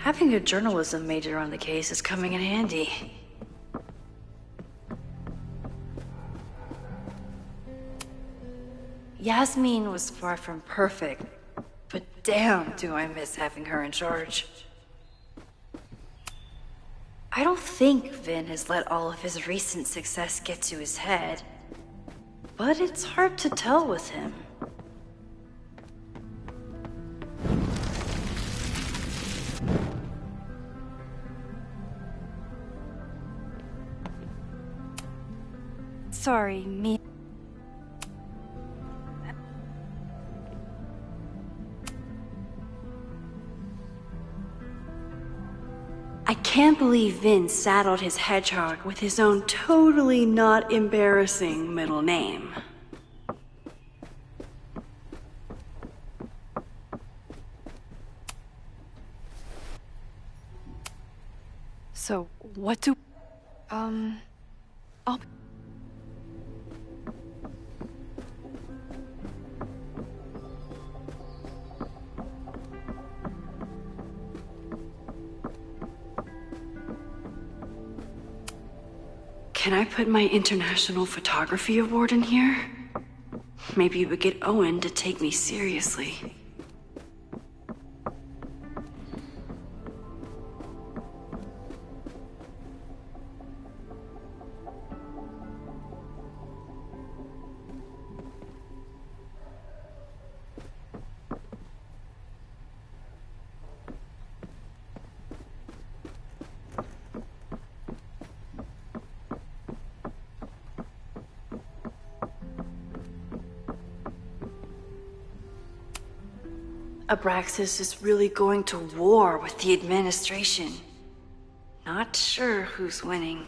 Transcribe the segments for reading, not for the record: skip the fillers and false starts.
Having a journalism major on the case is coming in handy. Yasmin was far from perfect, but damn do I miss having her in charge. I don't think Vin has let all of his recent success get to his head, but it's hard to tell with him. Sorry, me. I can't believe Vin saddled his hedgehog with his own totally not embarrassing middle name. So, what do... I'll... Can I put my International Photography Award in here? Maybe it would get Owen to take me seriously. Abraxas is really going to war with the administration. Not sure who's winning.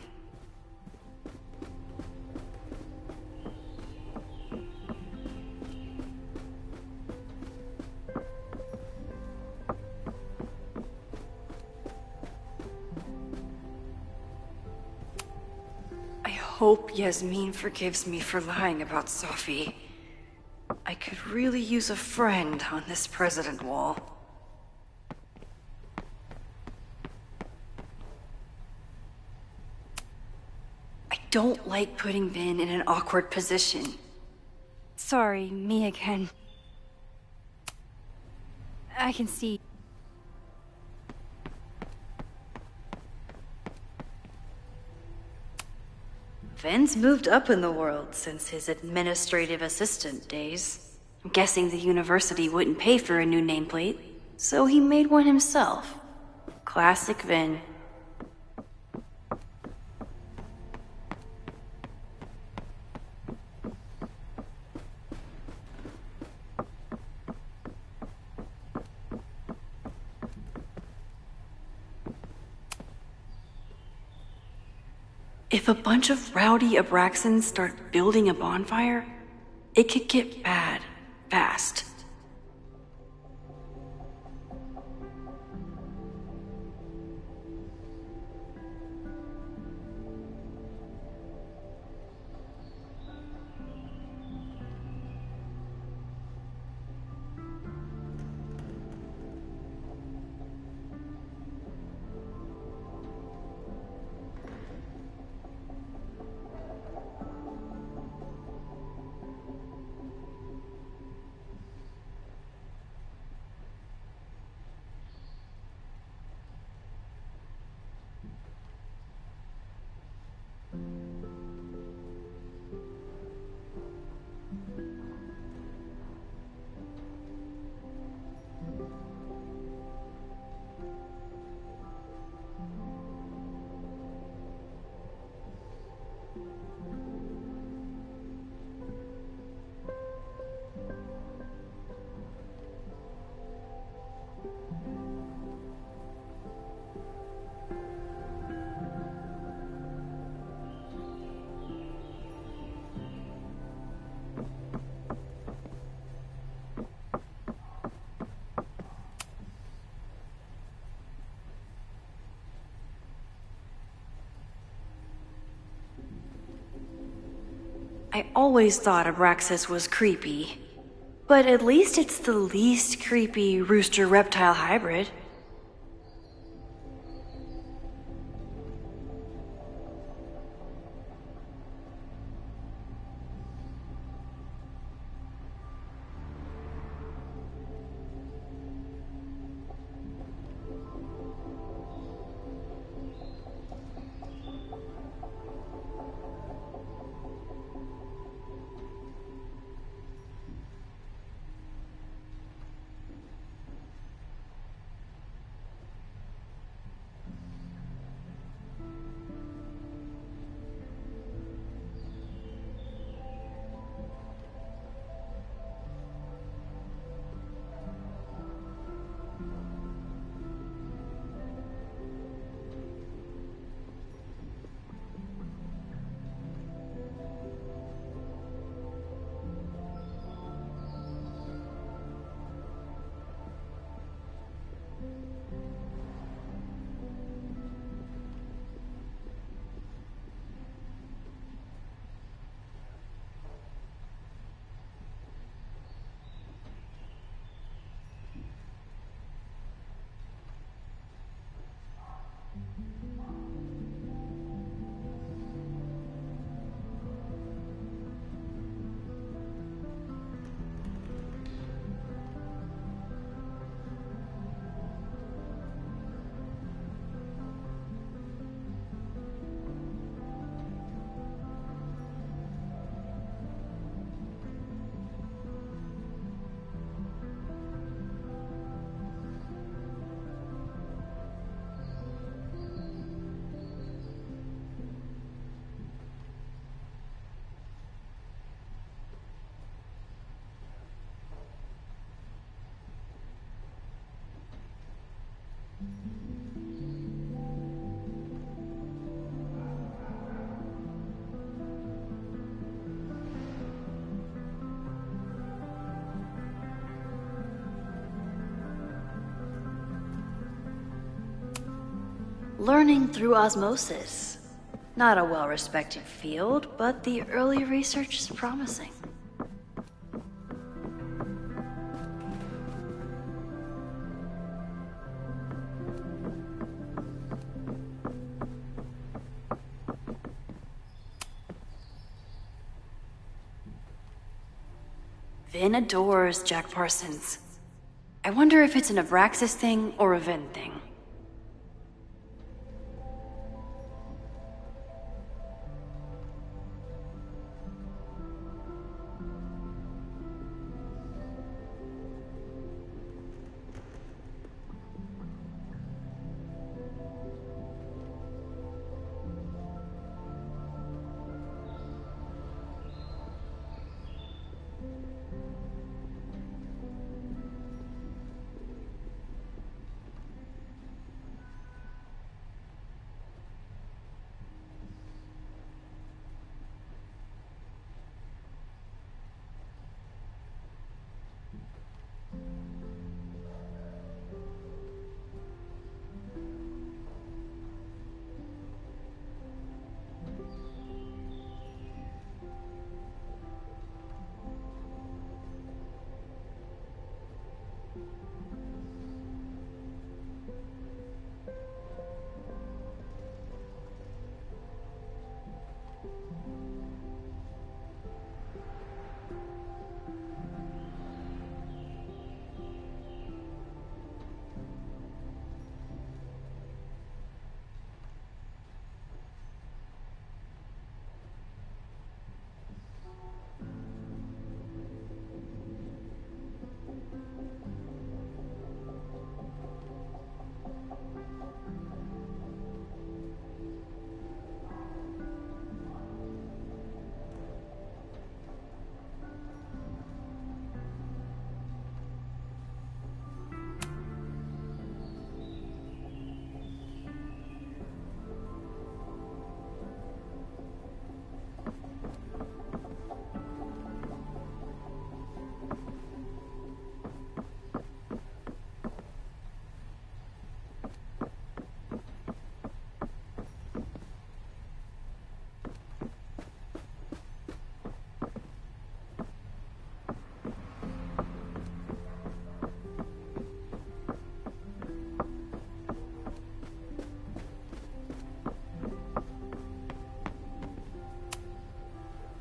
I hope Yasmin forgives me for lying about Safi. I could really use a friend on this president wall. I don't like putting Vin in an awkward position. Sorry, me again. I can see. Vin's moved up in the world since his administrative assistant days. I'm guessing the university wouldn't pay for a new nameplate, so he made one himself. Classic Vin. If a bunch of rowdy Abraxans start building a bonfire, it could get bad, fast. I always thought Abraxas was creepy, but at least it's the least creepy rooster-reptile hybrid. Learning through osmosis. Not a well-respected field, but the early research is promising. Vin adores Jack Parsons. I wonder if it's an Abraxas thing or a Vin thing.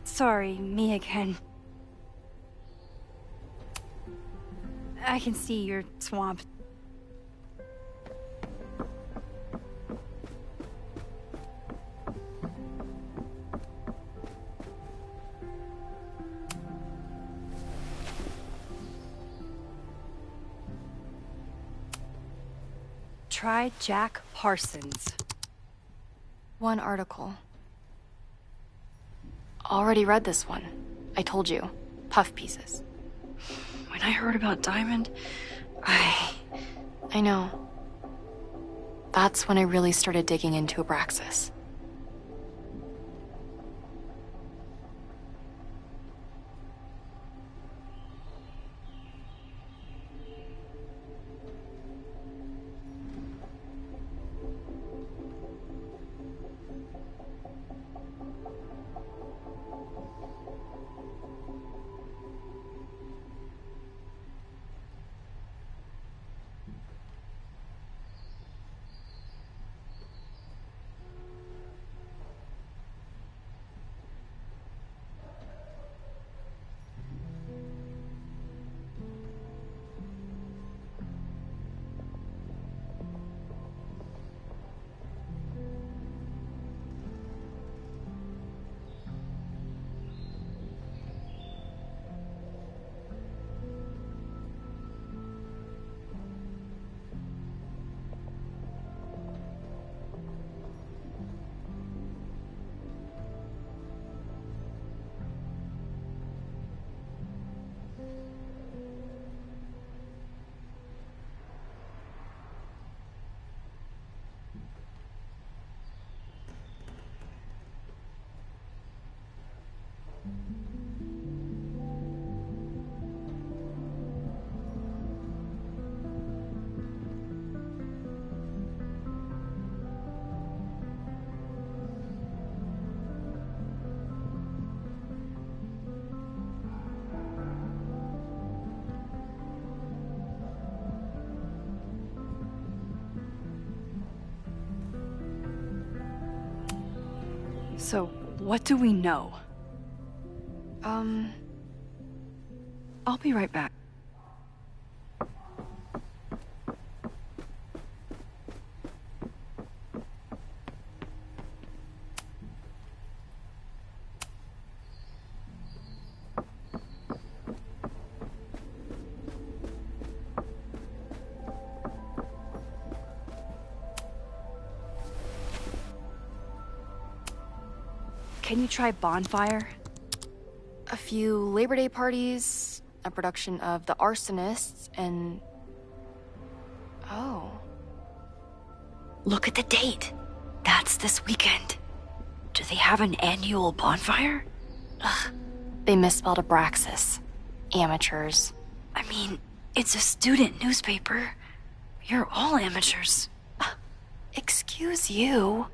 Sorry, me again. I can see you're swamped. Try Jack Parsons. One article. Already read this one. I told you. Puff pieces. When I heard about Diamond, I know. That's when I really started digging into Abraxas. So, what do we know? I'll be right back. Can you try Bonfire? A few Labor Day parties, a production of The Arsonists, and... Oh. Look at the date. That's this weekend. Do they have an annual bonfire? Ugh. They misspelled Abraxas. Amateurs. I mean, it's a student newspaper. You're all amateurs. Excuse you.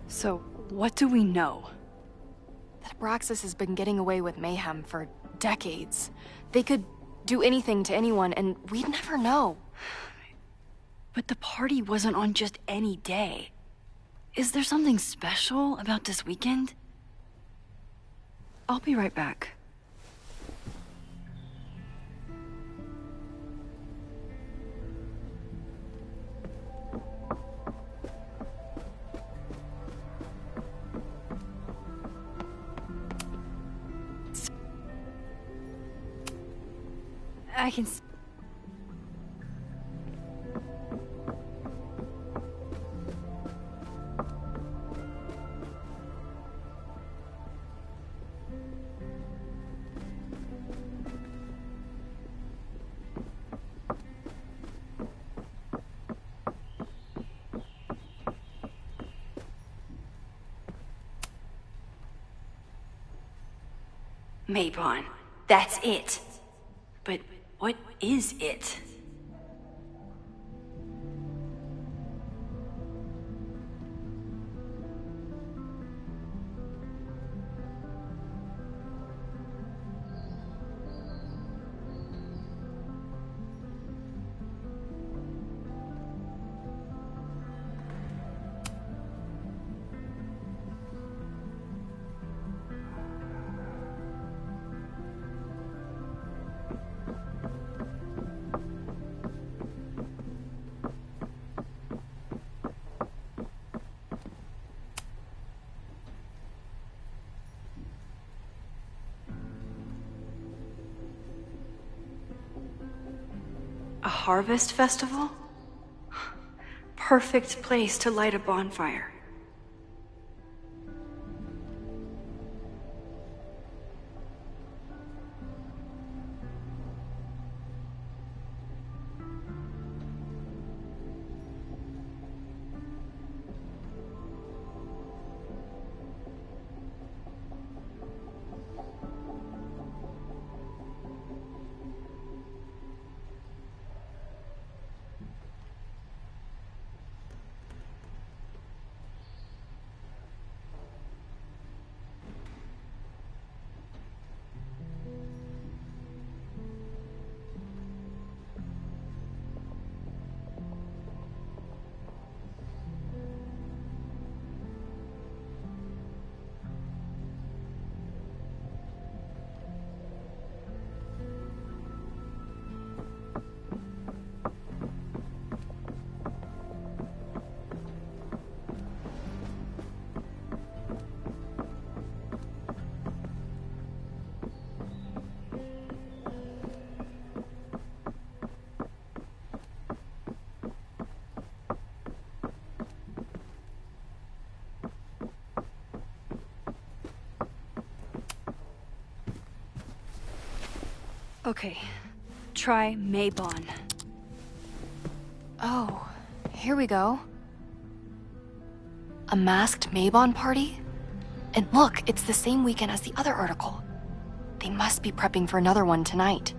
So, what do we know? That Abraxas has been getting away with mayhem for decades. They could do anything to anyone, and we'd never know. But the party wasn't on just any day. Is there something special about this weekend? I'll be right back. I can s- Mabon, that's it. But what is it? A harvest festival? Perfect place to light a bonfire. Okay, try Maybon. Oh, here we go. A masked Maybon party? And look, it's the same weekend as the other article. They must be prepping for another one tonight.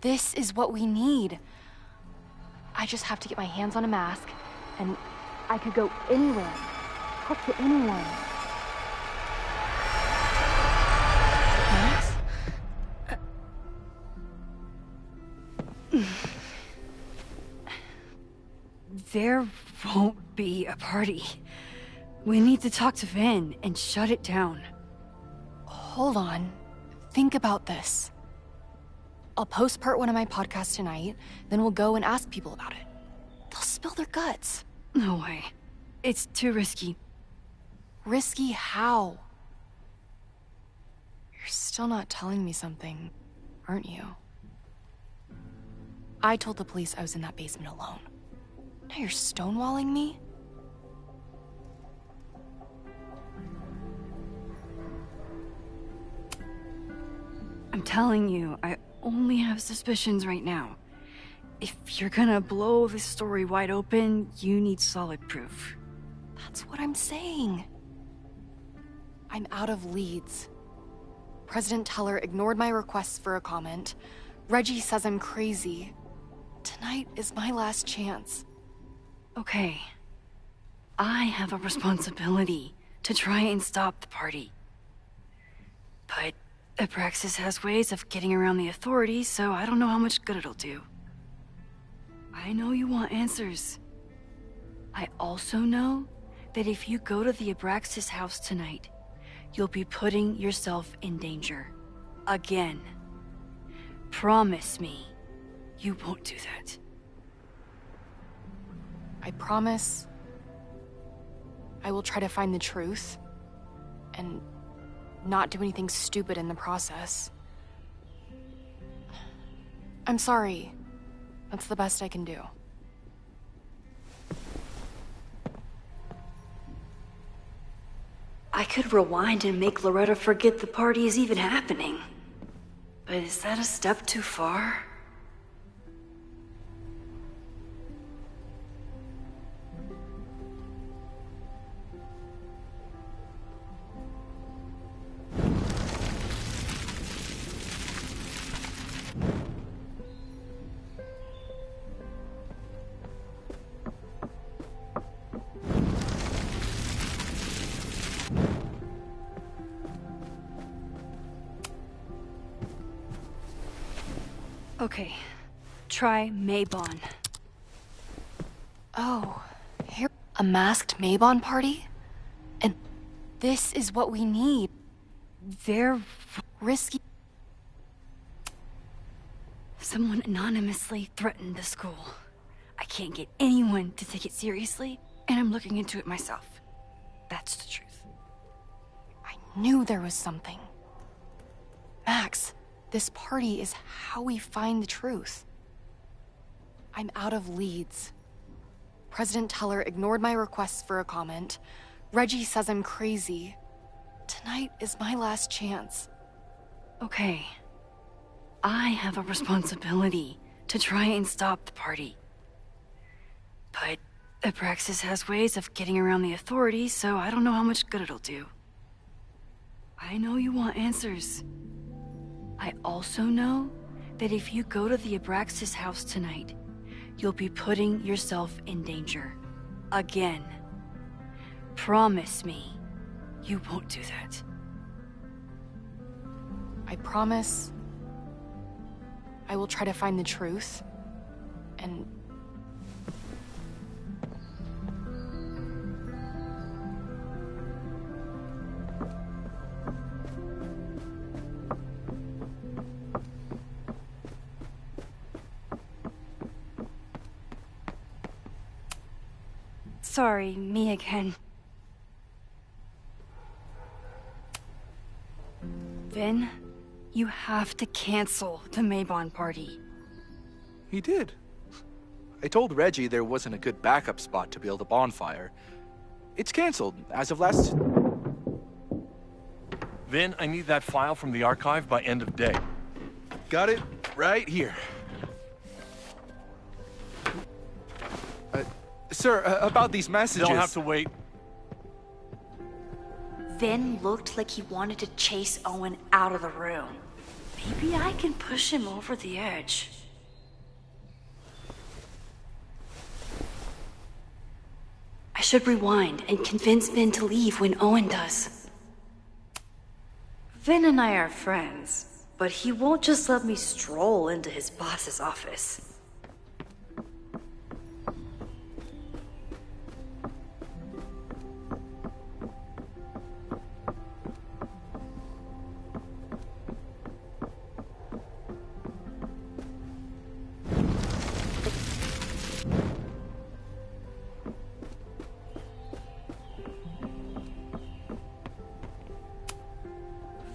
This is what we need. I just have to get my hands on a mask, and I could go anywhere, talk to anyone. Max? There won't be a party. We need to talk to Vin and shut it down. Hold on. Think about this. I'll post part 1 of my podcast tonight, then we'll go and ask people about it. They'll spill their guts. No way. It's too risky. Risky how? You're still not telling me something, aren't you? I told the police I was in that basement alone. Now you're stonewalling me? I'm telling you, I only have suspicions right now. If you're gonna blow this story wide open, you need solid proof. That's what I'm saying. I'm out of leads. President Teller ignored my requests for a comment. Reggie says I'm crazy. Tonight is my last chance. Okay. I have a responsibility to try and stop the party. But Abraxas has ways of getting around the authorities, so I don't know how much good it'll do. I know you want answers. I also know that if you go to the Abraxas house tonight, you'll be putting yourself in danger. Again. Promise me you won't do that. I promise I will try to find the truth and not do anything stupid in the process. I'm sorry. That's the best I can do. I could rewind and make Loretta forget the party is even happening. But is that a step too far? Okay. Try Maybon. Oh, here... A masked Maybon party? And this is what we need. They're... Risky... Someone anonymously threatened the school. I can't get anyone to take it seriously, and I'm looking into it myself. That's the truth. I knew there was something. Max, this party is how we find the truth. I'm out of leads. President Teller ignored my requests for a comment. Reggie says I'm crazy. Tonight is my last chance. Okay. I have a responsibility to try and stop the party. But Abraxas has ways of getting around the authorities, so I don't know how much good it'll do. I know you want answers. I also know that if you go to the Abraxas house tonight, you'll be putting yourself in danger. Again. Promise me you won't do that. I promise I will try to find the truth, and Sorry, me again. Vin, you have to cancel the Mabon party. He did. I told Reggie there wasn't a good backup spot to build a bonfire. It's canceled as of last... Vin, I need that file from the archive by end of day. Got it right here. Sir, about these messages... They'll have to wait. Vin looked like he wanted to chase Owen out of the room. Maybe I can push him over the edge. I should rewind and convince Vin to leave when Owen does. Vin and I are friends, but he won't just let me stroll into his boss's office.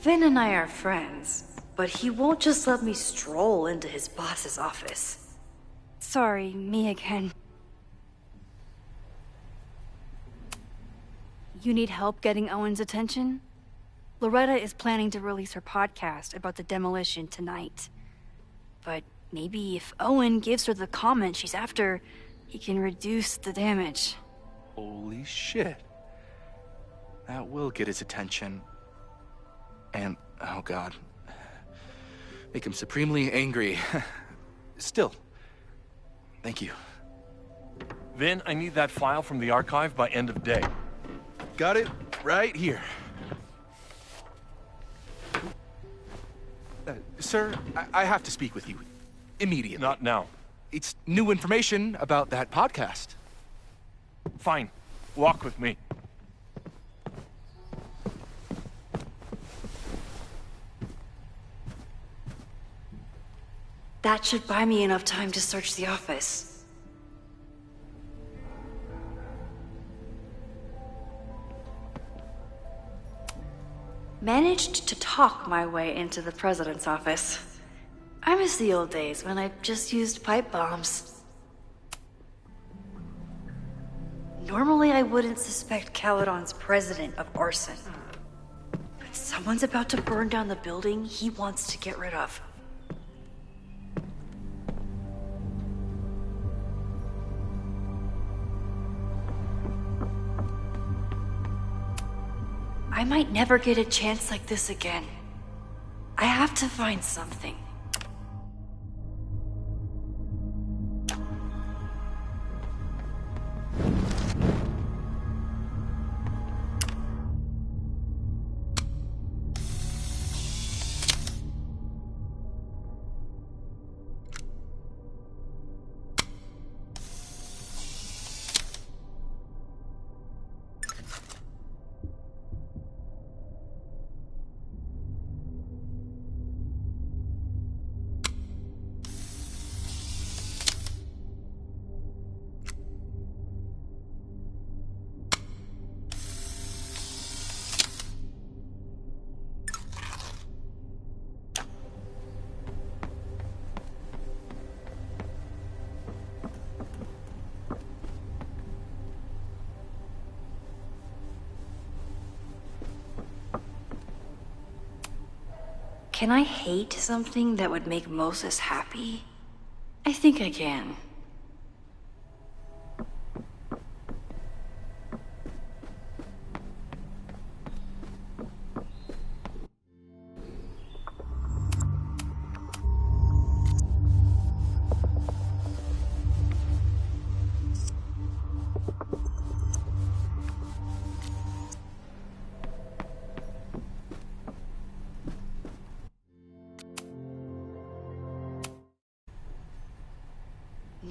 Vin and I are friends, but he won't just let me stroll into his boss's office. Sorry, me again. You need help getting Owen's attention? Loretta is planning to release her podcast about the demolition tonight. But maybe if Owen gives her the comment she's after, he can reduce the damage. Holy shit. That will get his attention. And, oh god, make him supremely angry. Still, thank you. Vin, I need that file from the archive by end of day. Got it right here. Sir, I have to speak with you immediately. Not now. It's new information about that podcast. Fine. Walk with me. That should buy me enough time to search the office. Managed to talk my way into the president's office. I miss the old days when I just used pipe bombs. Normally I wouldn't suspect Caledon's president of arson. But someone's about to burn down the building he wants to get rid of. I might never get a chance like this again. I have to find something. Can I hate something that would make Moses happy? I think I can.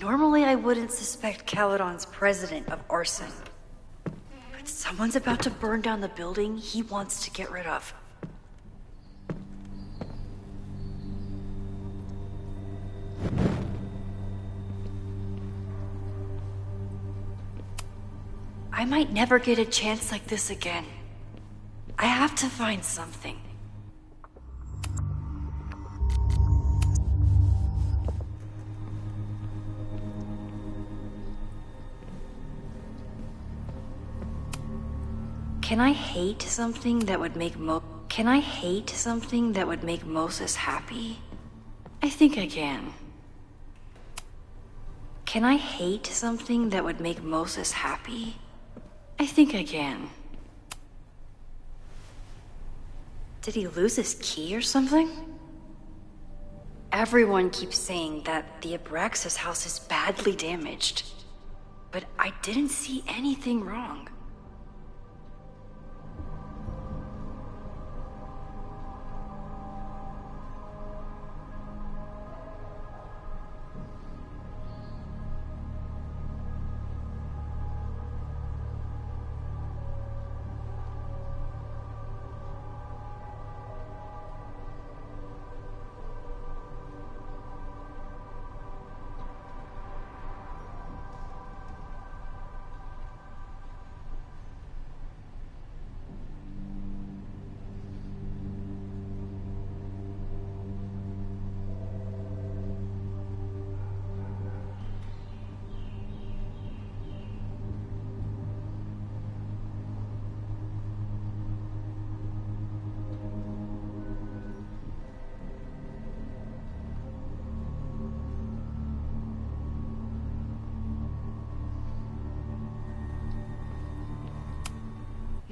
Normally I wouldn't suspect Caledon's president of arson. But someone's about to burn down the building he wants to get rid of. I might never get a chance like this again. I have to find something. Can I hate something that would make Moses happy? I think I can. Can I hate something that would make Moses happy? I think I can. Did he lose his key or something? Everyone keeps saying that the Abraxas house is badly damaged, but I didn't see anything wrong.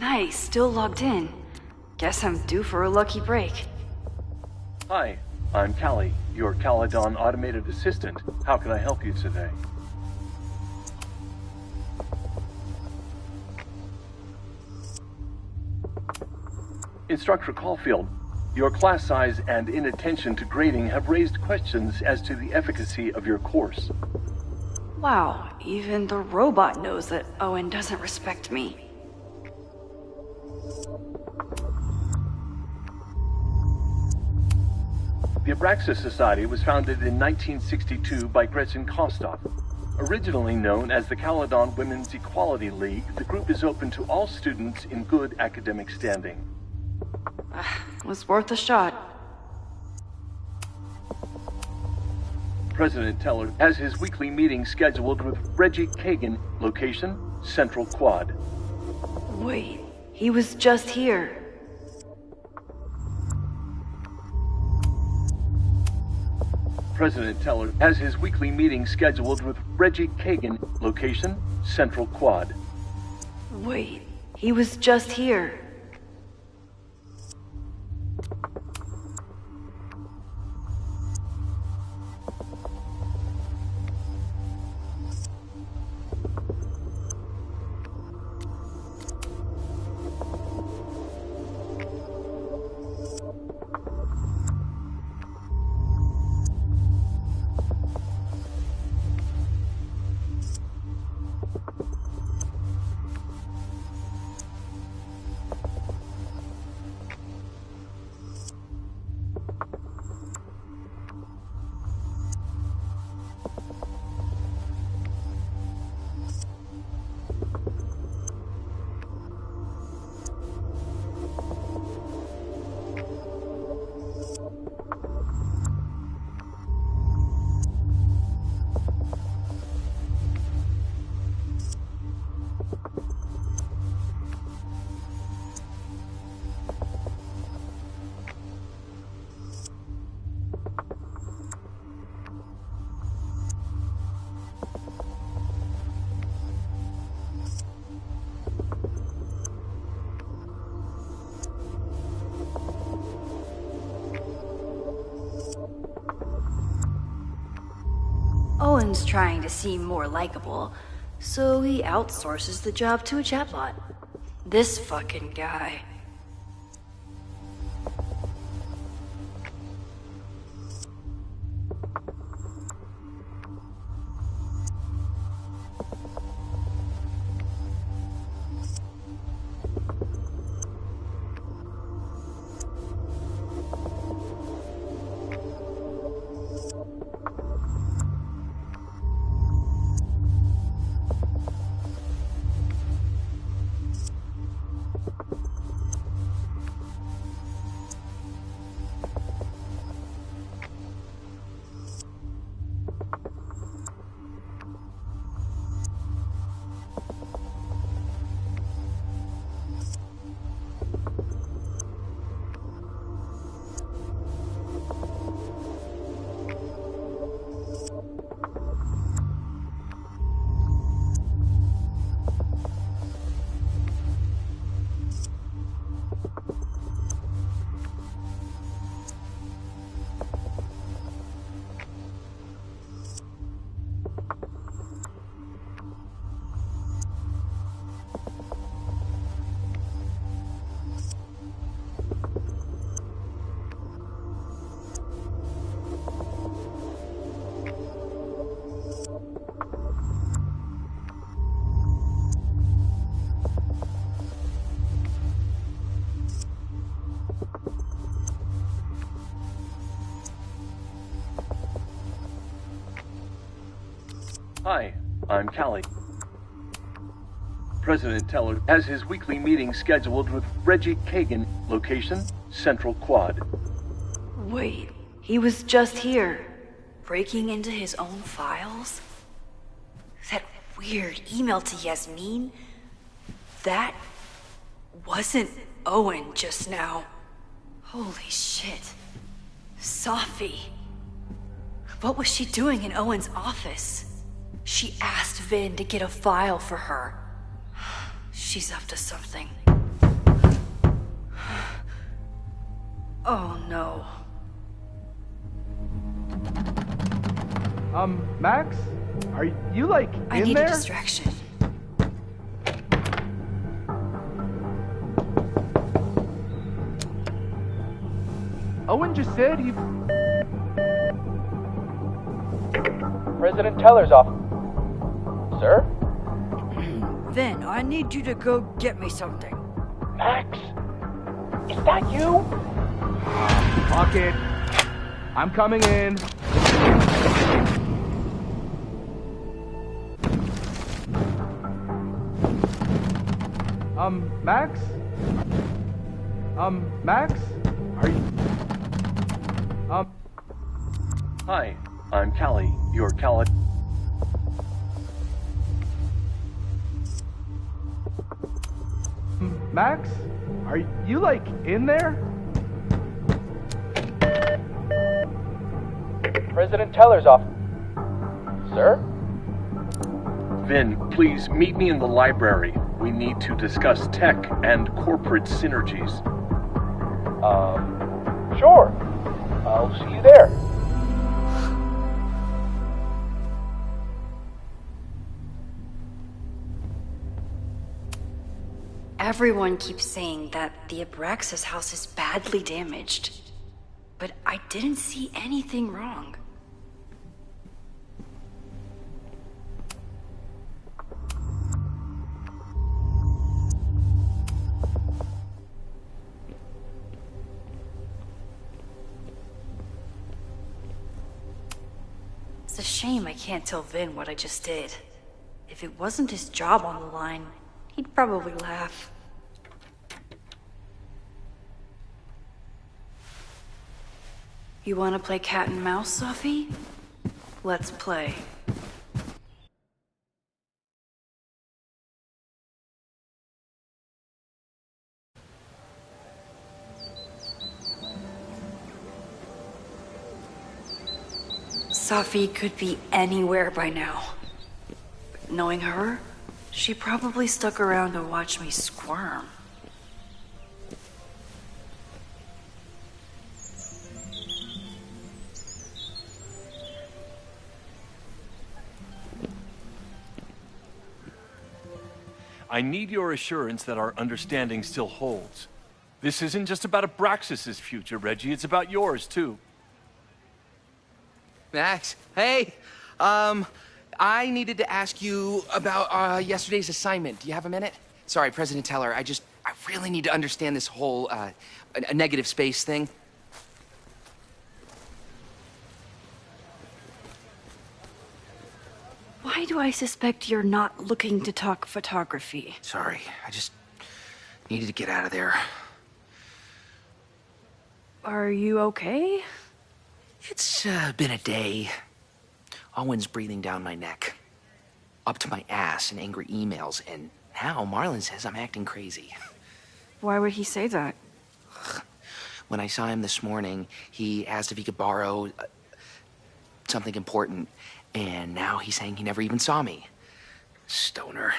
Nice, still logged in. Guess I'm due for a lucky break. Hi, I'm Callie, your Caledon automated assistant. How can I help you today? Instructor Caulfield, your class size and inattention to grading have raised questions as to the efficacy of your course. Wow, even the robot knows that Owen doesn't respect me. The Abraxas Society was founded in 1962 by Gretchen Kostov. Originally known as the Caledon Women's Equality League, the group is open to all students in good academic standing. Was worth a shot. President Teller has his weekly meeting scheduled with Reggie Kagan, location, Central Quad. Wait, he was just here. President Teller has his weekly meeting scheduled with Reggie Kagan, location, Central Quad. Wait, he was just here. Owen's trying to seem more likable, so he outsources the job to a chatbot. This fucking guy. Hi, I'm Callie. President Teller has his weekly meeting scheduled with Reggie Kagan. Location, Central Quad. Wait, he was just here, breaking into his own files? That weird email to Yasmin? That wasn't Owen just now. Holy shit. Safi. What was she doing in Owen's office? She asked Vin to get a file for her. She's up to something. Oh no. Max? Are you, like, I in need there? a distraction. Owen just said he... President Teller's office. Sir? Vin, I need you to go get me something. Max? Is that you? Fuck it. I'm coming in. Max? Max? Are you... Hi, I'm Callie, your Callie. Max? Are you, like, in there? President Teller's office. Sir? Vin, please meet me in the library. We need to discuss tech and corporate synergies. Sure. I'll see you there. Everyone keeps saying that the Abraxas house is badly damaged, but I didn't see anything wrong. It's a shame I can't tell Vin what I just did. If it wasn't his job on the line, he'd probably laugh. You want to play cat and mouse, Sophie? Let's play. Sophie could be anywhere by now. But knowing her, she probably stuck around to watch me squirm. I need your assurance that our understanding still holds. This isn't just about Abraxas's future, Reggie. It's about yours, too. Max, hey! I needed to ask you about yesterday's assignment. Do you have a minute? Sorry, President Teller, I really need to understand this whole, a negative space thing. Why do I suspect you're not looking to talk photography? Sorry, I just needed to get out of there. Are you okay? It's been a day. Owen's breathing down my neck, up to my ass in angry emails, and now Marlon says I'm acting crazy. Why would he say that? When I saw him this morning, he asked if he could borrow something important, and now he's saying he never even saw me. Stoner.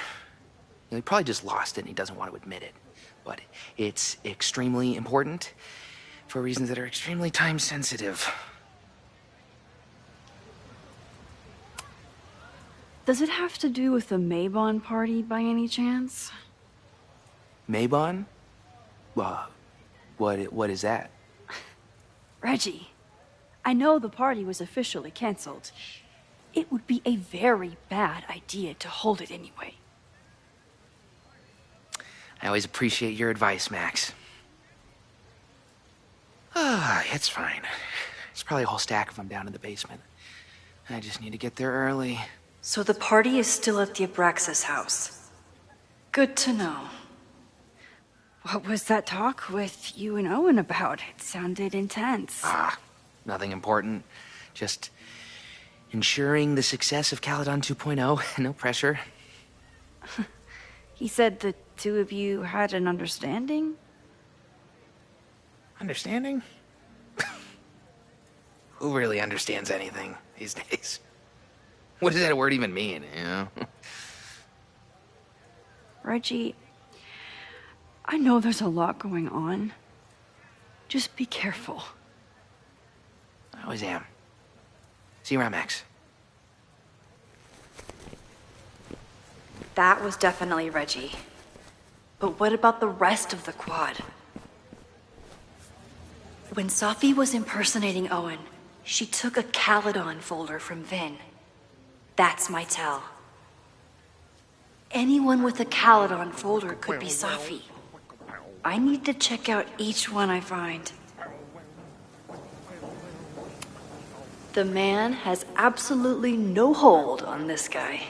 He probably just lost it and he doesn't want to admit it. But it's extremely important for reasons that are extremely time sensitive. Does it have to do with the Maybon party by any chance? Maybon? What is that? Reggie, I know the party was officially canceled. It would be a very bad idea to hold it anyway. I always appreciate your advice, Max. It's fine. It's probably a whole stack if I'm down in the basement. I just need to get there early. So the party is still at the Abraxas house. Good to know. What was that talk with you and Owen about? It sounded intense. Nothing important. Just ensuring the success of Caledon 2.0. No pressure. He said the two of you had an understanding? Understanding? Who really understands anything these days? What does that word even mean, you know? Reggie, I know there's a lot going on. Just be careful. I always am. See you around, Max. That was definitely Reggie. But what about the rest of the quad? When Safi was impersonating Owen, she took a Caledon folder from Vin. That's my tell. Anyone with a Caledon folder could be Safi. I need to check out each one I find. The man has absolutely no hold on this guy.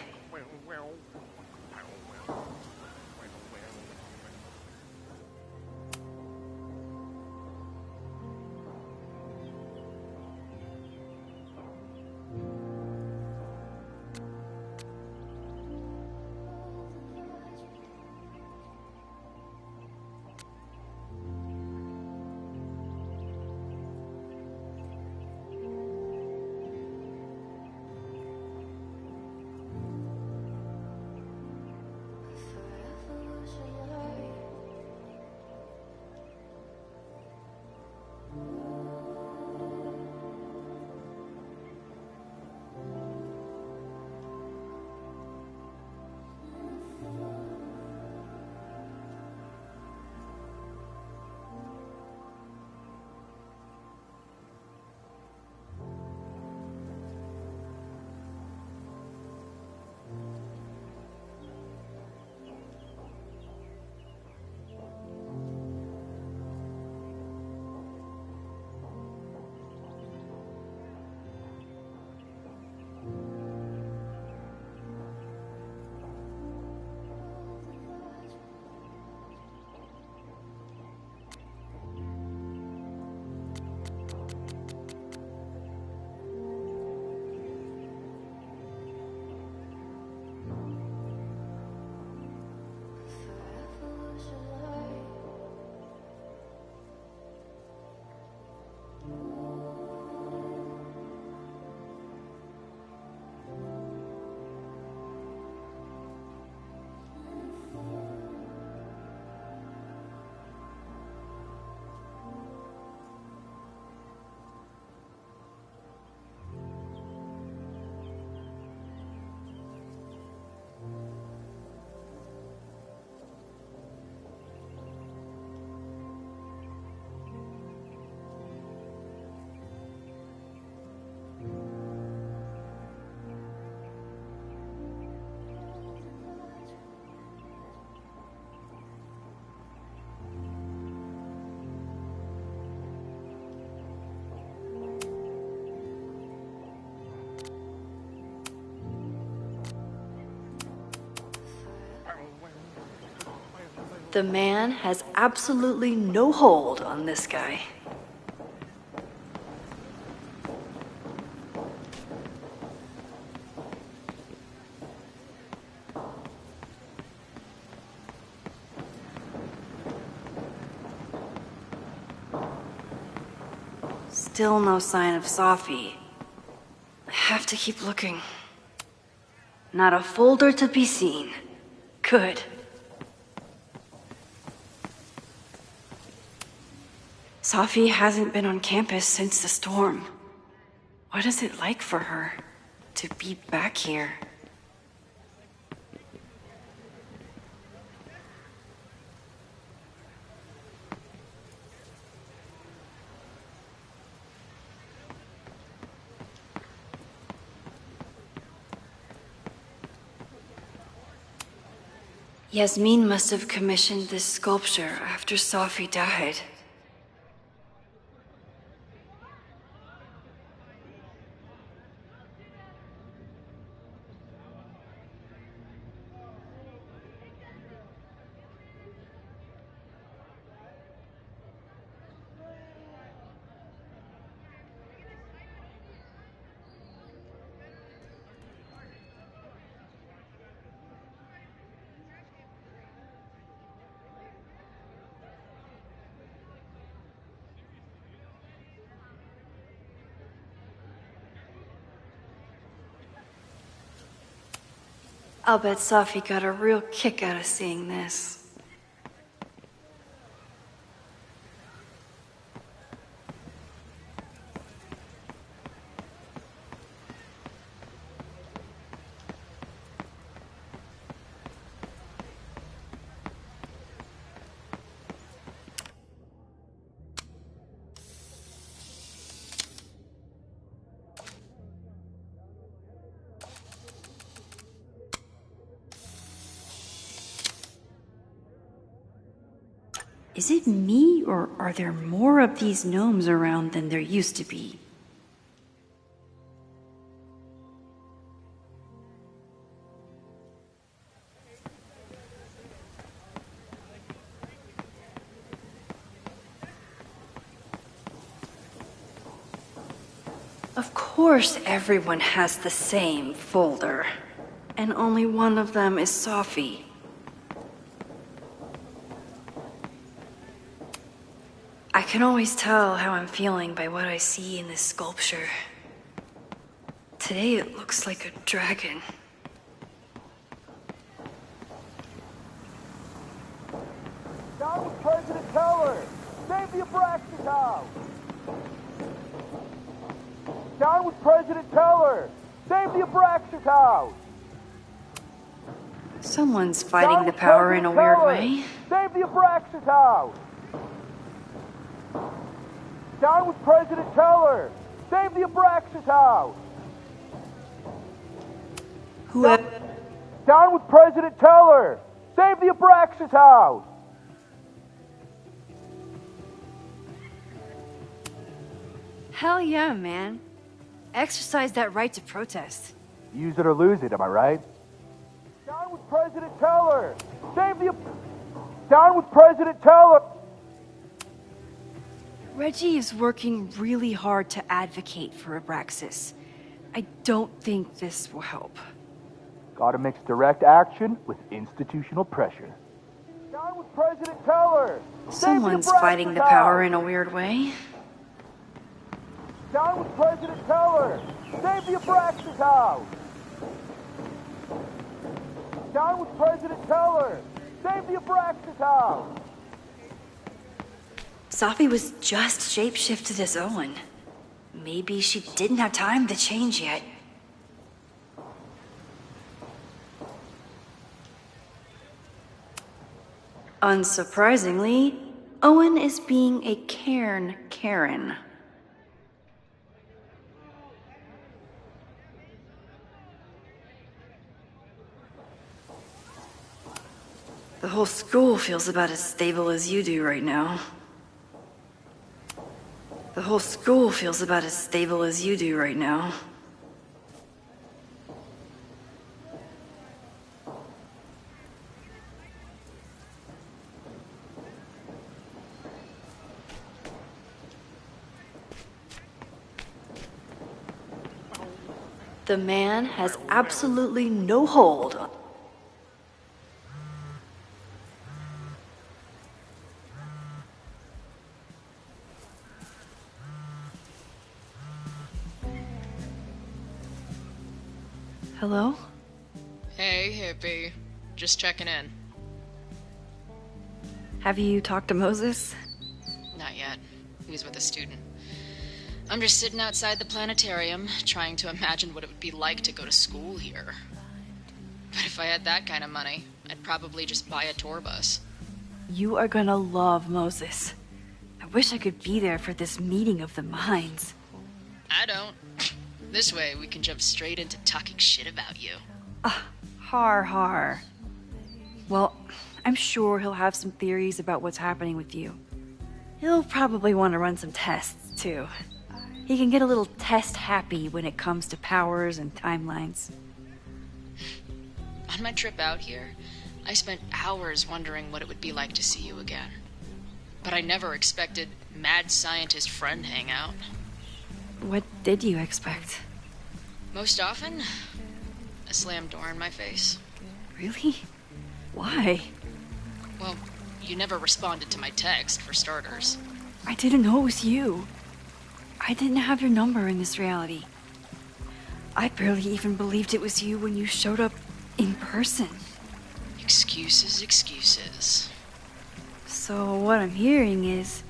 The man has absolutely no hold on this guy. Still no sign of Safi. I have to keep looking. Not a folder to be seen. Good. Safi hasn't been on campus since the storm. What is it like for her to be back here? Yasmin must have commissioned this sculpture after Safi died. I'll bet Safi got a real kick out of seeing this. Is it me, or are there more of these gnomes around than there used to be? Of course everyone has the same folder, and only one of them is Safi. I can always tell how I'm feeling by what I see in this sculpture. Today it looks like a dragon. Down with President Teller! Save the Abraxas house! Down with President Teller! Save the Abraxas house! Someone's fighting the power in a weird way. Save the Abraxas house! Down with President Teller! Save the Abraxas house! Whoever... Down with President Teller! Save the Abraxas house! Hell yeah, man. Exercise that right to protest. Use it or lose it, am I right? Down with President Teller! Save the... Down with President Teller! Reggie is working really hard to advocate for Abraxas. I don't think this will help. Gotta mix direct action with institutional pressure. Down with President Teller! Someone's fighting the power in a weird way. Down with President Teller! Save the Abraxas house! Down with President Teller! Save the Abraxas house! Safi was just shapeshifted as Owen. Maybe she didn't have time to change yet. Unsurprisingly, Owen is being a cairn Karen. The whole school feels about as stable as you do right now. The whole school feels about as stable as you do right now. The man has absolutely no hold on... Hello? Hey, hippie. Just checking in. Have you talked to Moses? Not yet. He was with a student. I'm just sitting outside the planetarium, trying to imagine what it would be like to go to school here. But if I had that kind of money, I'd probably just buy a tour bus. You are gonna love Moses. I wish I could be there for this meeting of the minds. I don't. This way, we can jump straight into talking shit about you. Har. Well, I'm sure he'll have some theories about what's happening with you. He'll probably want to run some tests, too. He can get a little test-happy when it comes to powers and timelines. On my trip out here, I spent hours wondering what it would be like to see you again. But I never expected mad scientist friend hangout. What did you expect? Most often, a slam door in my face. Really? Why? Well, you never responded to my text, for starters. I didn't know it was you. I didn't have your number in this reality. I barely even believed it was you when you showed up in person. Excuses. So what I'm hearing is,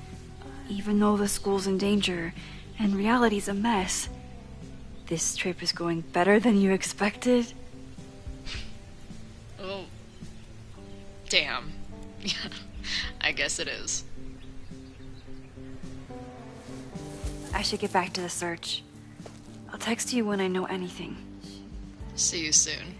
even though the school's in danger and reality's a mess, this trip is going better than you expected? Oh. Damn. I guess it is. I should get back to the search. I'll text you when I know anything. See you soon.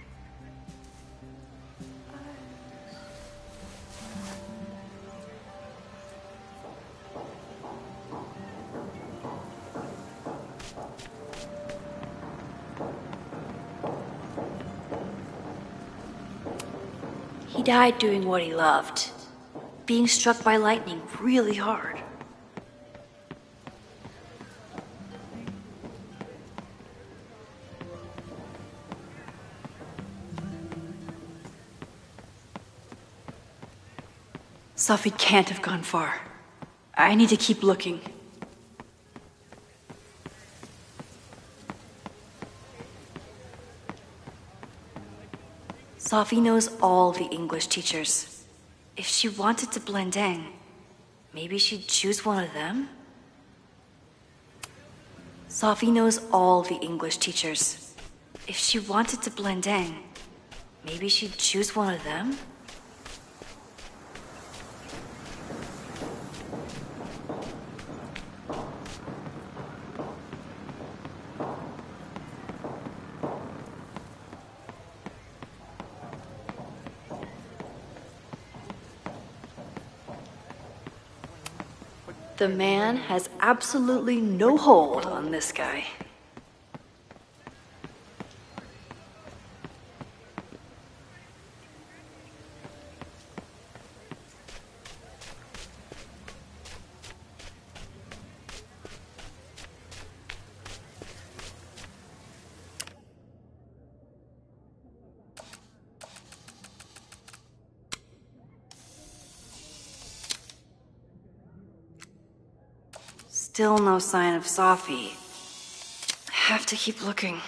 He died doing what he loved. Being struck by lightning really hard. Sophie can't have gone far. I need to keep looking. Sophie knows all the English teachers. If she wanted to blend in, maybe she'd choose one of them? Sophie knows all the English teachers. If she wanted to blend in, maybe she'd choose one of them? The man has absolutely no hold on this guy. Still no sign of Sophie. I have to keep looking.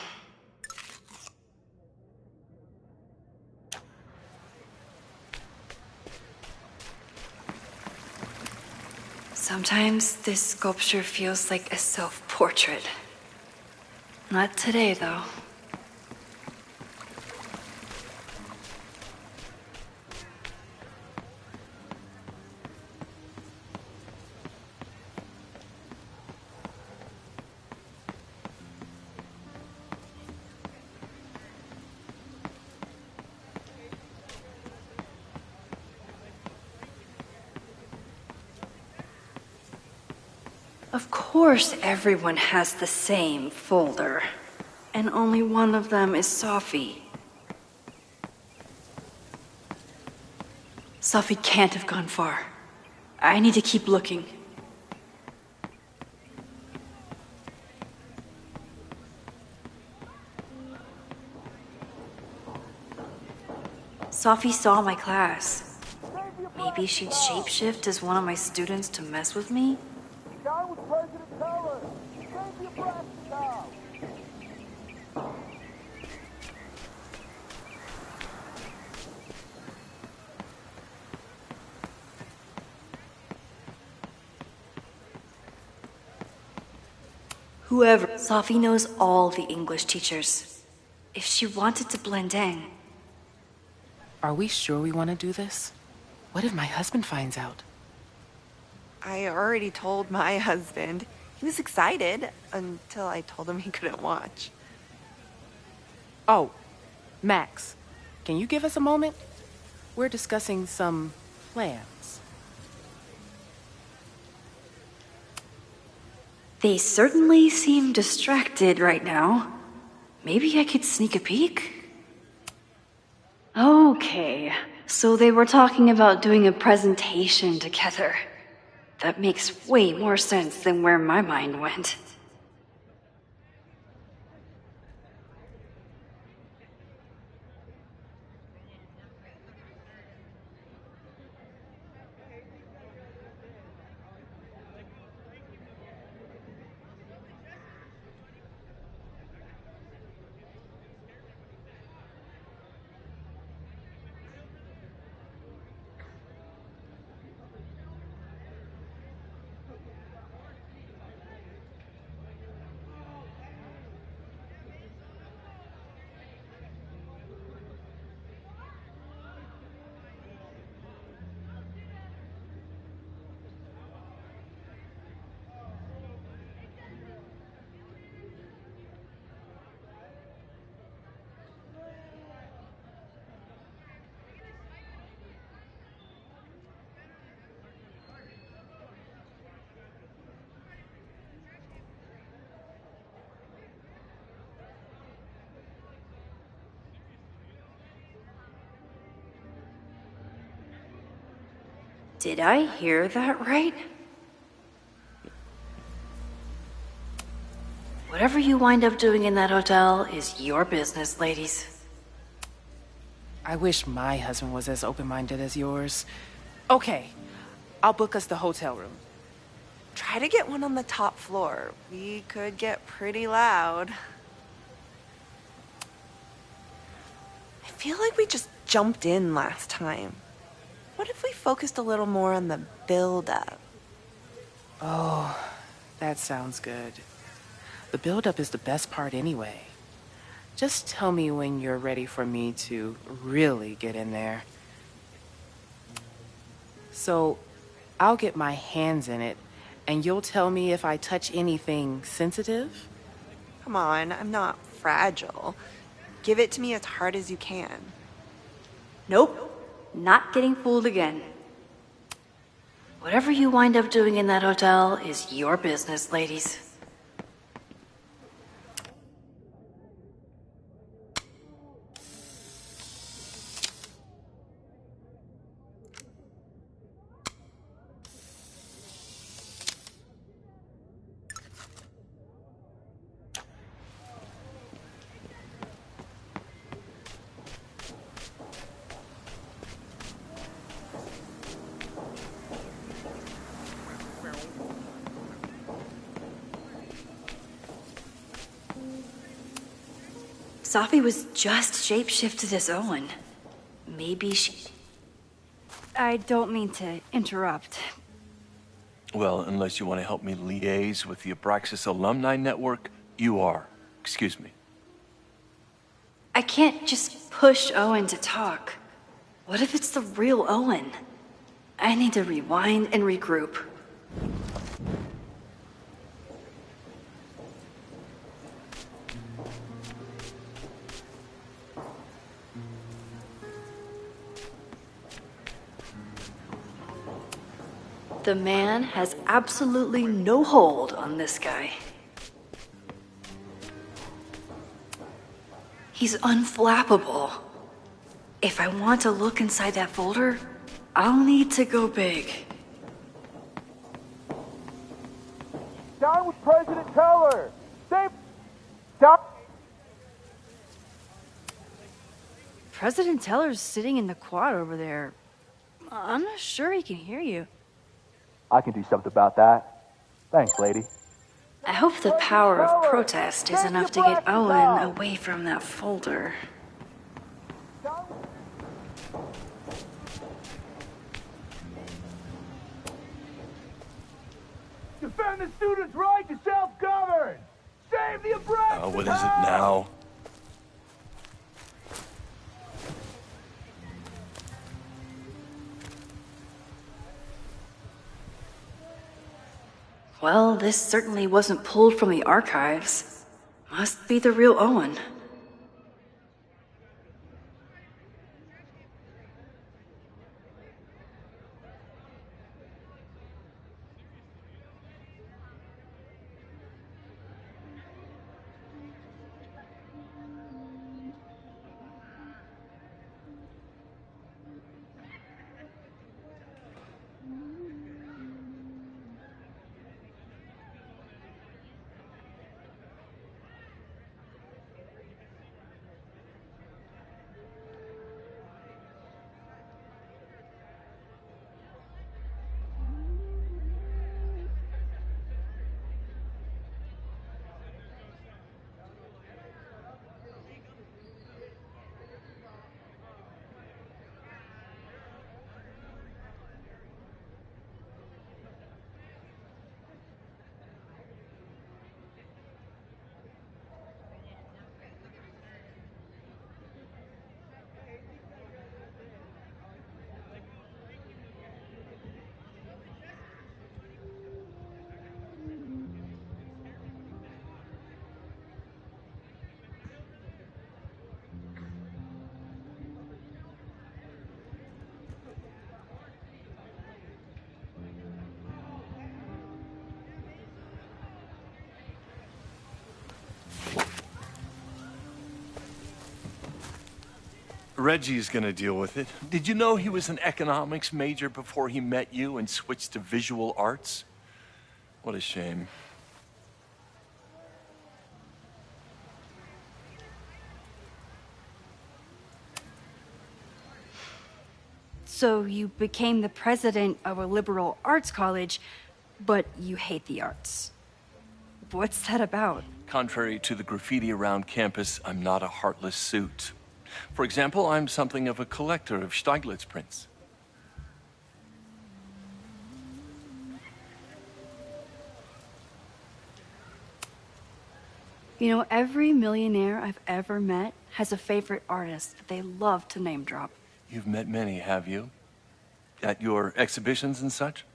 Sometimes this sculpture feels like a self-portrait. Not today, though. Of course everyone has the same folder. And only one of them is Sophie. Sophie can't have gone far. I need to keep looking. Sophie saw my class. Maybe she'd shapeshift as one of my students to mess with me? Down with President Teller! Save the Abraxas now! Whoever. Sophie knows all the English teachers. If she wanted to blend in. Are we sure we want to do this? What if my husband finds out? I already told my husband. He was excited until I told him he couldn't watch. Oh, Max, can you give us a moment? We're discussing some plans. They certainly seem distracted right now. Maybe I could sneak a peek? Okay, so they were talking about doing a presentation together. That makes way more sense than where my mind went. Did I hear that right? Whatever you wind up doing in that hotel is your business, ladies. I wish my husband was as open-minded as yours. Okay, I'll book us the hotel room. Try to get one on the top floor. We could get pretty loud. I feel like we just jumped in last time. What if we focused a little more on the build-up? Oh, that sounds good. The build-up is the best part anyway. Just tell me when you're ready for me to really get in there. So, I'll get my hands in it, and you'll tell me if I touch anything sensitive? Come on, I'm not fragile. Give it to me as hard as you can. Nope. Not getting fooled again. Whatever you wind up doing in that hotel is your business, ladies. Sophie was just shapeshifted as Owen. Maybe she... I don't mean to interrupt. Well, unless you want to help me liaise with the Abraxas Alumni Network, you are. Excuse me. I can't just push Owen to talk. What if it's the real Owen? I need to rewind and regroup. The man has absolutely no hold on this guy. He's unflappable. If I want to look inside that folder, I'll need to go big. Down with President Teller! Save... Down... President Teller's sitting in the quad over there. I'm not sure he can hear you. I can do something about that. Thanks, lady. I hope the power of protest is enough to get Owen away from that folder. Defend the students' right to self-govern! Save the Abraxas! What is it now? Well, this certainly wasn't pulled from the archives. Must be the real Owen. Reggie's gonna deal with it. Did you know he was an economics major before he met you and switched to visual arts? What a shame. So you became the president of a liberal arts college, but you hate the arts. What's that about? Contrary to the graffiti around campus, I'm not a heartless suit. For example, I'm something of a collector of Stieglitz prints. You know, every millionaire I've ever met has a favorite artist that they love to name drop. You've met many, have you? At your exhibitions and such?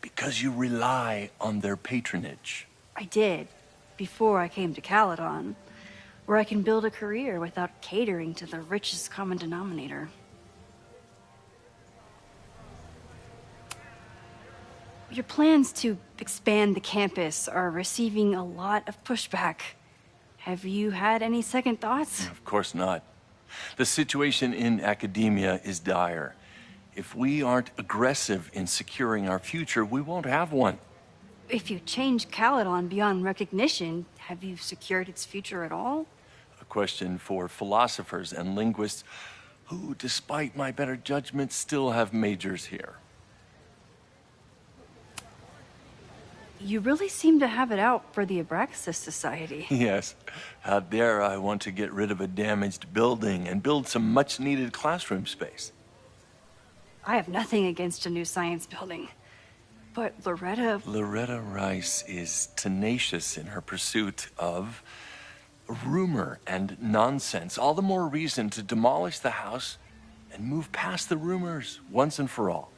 Because you rely on their patronage. I did, before I came to Caledon, where I can build a career without catering to the richest common denominator. Your plans to expand the campus are receiving a lot of pushback. Have you had any second thoughts? Of course not. The situation in academia is dire. If we aren't aggressive in securing our future, we won't have one. If you change Caledon beyond recognition, have you secured its future at all? A question for philosophers and linguists who, despite my better judgment, still have majors here. You really seem to have it out for the Abraxas Society. Yes. How dare I want to get rid of a damaged building and build some much-needed classroom space. I have nothing against a new science building. But Loretta Rice is tenacious in her pursuit of rumor and nonsense. All the more reason to demolish the house and move past the rumors once and for all.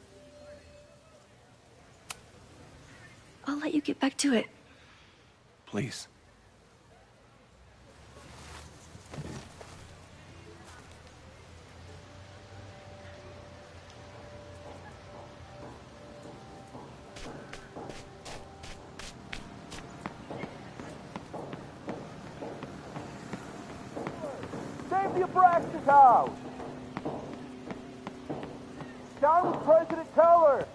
I'll let you get back to it. Please. Save the Abraxas house! Down with President Teller!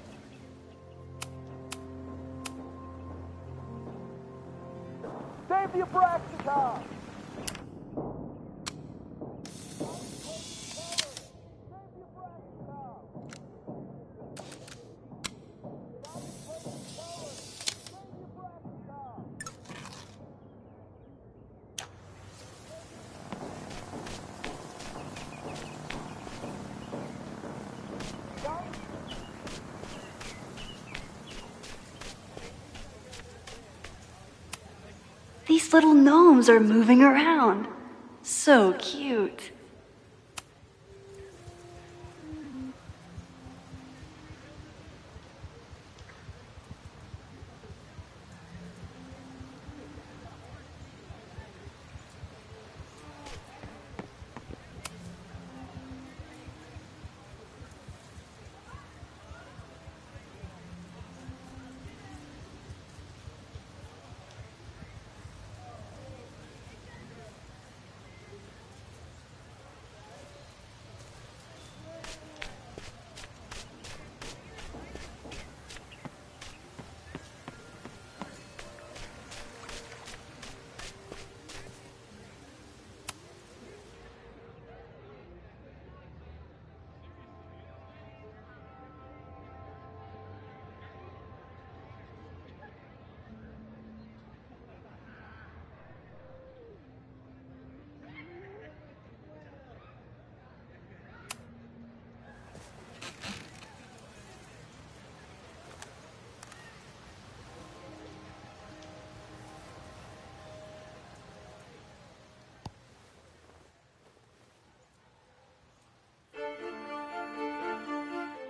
Save the Abraxas house! These little gnomes are moving around. So cute.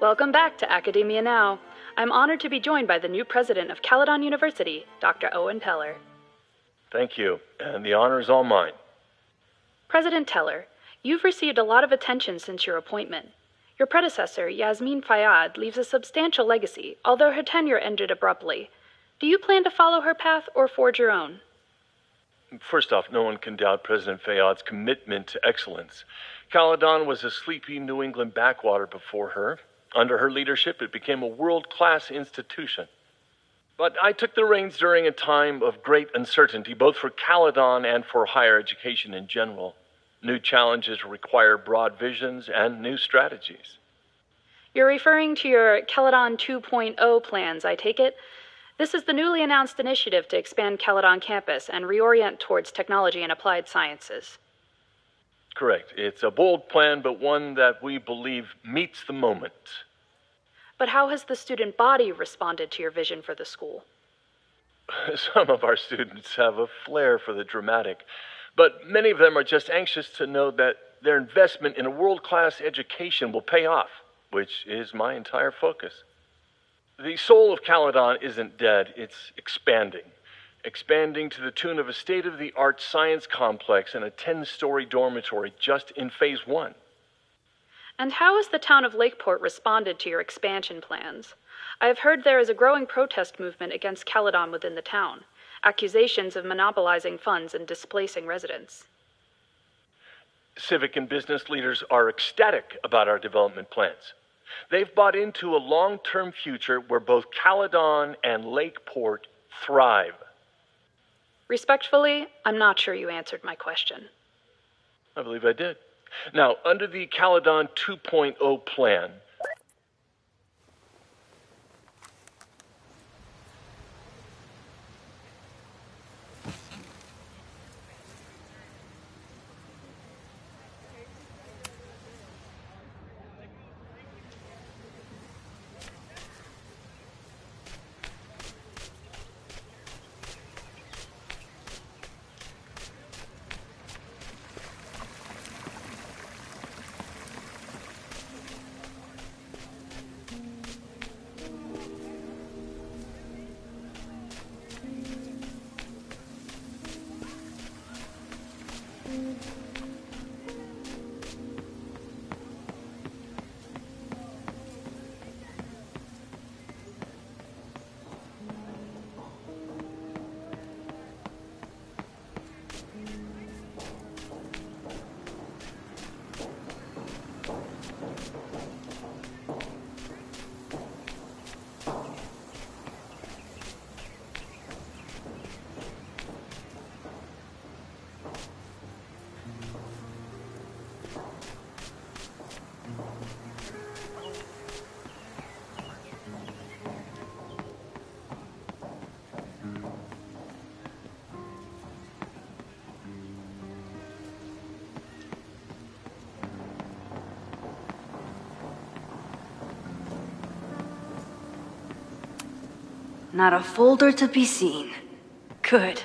Welcome back to Academia Now. I'm honored to be joined by the new president of Caledon University, Dr. Owen Teller. Thank you, and the honor is all mine. President Teller, you've received a lot of attention since your appointment. Your predecessor, Yasmin Fayyad, leaves a substantial legacy, although her tenure ended abruptly. Do you plan to follow her path or forge your own? First off, no one can doubt President Fayyad's commitment to excellence. Caledon was a sleepy New England backwater before her. Under her leadership, it became a world-class institution. But I took the reins during a time of great uncertainty, both for Caledon and for higher education in general. New challenges require broad visions and new strategies. You're referring to your Caledon 2.0 plans, I take it? This is the newly announced initiative to expand Caledon campus and reorient towards technology and applied sciences. Correct. It's a bold plan, but one that we believe meets the moment. But how has the student body responded to your vision for the school? Some of our students have a flair for the dramatic, but many of them are just anxious to know that their investment in a world-class education will pay off, which is my entire focus. The soul of Caledon isn't dead, it's expanding. Expanding to the tune of a state-of-the-art science complex and a 10-story dormitory just in Phase 1. And how has the town of Lakeport responded to your expansion plans? I have heard there is a growing protest movement against Caledon within the town, accusations of monopolizing funds and displacing residents. Civic and business leaders are ecstatic about our development plans. They've bought into a long-term future where both Caledon and Lakeport thrive. Respectfully, I'm not sure you answered my question. I believe I did. Now, under the Caledon 2.0 plan, Not a folder to be seen. Good.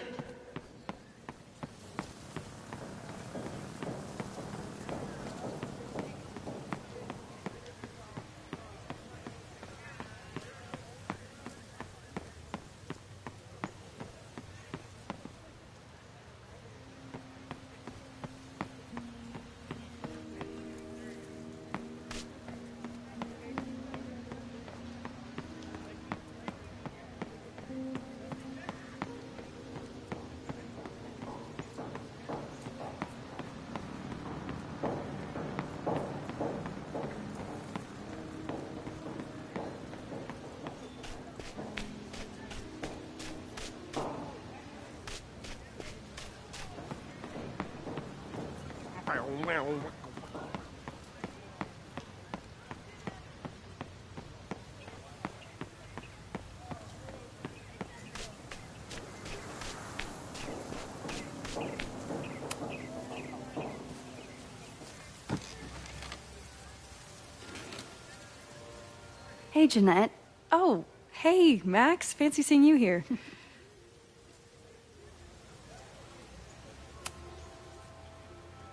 Hey, Jeanette. Oh, hey, Max. Fancy seeing you here.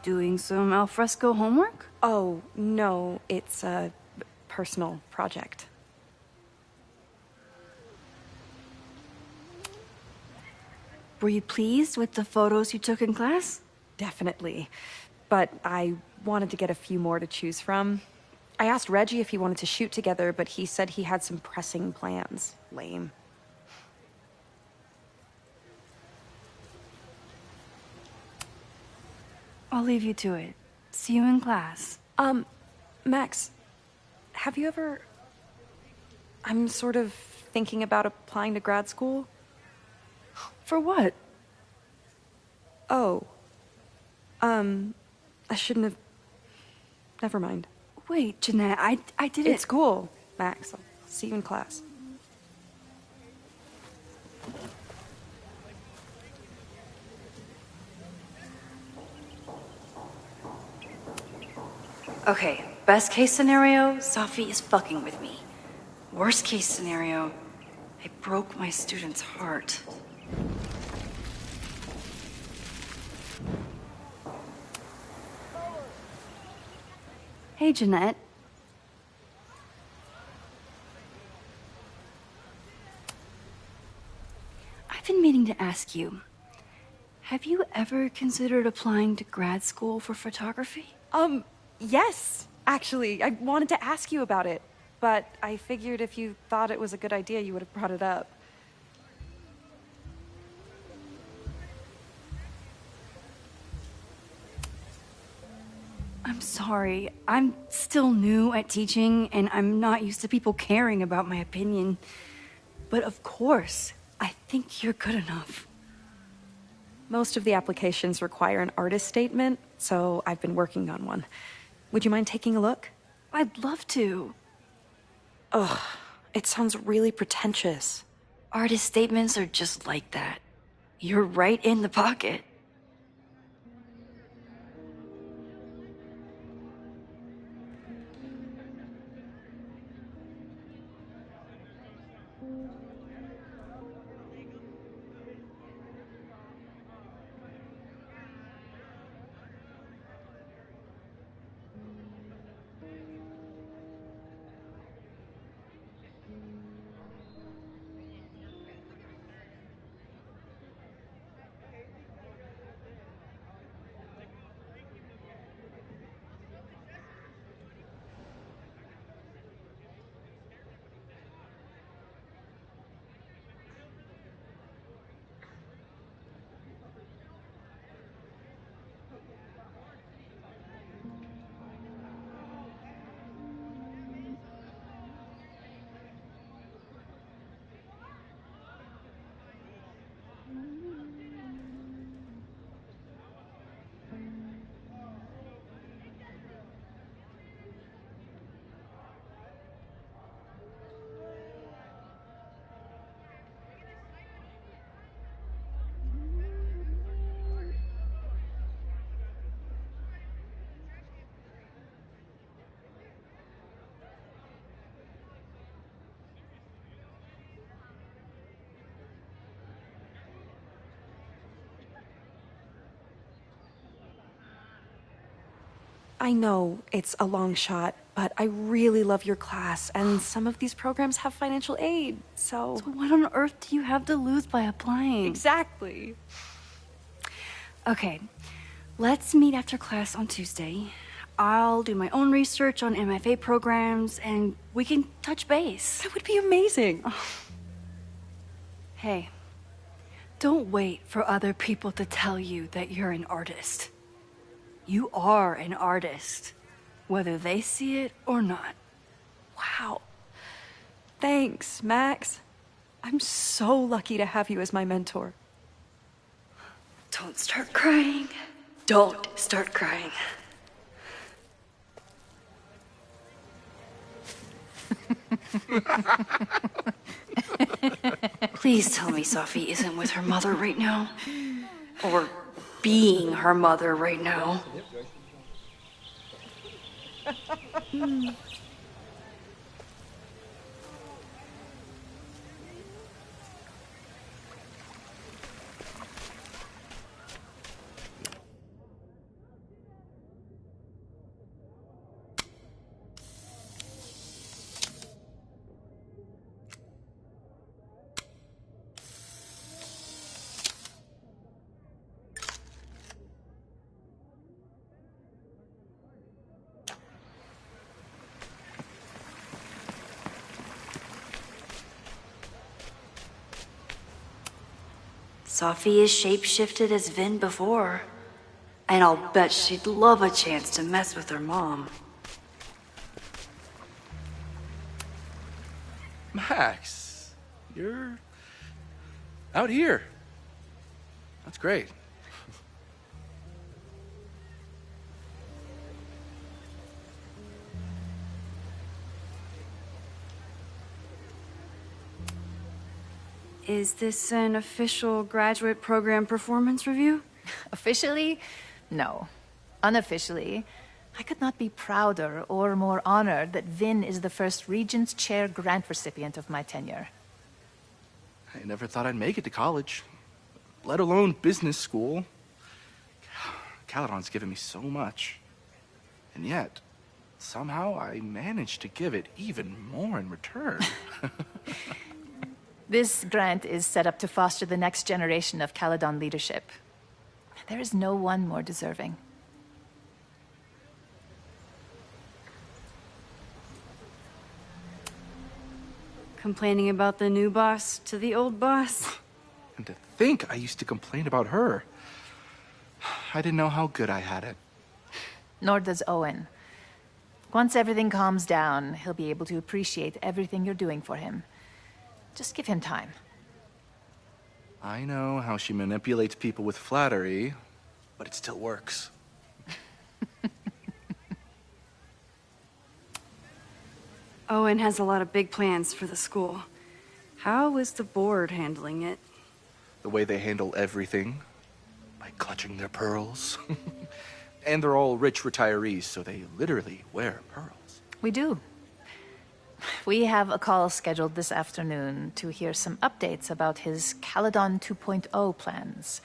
Doing some alfresco homework? Oh, no, it's a personal project. Were you pleased with the photos you took in class? Definitely. But I wanted to get a few more to choose from. I asked Reggie if he wanted to shoot together, but he said he had some pressing plans. Lame. I'll leave you to it. See you in class. Max, have you ever... I'm sort of thinking about applying to grad school. For what? Oh. I shouldn't have... Never mind. Wait, Jeanette, I didn't... It's cool, Max. I'll see you in class. Okay, best case scenario, Safi is fucking with me. Worst case scenario, I broke my student's heart. Hey, Jeanette. I've been meaning to ask you, have you ever considered applying to grad school for photography? Yes, actually. I wanted to ask you about it, but I figured if you thought it was a good idea, you would have brought it up. I'm sorry. I'm still new at teaching, and I'm not used to people caring about my opinion. But of course, I think you're good enough. Most of the applications require an artist statement, so I've been working on one. Would you mind taking a look? I'd love to. Ugh, it sounds really pretentious. Artist statements are just like that. You're right in the pocket. I know it's a long shot, but I really love your class, and some of these programs have financial aid, so... So what on earth do you have to lose by applying? Exactly. Okay, let's meet after class on Tuesday. I'll do my own research on MFA programs, and we can touch base. That would be amazing. Hey, don't wait for other people to tell you that you're an artist. You are an artist, whether they see it or not. Wow. Thanks, Max. I'm so lucky to have you as my mentor. Don't start crying. Don't start crying. Please tell me Safi isn't with her mother right now. Or being her mother right now. Safi is shapeshifted as Vin before. And I'll bet she'd love a chance to mess with her mom. Max, you're out here. That's great. Is this an official graduate program performance review? Officially? No. Unofficially, I could not be prouder or more honored that Vin is the first Regent's Chair grant recipient of my tenure. I never thought I'd make it to college, let alone business school. Caledon's given me so much. And yet, somehow I managed to give it even more in return. This grant is set up to foster the next generation of Caledon leadership. There is no one more deserving. Complaining about the new boss to the old boss? And to think I used to complain about her. I didn't know how good I had it. Nor does Owen. Once everything calms down, he'll be able to appreciate everything you're doing for him. Just give him time. I know how she manipulates people with flattery, but it still works. Owen has a lot of big plans for the school. How is the board handling it? The way they handle everything, by clutching their pearls. And they're all rich retirees, so they literally wear pearls. We do. We have a call scheduled this afternoon to hear some updates about his Caledon 2.0 plans.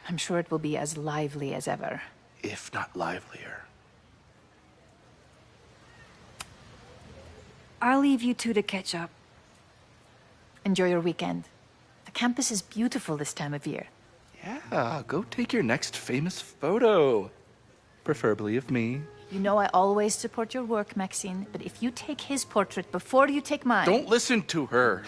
I'm sure it will be as lively as ever. If not livelier. I'll leave you two to catch up. Enjoy your weekend. The campus is beautiful this time of year. Yeah, go take your next famous photo. Preferably of me. You know I always support your work, Maxine, but if you take his portrait before you take mine... Don't listen to her.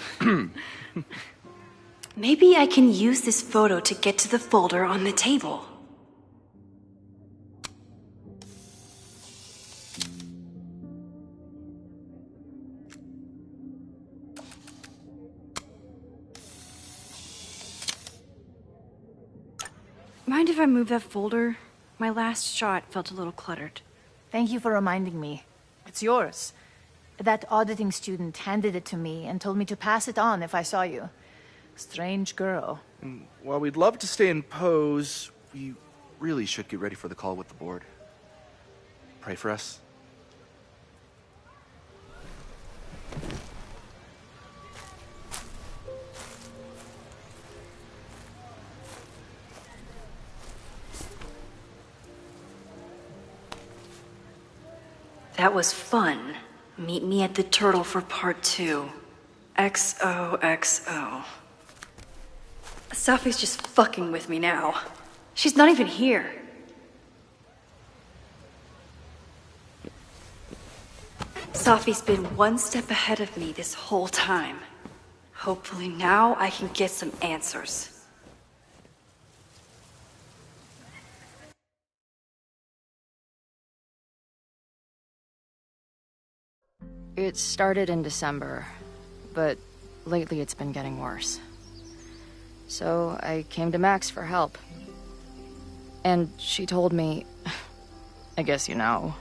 Maybe I can use this photo to get to the folder on the table. Mind if I move that folder? My last shot felt a little cluttered. Thank you for reminding me. It's yours. That auditing student handed it to me and told me to pass it on if I saw you. Strange girl. And while we'd love to stay in pose, we really should get ready for the call with the board. Pray for us. That was fun. Meet me at the Turtle for part 2. XOXO. Safi's just fucking with me now. She's not even here. Safi's been one step ahead of me this whole time. Hopefully now I can get some answers. It started in December, but lately it's been getting worse. So I came to Max for help. And she told me, I guess you know,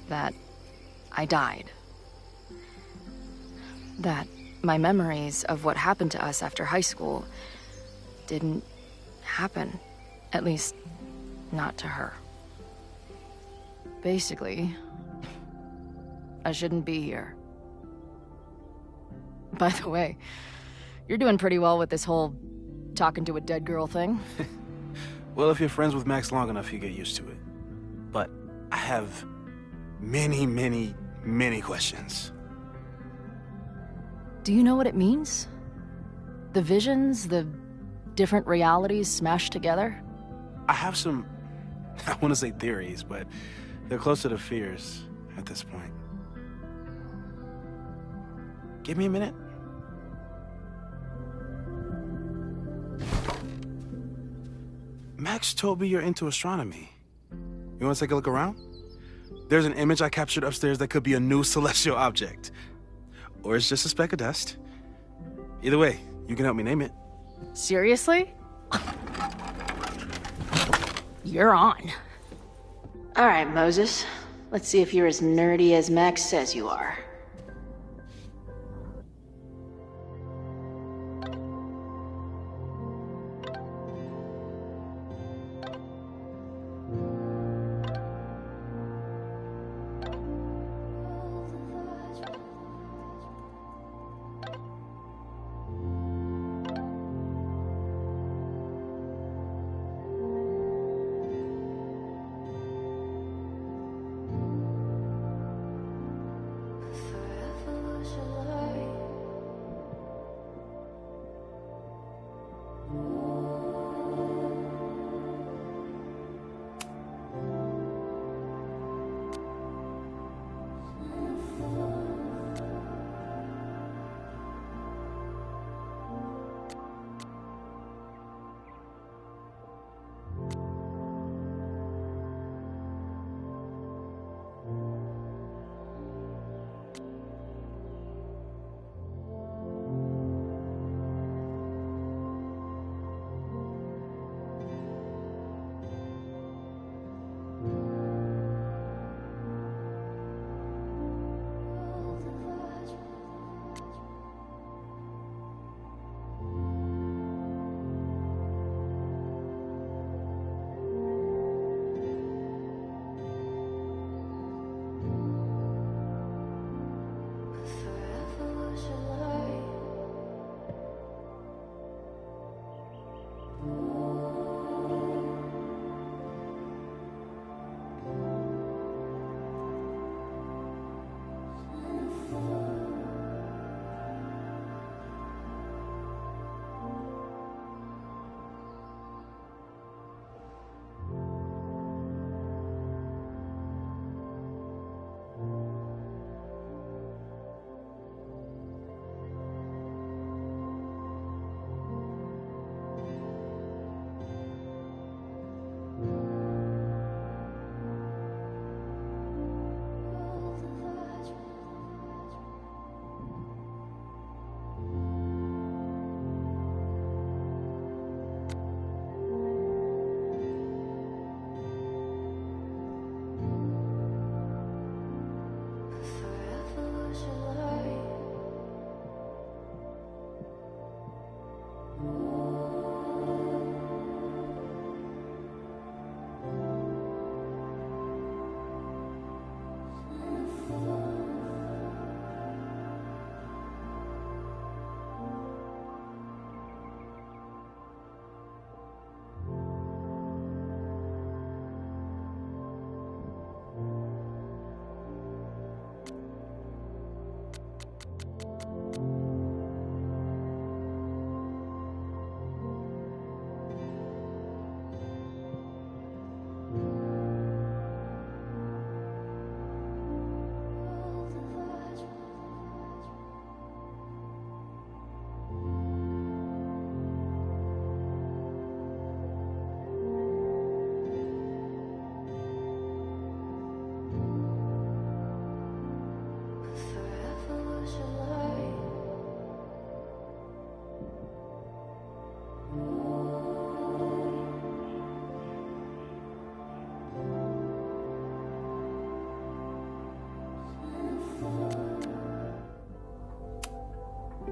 that I died. That my memories of what happened to us after high school didn't happen. At least, not to her. Basically, I shouldn't be here. By the way, you're doing pretty well with this whole talking to a dead girl thing. Well, if you're friends with Max long enough, you get used to it. But I have many, many, many questions. Do you know what it means? The visions, the different realities smashed together? I have some, I want to say theories, but they're closer to fears at this point. Give me a minute. Max told me you're into astronomy. You want to take a look around? There's an image I captured upstairs that could be a new celestial object. Or it's just a speck of dust. Either way, you can help me name it. Seriously? You're on. All right, Moses. Let's see if you're as nerdy as Max says you are.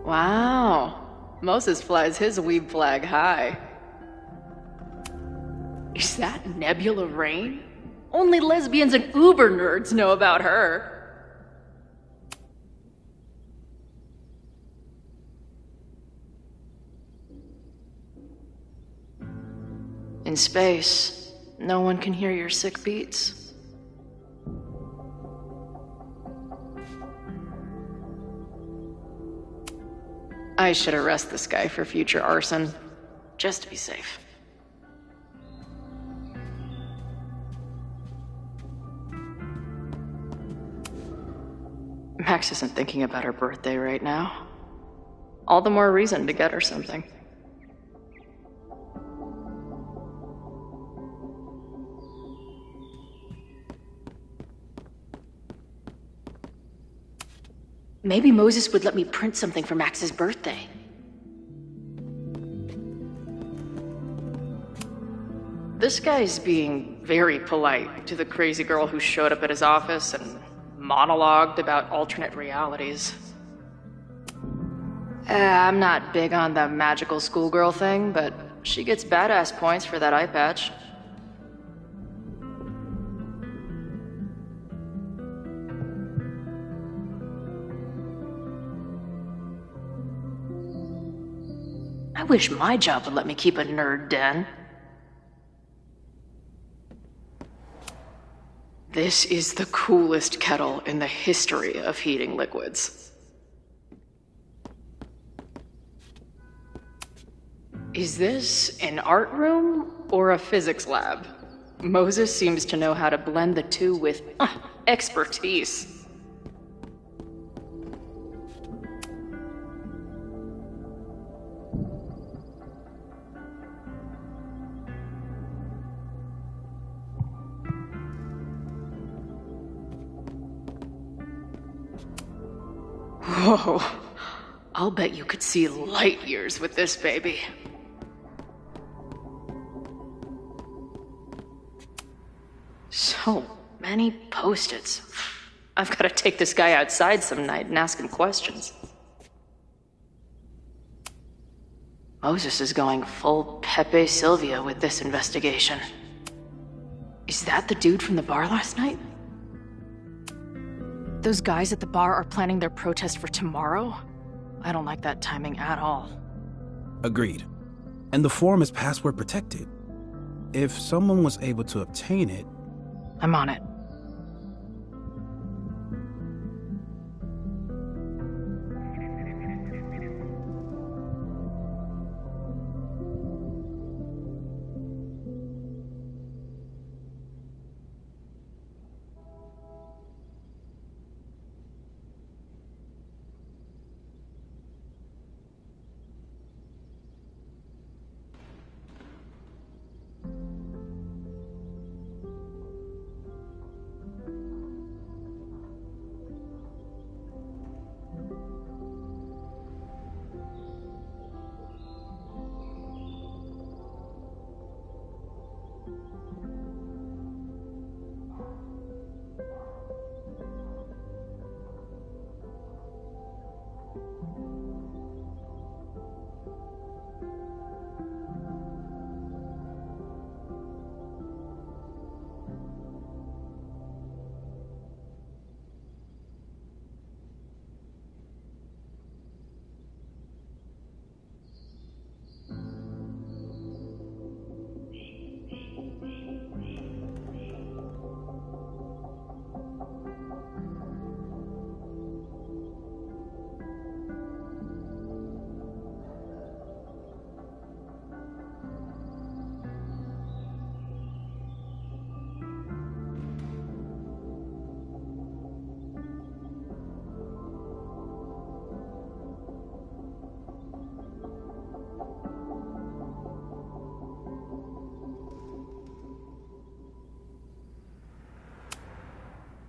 Wow. Moses flies his weeb flag high. Is that Nebula Rain? Only lesbians and uber nerds know about her. In space, no one can hear your sick beats. I should arrest this guy for future arson, just to be safe. Max isn't thinking about her birthday right now. All the more reason to get her something. Maybe Moses would let me print something for Max's birthday. This guy's being very polite to the crazy girl who showed up at his office and monologued about alternate realities. I'm not big on the magical schoolgirl thing, but she gets badass points for that eye patch. I wish my job would let me keep a nerd den. This is the coolest kettle in the history of heating liquids. Is this an art room or a physics lab? Moses seems to know how to blend the two with expertise. Whoa, I'll bet you could see light years with this baby. So many Post-its. I've got to take this guy outside some night and ask him questions. Moses is going full Pepe Silvia with this investigation. Is that the dude from the bar last night? Those guys at the bar are planning their protest for tomorrow? I don't like that timing at all. Agreed. And the form is password protected. If someone was able to obtain it... I'm on it.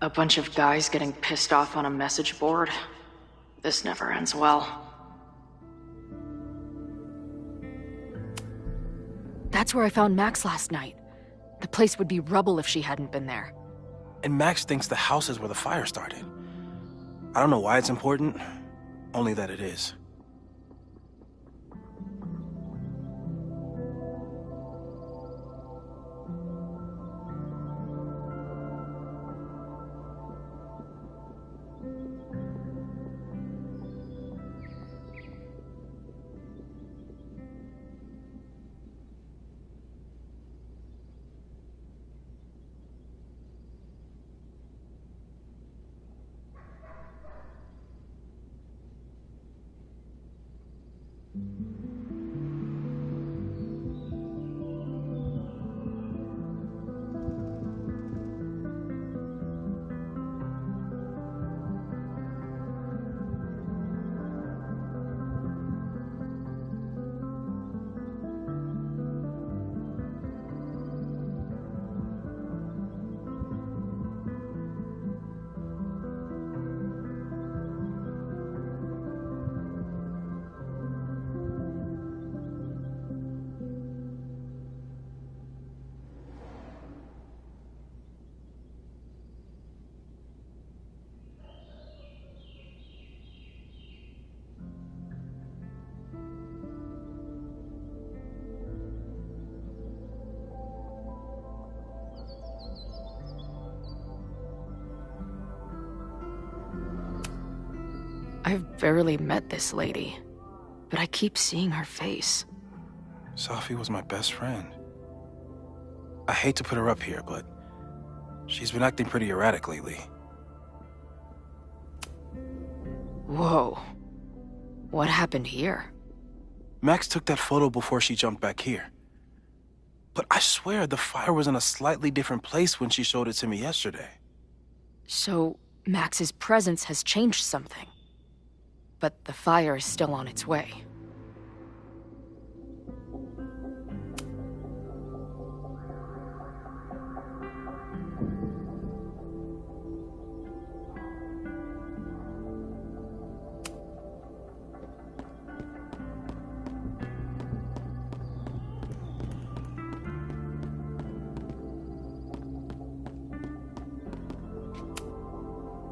A bunch of guys getting pissed off on a message board. This never ends well. That's where I found Max last night. The place would be rubble if she hadn't been there. And Max thinks the house is where the fire started. I don't know why it's important, only that it is. I've barely met this lady, but I keep seeing her face. Safi was my best friend. I hate to put her up here, but she's been acting pretty erratic lately. Whoa. What happened here? Max took that photo before she jumped back here. But I swear the fire was in a slightly different place when she showed it to me yesterday. So, Max's presence has changed something. But the fire is still on its way.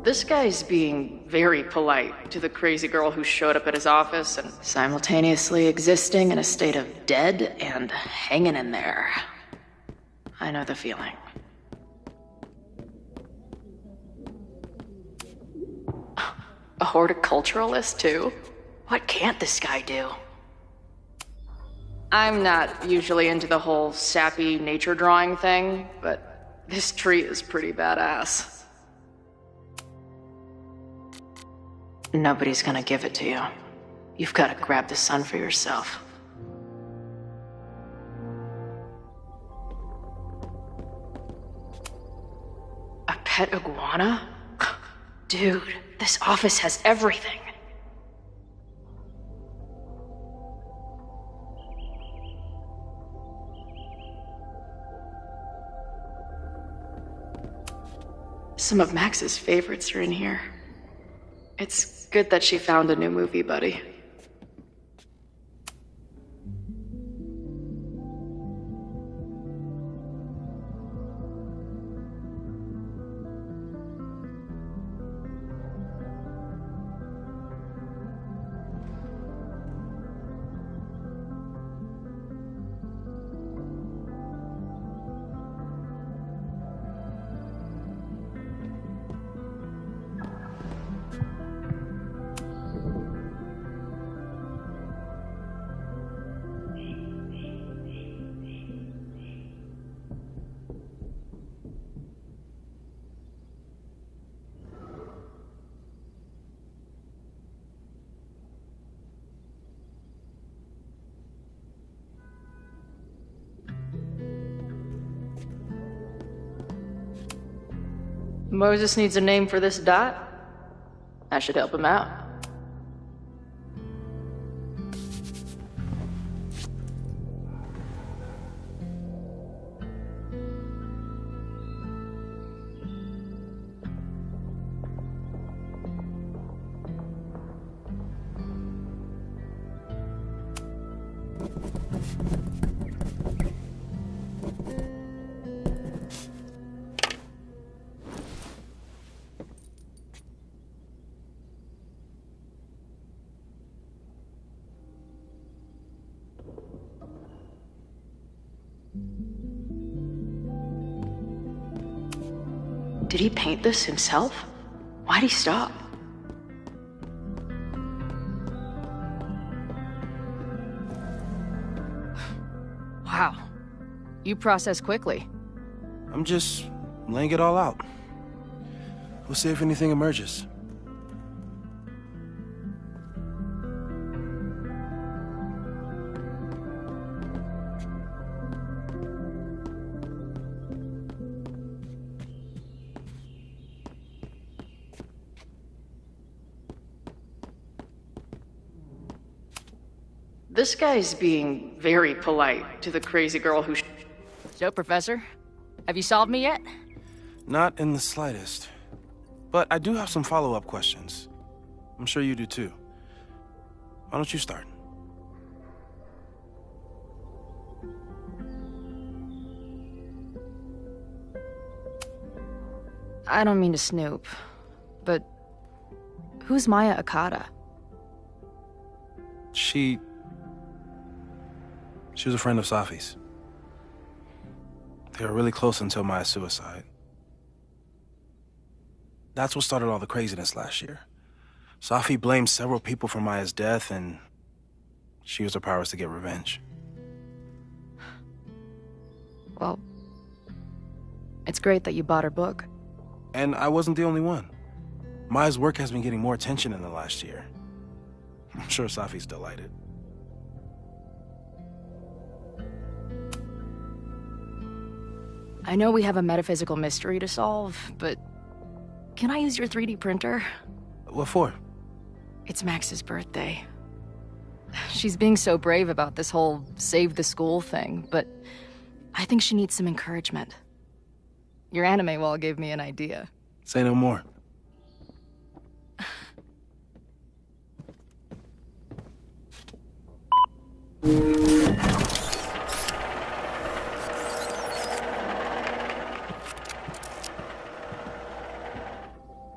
This guy's being very polite to the crazy girl who showed up at his office and simultaneously existing in a state of dead and hanging in there. I know the feeling. A horticulturalist, too? What can't this guy do? I'm not usually into the whole sappy nature drawing thing, but this tree is pretty badass. Nobody's gonna give it to you. You've gotta grab the sun for yourself. A pet iguana? Dude, this office has everything. Some of Max's favorites are in here. It's good that she found a new movie buddy. Moses needs a name for this dot. I should help him out. Did he paint this himself? Why'd he stop? Wow. You process quickly. I'm just laying it all out. We'll see if anything emerges. This guy's being very polite to the crazy girl who... So, Professor, have you solved me yet? Not in the slightest. But I do have some follow-up questions. I'm sure you do too. Why don't you start? I don't mean to snoop, but who's Maya Akata? She was a friend of Safi's. They were really close until Maya's suicide. That's what started all the craziness last year. Safi blamed several people for Maya's death, and she used her powers to get revenge. Well, it's great that you bought her book. And I wasn't the only one. Maya's work has been getting more attention in the last year. I'm sure Safi's delighted. I know we have a metaphysical mystery to solve, but can I use your 3D printer? What for? It's Max's birthday. She's being so brave about this whole save the school thing, but I think she needs some encouragement. Your anime wall gave me an idea. Say no more.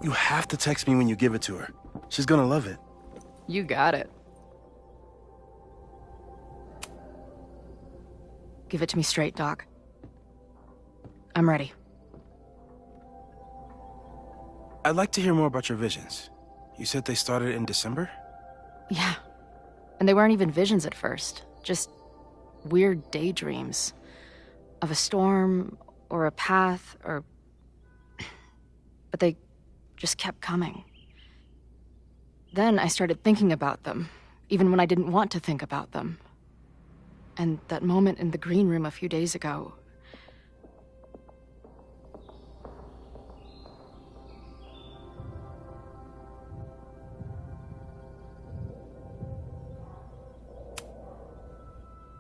You have to text me when you give it to her. She's gonna love it. You got it. Give it to me straight, Doc. I'm ready. I'd like to hear more about your visions. You said they started in December? Yeah. And they weren't even visions at first. Just weird daydreams. Of a storm, or a path, or... But they just kept coming. Then I started thinking about them, even when I didn't want to think about them. And that moment in the green room a few days ago...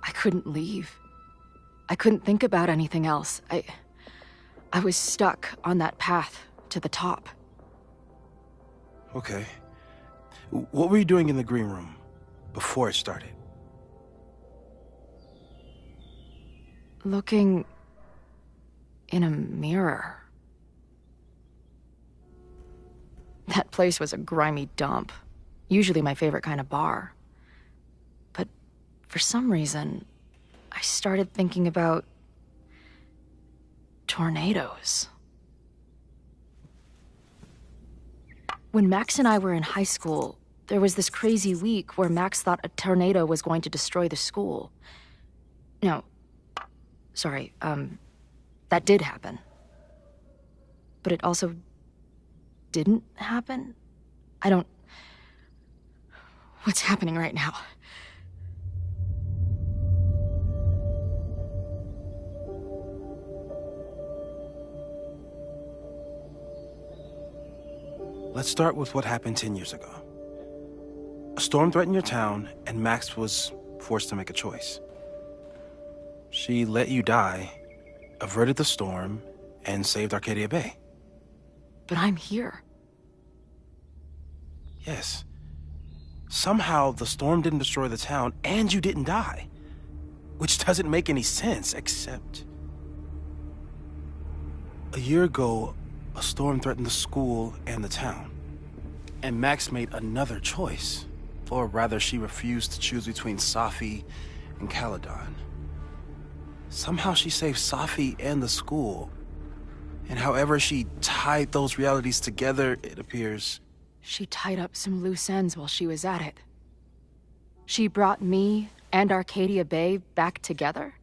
I couldn't leave. I couldn't think about anything else. I was stuck on that path to the top. Okay. What were you doing in the green room before it started? Looking in a mirror. That place was a grimy dump. Usually my favorite kind of bar. But for some reason, I started thinking about tornadoes. When Max and I were in high school, there was this crazy week where Max thought a tornado was going to destroy the school. No, sorry, that did happen. But it also didn't happen? What's happening right now? Let's start with what happened 10 years ago. A storm threatened your town, and Max was forced to make a choice. She let you die, averted the storm, and saved Arcadia Bay. But I'm here. Yes. Somehow, the storm didn't destroy the town, and you didn't die. Which doesn't make any sense, except... A year ago, a storm threatened the school and the town. And Max made another choice. Or rather, she refused to choose between Safi and Caledon. Somehow she saved Safi and the school. And however she tied those realities together, it appears... She tied up some loose ends while she was at it. She brought me and Arcadia Bay back together?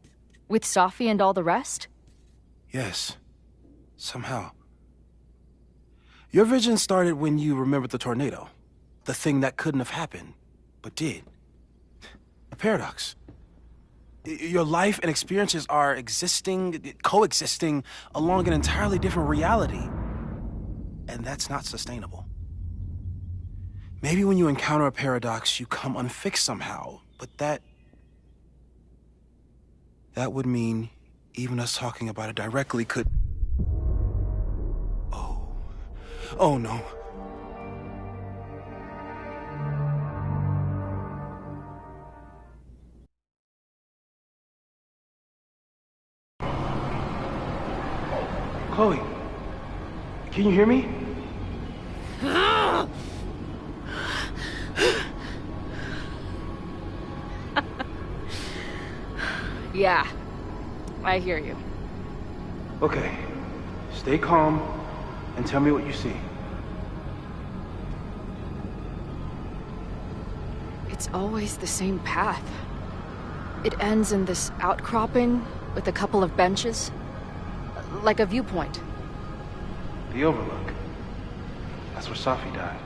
With Safi and all the rest? Yes. Somehow. Your vision started when you remembered the tornado. The thing that couldn't have happened, but did. A paradox. Your life and experiences are coexisting along an entirely different reality. And that's not sustainable. Maybe when you encounter a paradox, you come unfixed somehow, but that would mean even us talking about it directly could... Oh no. Chloe, can you hear me? Yeah, I hear you. Okay, stay calm and tell me what you see. It's always the same path. It ends in this outcropping with a couple of benches. Like a viewpoint. The Overlook. That's where Safi died.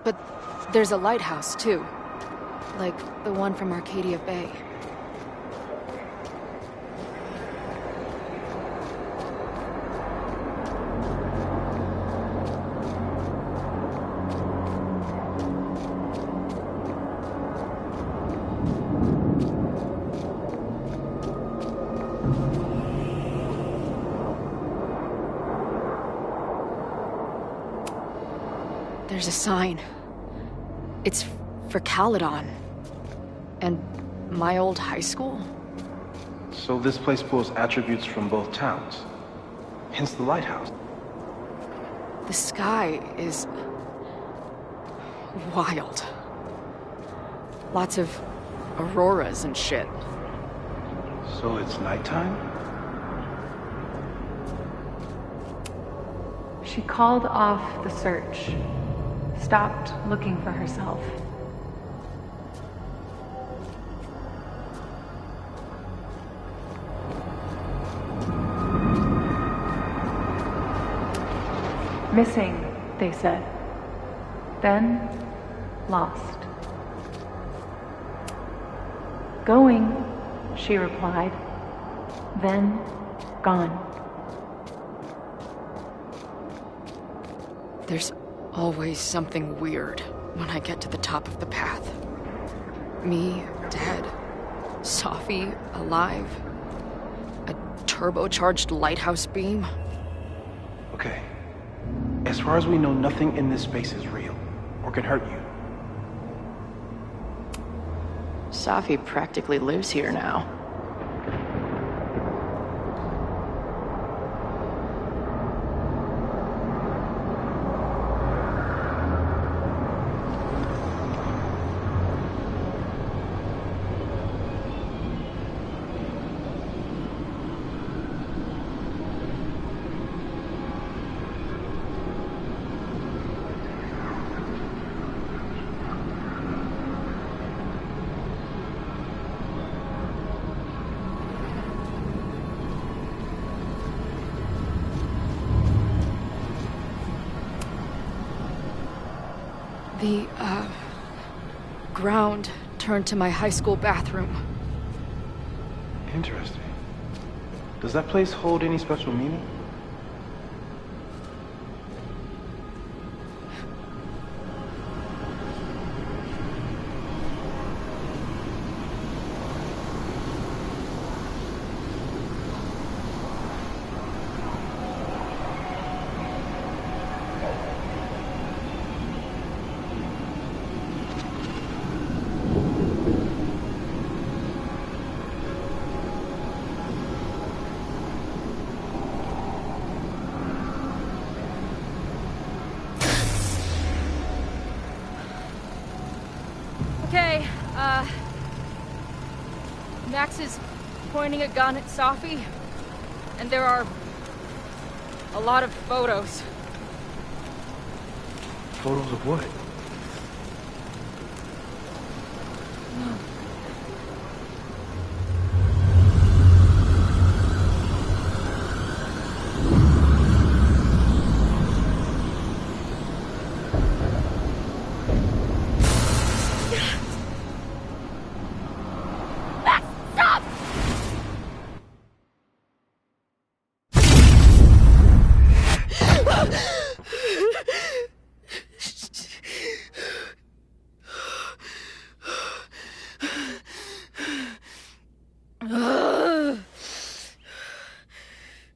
But there's a lighthouse, too. Like the one from Arcadia Bay. There's a sign. It's for Caledon. And my old high school? So this place pulls attributes from both towns. Hence the lighthouse. The sky is wild. Lots of auroras and shit. So it's nighttime? She called off the search. Stopped looking for herself. Missing, they said. Then, lost. Going, she replied. Then, gone. There's always something weird when I get to the top of the path. Me, dead. Safi, alive. A turbocharged lighthouse beam. Okay. As far as we know, nothing in this space is real, or can hurt you. Safi practically lives here now. The, ground returned to my high school bathroom. Interesting. Does that place hold any special meaning? Okay, Max is pointing a gun at Safi, and there are a lot of photos. Photos of what?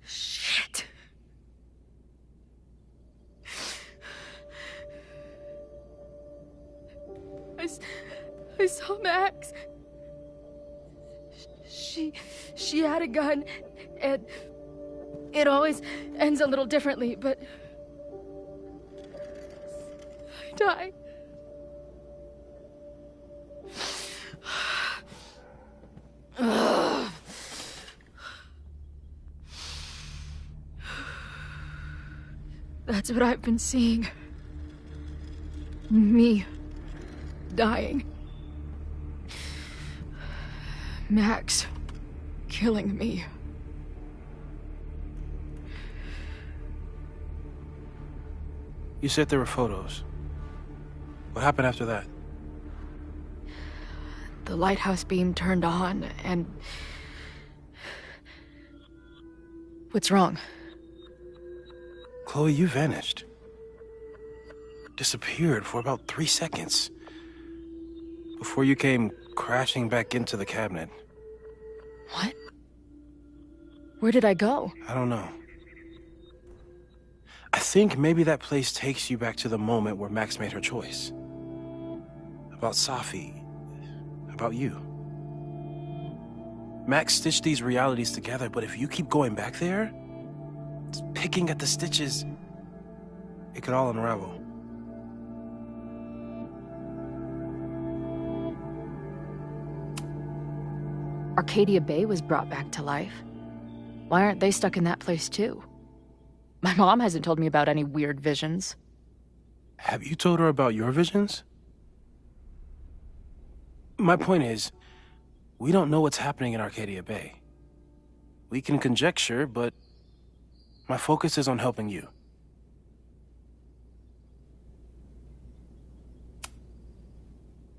Shit. I saw Max. She had a gun, and it always ends a little differently, but I died. That's what I've been seeing. Me dying. Max killing me. You said there were photos. What happened after that? The lighthouse beam turned on, and... What's wrong? Chloe, you vanished. Disappeared for about 3 seconds. Before you came crashing back into the cabinet. What? Where did I go? I don't know. I think maybe that place takes you back to the moment where Max made her choice. About Safi. About you. Max stitched these realities together, but if you keep going back there, picking at the stitches, it could all unravel. Arcadia Bay was brought back to life. Why aren't they stuck in that place too? My mom hasn't told me about any weird visions. Have you told her about your visions? My point is, we don't know what's happening in Arcadia Bay. We can conjecture, but my focus is on helping you.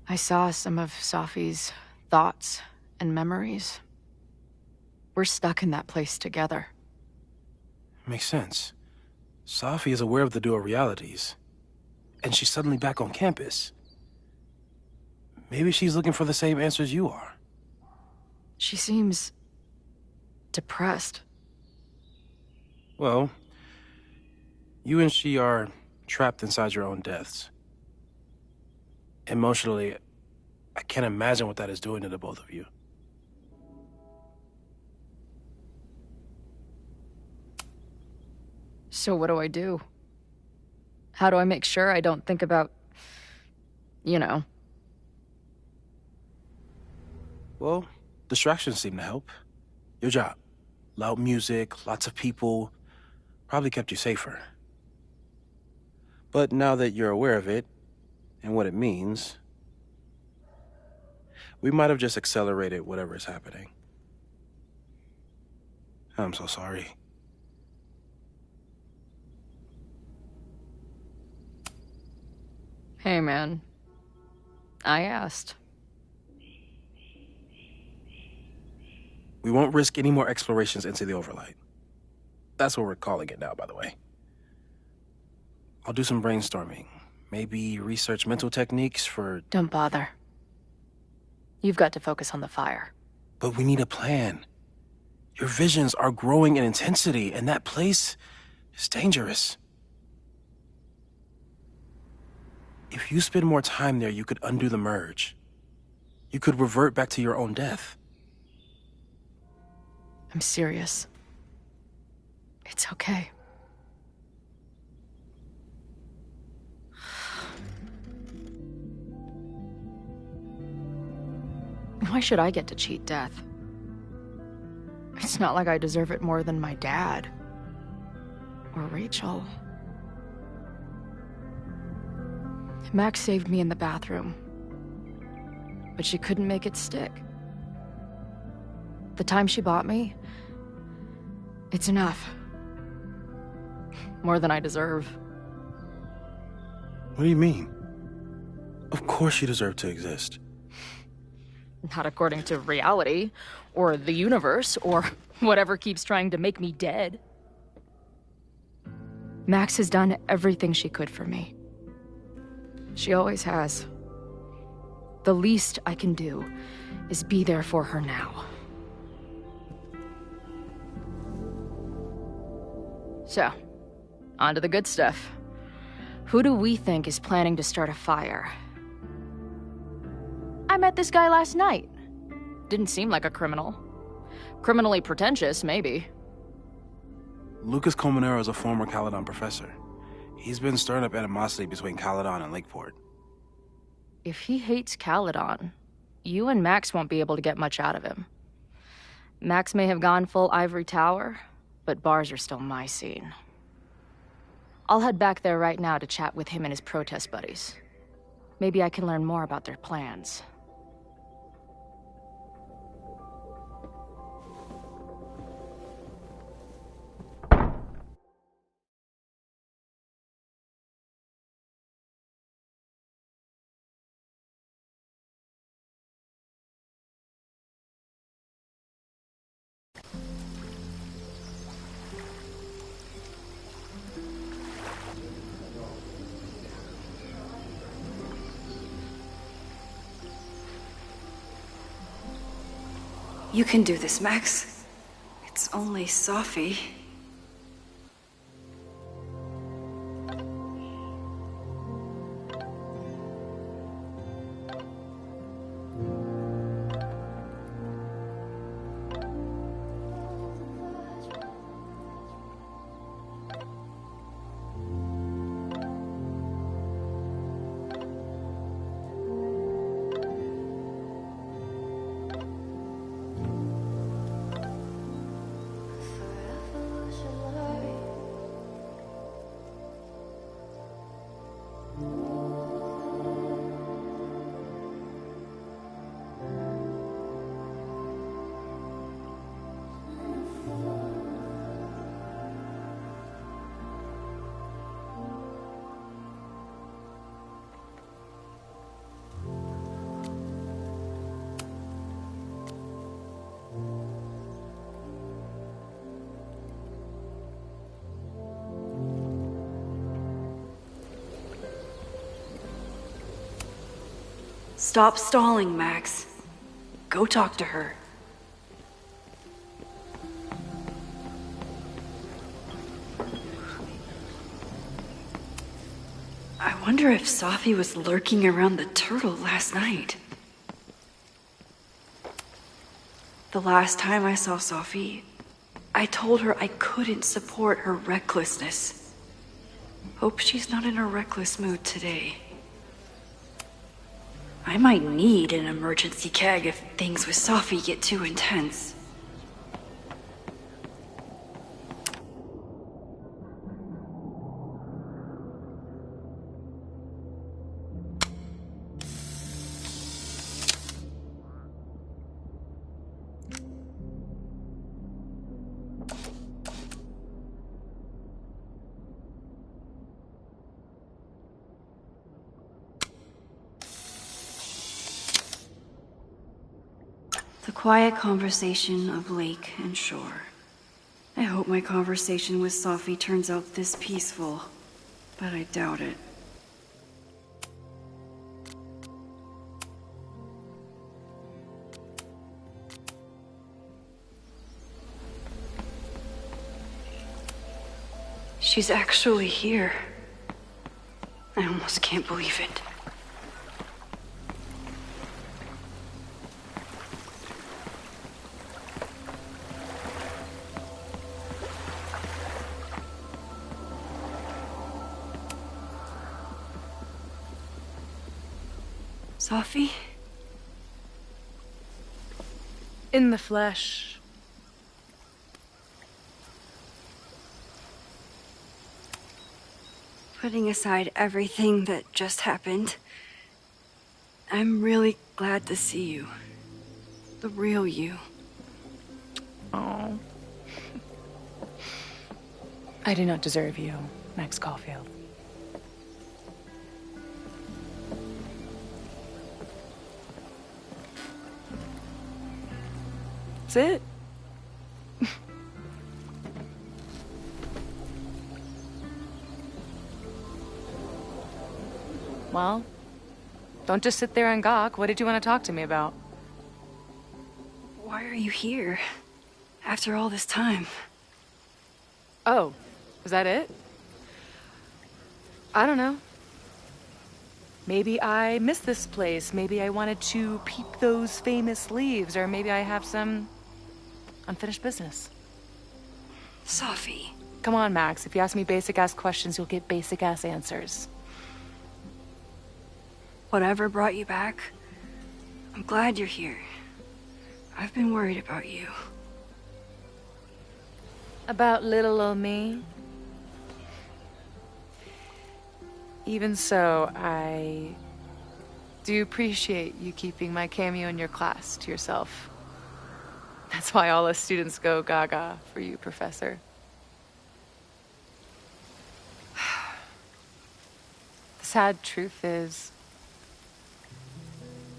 I saw some of Safi's thoughts and memories. We're stuck in that place together. Makes sense. Safi is aware of the dual realities, and she's suddenly back on campus. Maybe she's looking for the same answers you are. She seems... depressed. Well, you and she are trapped inside your own deaths. Emotionally, I can't imagine what that is doing to the both of you. So what do I do? How do I make sure I don't think about... you know? Well, distractions seem to help. Your job. Loud music, lots of people, probably kept you safer. But now that you're aware of it, and what it means, we might have just accelerated whatever is happening. I'm so sorry. Hey, man. I asked. We won't risk any more explorations into the Overlight. That's what we're calling it now, by the way. I'll do some brainstorming. Maybe research mental techniques for... Don't bother. You've got to focus on the fire. But we need a plan. Your visions are growing in intensity, and that place is dangerous. If you spend more time there, you could undo the merge. You could revert back to your own death. I'm serious. It's okay. Why should I get to cheat death? It's not like I deserve it more than my dad. Or Rachel. Max saved me in the bathroom. But she couldn't make it stick. The time she bought me, it's enough. More than I deserve. What do you mean? Of course you deserve to exist. Not according to reality, or the universe, or whatever keeps trying to make me dead. Max has done everything she could for me. She always has. The least I can do is be there for her now. So, on to the good stuff. Who do we think is planning to start a fire? I met this guy last night. Didn't seem like a criminal. Criminally pretentious, maybe. Lucas Colmenero is a former Caledon professor. He's been stirring up animosity between Caledon and Lakeport. If he hates Caledon, you and Max won't be able to get much out of him. Max may have gone full Ivory Tower, but bars are still my scene. I'll head back there right now to chat with him and his protest buddies. Maybe I can learn more about their plans. You can do this, Max. It's only Sophie. Stop stalling, Max. Go talk to her. I wonder if Sophie was lurking around the turtle last night. The last time I saw Sophie, I told her I couldn't support her recklessness. Hope she's not in a reckless mood today. I might need an emergency keg if things with Sophie get too intense. The quiet conversation of lake and shore. I hope my conversation with Sophie turns out this peaceful, but I doubt it. She's actually here. I almost can't believe it. Sophie? In the flesh. Putting aside everything that just happened, I'm really glad to see you. The real you. Oh. I do not deserve you, Max Caulfield. That's it. Well, don't just sit there and gawk. What did you want to talk to me about? Why are you here? After all this time? Oh, was that it? I don't know. Maybe I missed this place. Maybe I wanted to peep those famous leaves, or maybe I have some unfinished business. Sophie. Come on, Max. If you ask me basic-ass questions, you'll get basic-ass answers. Whatever brought you back, I'm glad you're here. I've been worried about you. About little old me? Even so, I do appreciate you keeping my cameo in your class to yourself. That's why all us students go gaga for you, Professor. The sad truth is,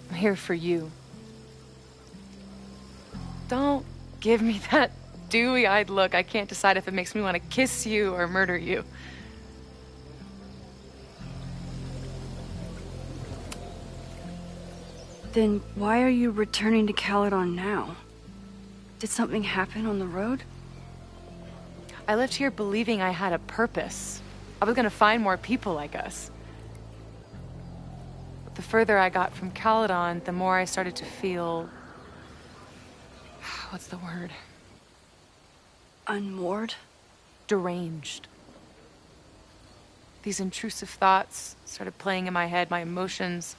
I'm here for you. Don't give me that dewy-eyed look. I can't decide if it makes me want to kiss you or murder you. Then why are you returning to Caledon now? Did something happen on the road? I left here believing I had a purpose. I was gonna find more people like us. But the further I got from Caledon, the more I started to feel... what's the word? Unmoored? Deranged. These intrusive thoughts started playing in my head. My emotions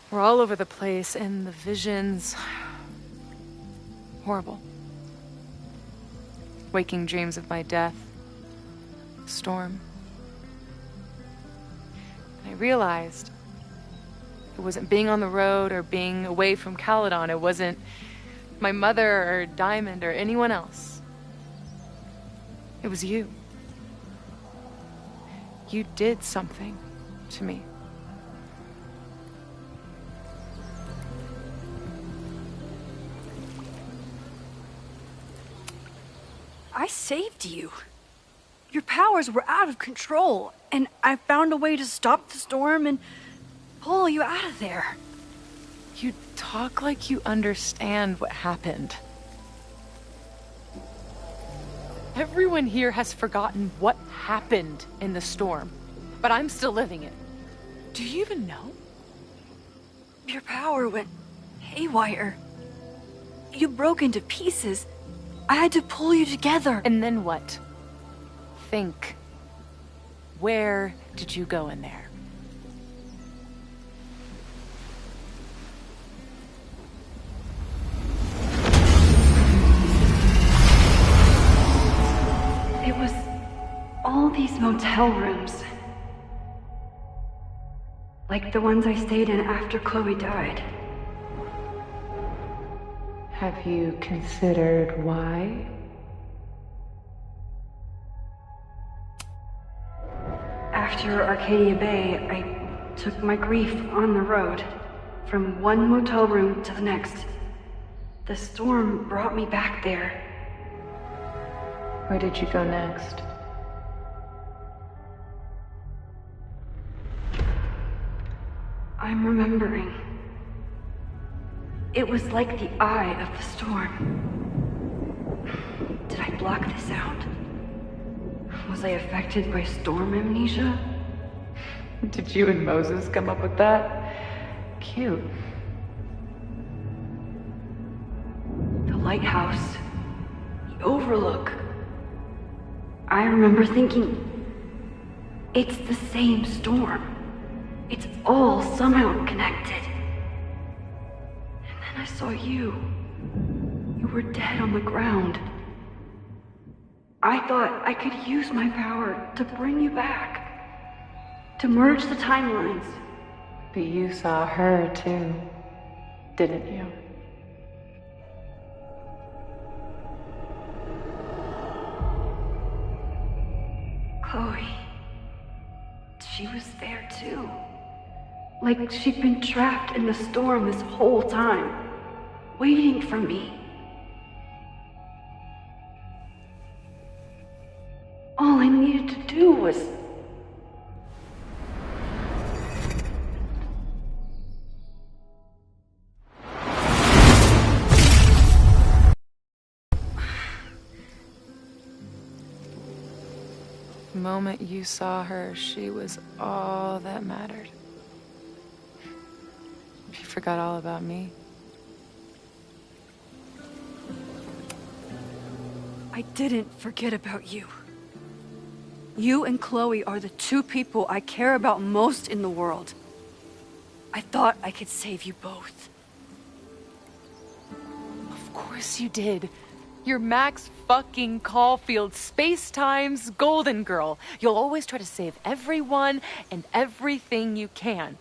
were all over the place, and the visions... horrible. Waking dreams of my death. Storm. And I realized it wasn't being on the road or being away from Caledon. It wasn't my mother or Diamond or anyone else. It was you. You did something to me. I saved you. Your powers were out of control, and I found a way to stop the storm and pull you out of there. You talk like you understand what happened. Everyone here has forgotten what happened in the storm, but I'm still living it. Do you even know? Your power went haywire. You broke into pieces. I had to pull you together. And then what? Think. Where did you go in there? It was all these motel rooms. Like the ones I stayed in after Chloe died. Have you considered why? After Arcadia Bay, I took my grief on the road, from one motel room to the next. The storm brought me back there. Where did you go next? I'm remembering. It was like the eye of the storm. Did I block this out? Was I affected by storm amnesia? Did you and Moses come up with that? Cute. The lighthouse. The overlook. I remember thinking, it's the same storm. It's all somehow connected. And then I saw you. You were dead on the ground. I thought I could use my power to bring you back. To merge the timelines. But you saw her too, didn't you? Chloe. She was there too. Like she'd been trapped in the storm this whole time, waiting for me. All I needed to do was... The moment you saw her, she was all that mattered. She forgot all about me. I didn't forget about you. You and Chloe are the two people I care about most in the world. I thought I could save you both. Of course you did. You're Max fucking Caulfield, Space-Time's golden girl. You'll always try to save everyone and everything you can.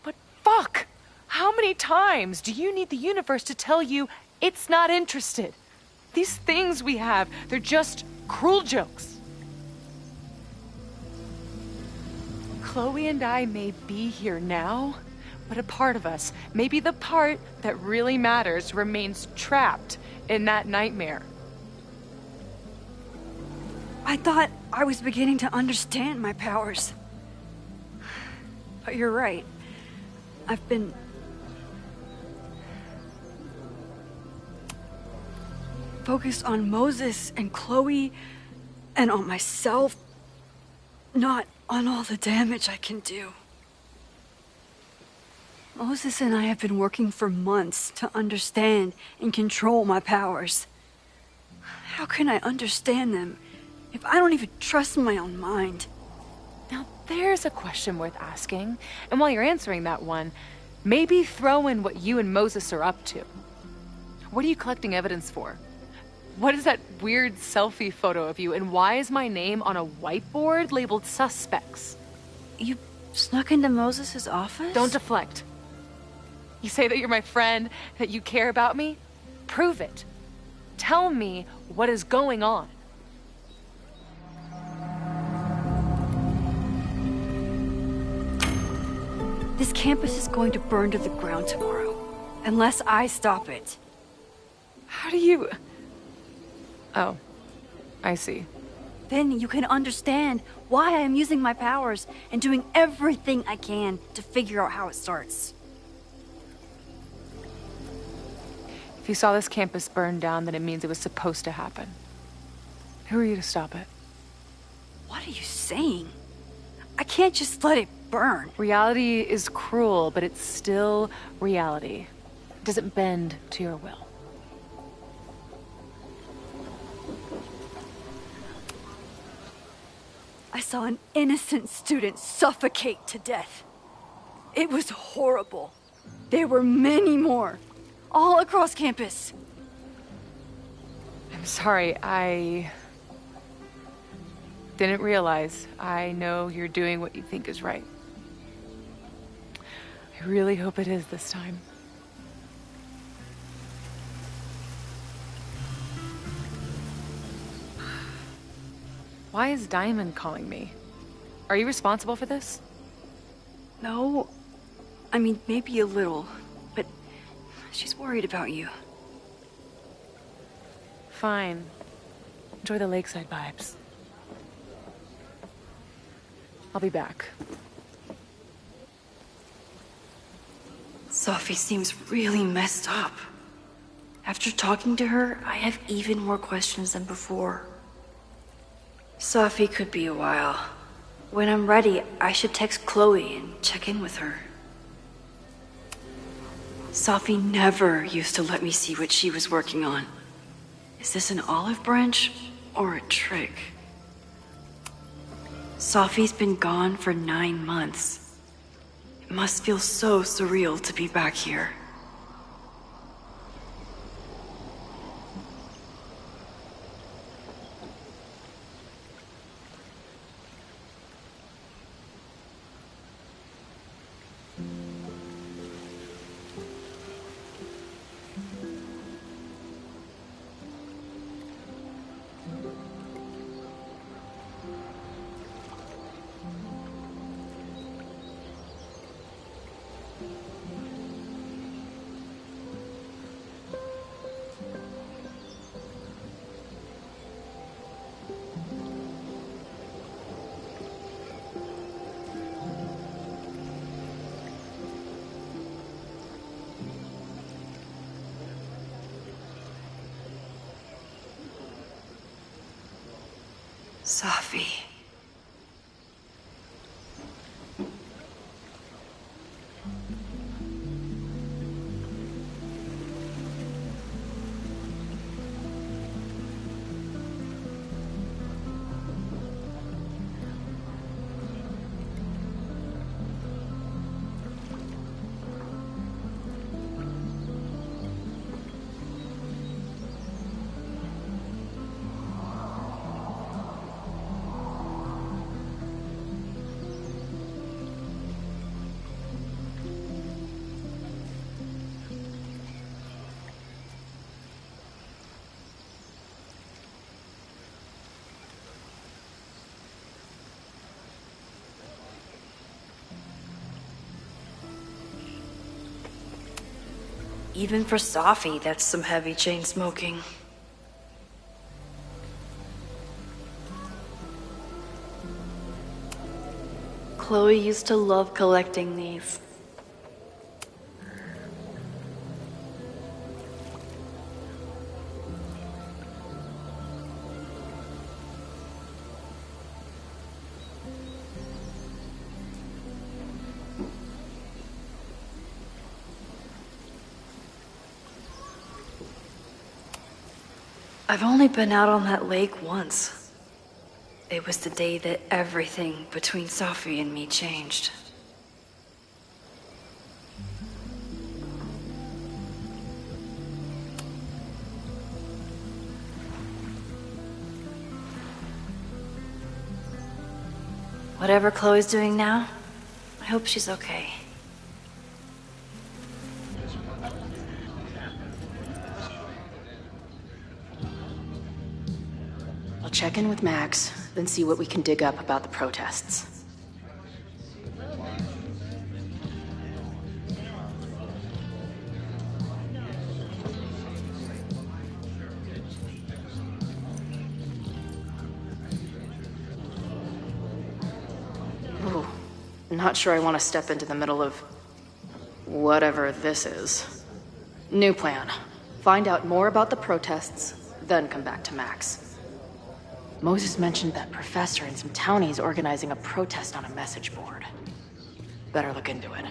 But fuck! How many times do you need the universe to tell you it's not interested? These things we have, they're just cruel jokes. Chloe and I may be here now, but a part of us, maybe the part that really matters, remains trapped in that nightmare. I thought I was beginning to understand my powers. But you're right. I've been... focused on Moses and Chloe and on myself, not on all the damage I can do. Moses and I have been working for months to understand and control my powers. How can I understand them if I don't even trust my own mind? Now there's a question worth asking, and while you're answering that one, maybe throw in what you and Moses are up to. What are you collecting evidence for? What is that weird selfie photo of you, and why is my name on a whiteboard labeled suspects? You snuck into Moses' office? Don't deflect. You say that you're my friend, that you care about me? Prove it. Tell me what is going on. This campus is going to burn to the ground tomorrow, unless I stop it. How do you... Oh, I see. Then you can understand why I am using my powers and doing everything I can to figure out how it starts. If you saw this campus burn down, then it means it was supposed to happen. Who are you to stop it? What are you saying? I can't just let it burn. Reality is cruel, but it's still reality. It doesn't bend to your will. I saw an innocent student suffocate to death. It was horrible. There were many more, all across campus. I'm sorry, I didn't realize. I know you're doing what you think is right. I really hope it is this time. Why is Diamond calling me? Are you responsible for this? No. I mean, maybe a little, but she's worried about you. fine. Enjoy the lakeside vibes. I'll be back. Sophie seems really messed up. After talking to her, I have even more questions than before. Sophie could be a while. When I'm ready, I should text Chloe and check in with her. Sophie never used to let me see what she was working on. Is this an olive branch or a trick? Sophie's been gone for 9 months. It must feel so surreal to be back here. Sophie. Even for Sophie, that's some heavy chain smoking. Chloe used to love collecting these. I've only been out on that lake once. It was the day that everything between Sophie and me changed. Whatever Chloe's doing now, I hope she's okay. I'll check in with Max, then see what we can dig up about the protests. Ooh, not sure I want to step into the middle of whatever this is. New plan. Find out more about the protests, then come back to Max. Moses mentioned that professor and some townies organizing a protest on a message board. Better look into it.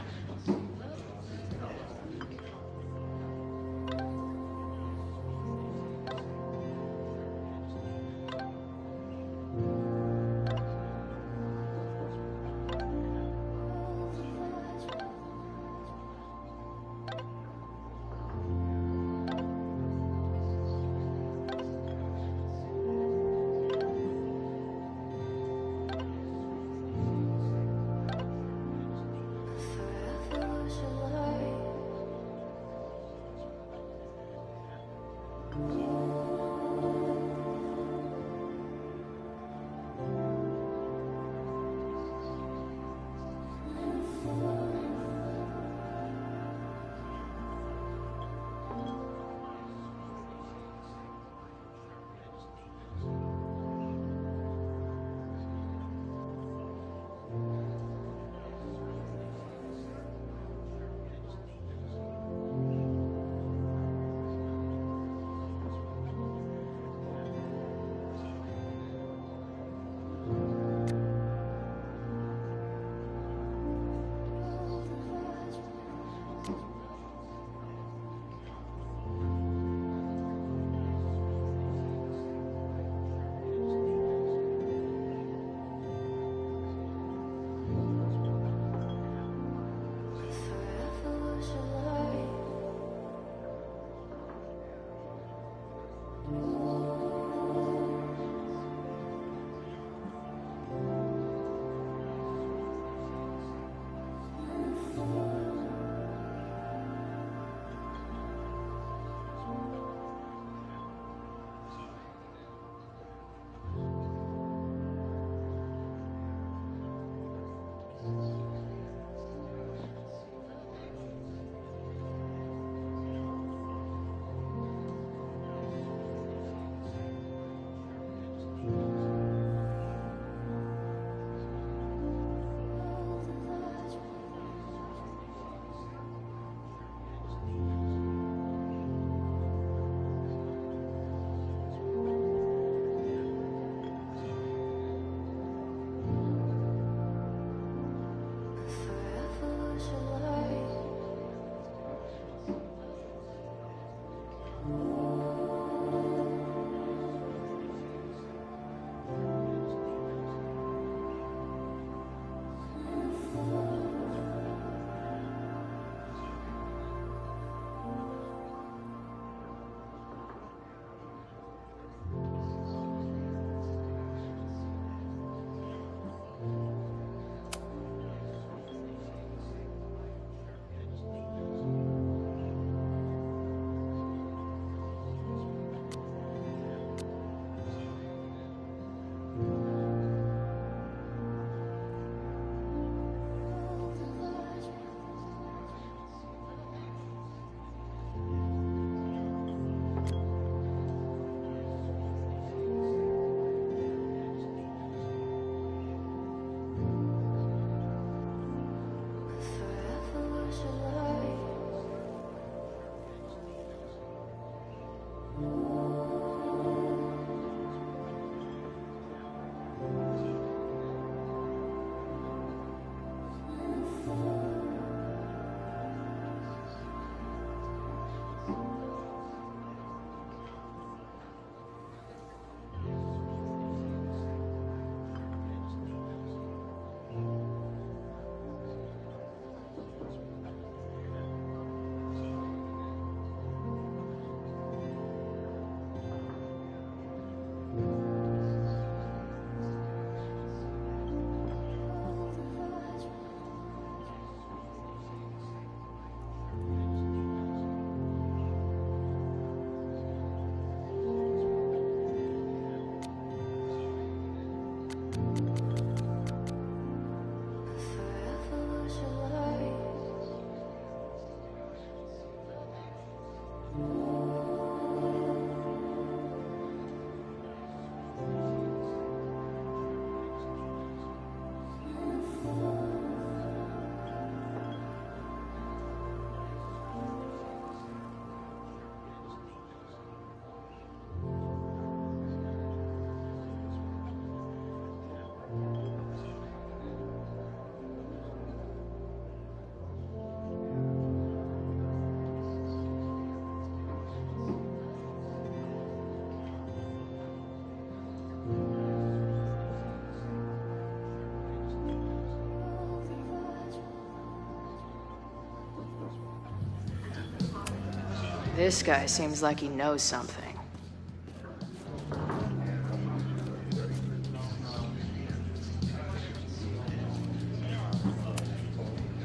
This guy seems like he knows something.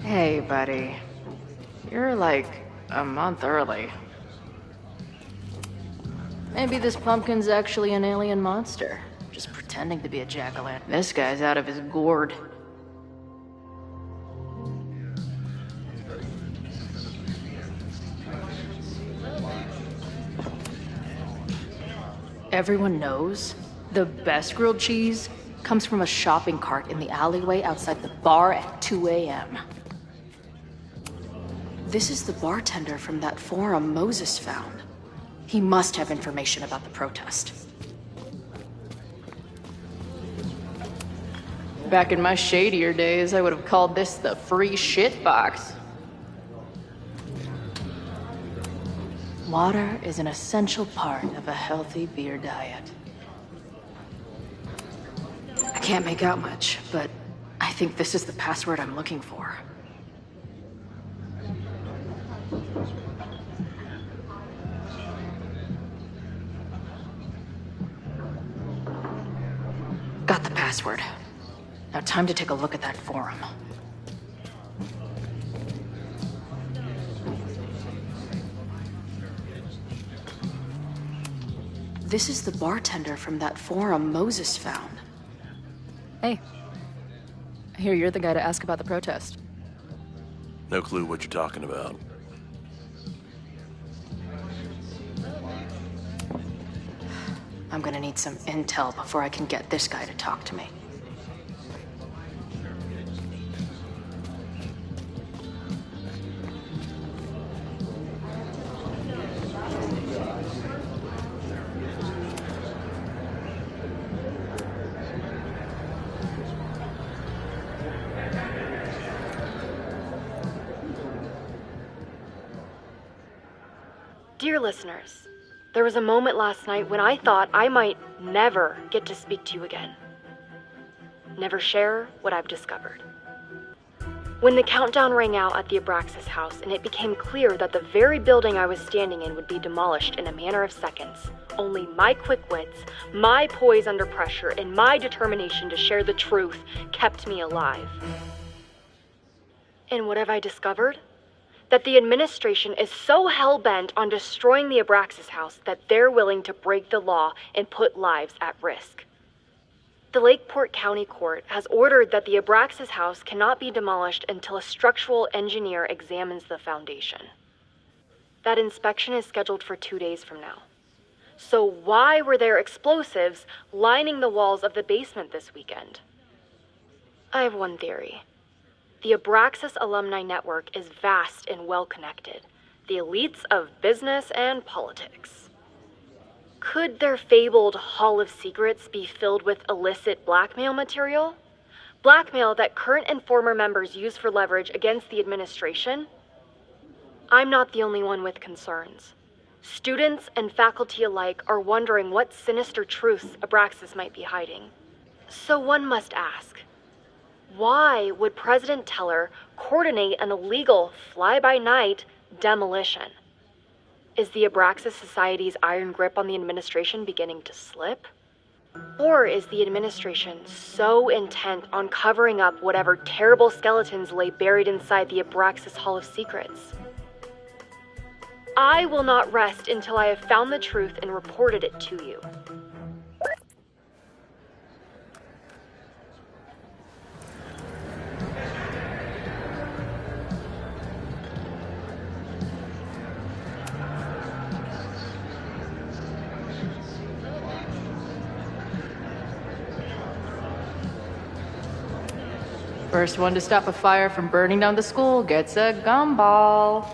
Hey, buddy. You're like a month early. Maybe this pumpkin's actually an alien monster, just pretending to be a jack-o'-lantern. This guy's out of his gourd. Everyone knows the best grilled cheese comes from a shopping cart in the alleyway outside the bar at 2 a.m. This is the bartender from that forum Moses found. He must have information about the protest. Back in my shadier days, I would have called this the free shit box. Water is an essential part of a healthy beer diet. I can't make out much, but I think this is the password I'm looking for. Got the password. Now time to take a look at that forum. This is the bartender from that forum Moses found. Hey. I hear you're the guy to ask about the protest. No clue what you're talking about. I'm gonna need some intel before I can get this guy to talk to me. Dear listeners, there was a moment last night when I thought I might never get to speak to you again. Never share what I've discovered. When the countdown rang out at the Abraxas house and it became clear that the very building I was standing in would be demolished in a matter of seconds, only my quick wits, my poise under pressure, and my determination to share the truth kept me alive. And what have I discovered? That the administration is so hell-bent on destroying the Abraxas house that they're willing to break the law and put lives at risk. The Lakeport County Court has ordered that the Abraxas house cannot be demolished until a structural engineer examines the foundation. That inspection is scheduled for 2 days from now. So why were there explosives lining the walls of the basement this weekend? I have one theory. The Abraxas alumni network is vast and well-connected, the elites of business and politics. Could their fabled Hall of Secrets be filled with illicit blackmail material? Blackmail that current and former members use for leverage against the administration? I'm not the only one with concerns. Students and faculty alike are wondering what sinister truths Abraxas might be hiding. So one must ask, why would President Teller coordinate an illegal fly-by-night demolition? Is the Abraxas Society's iron grip on the administration beginning to slip? Or is the administration so intent on covering up whatever terrible skeletons lay buried inside the Abraxas Hall of Secrets? I will not rest until I have found the truth and reported it to you. First one to stop a fire from burning down the school gets a gumball.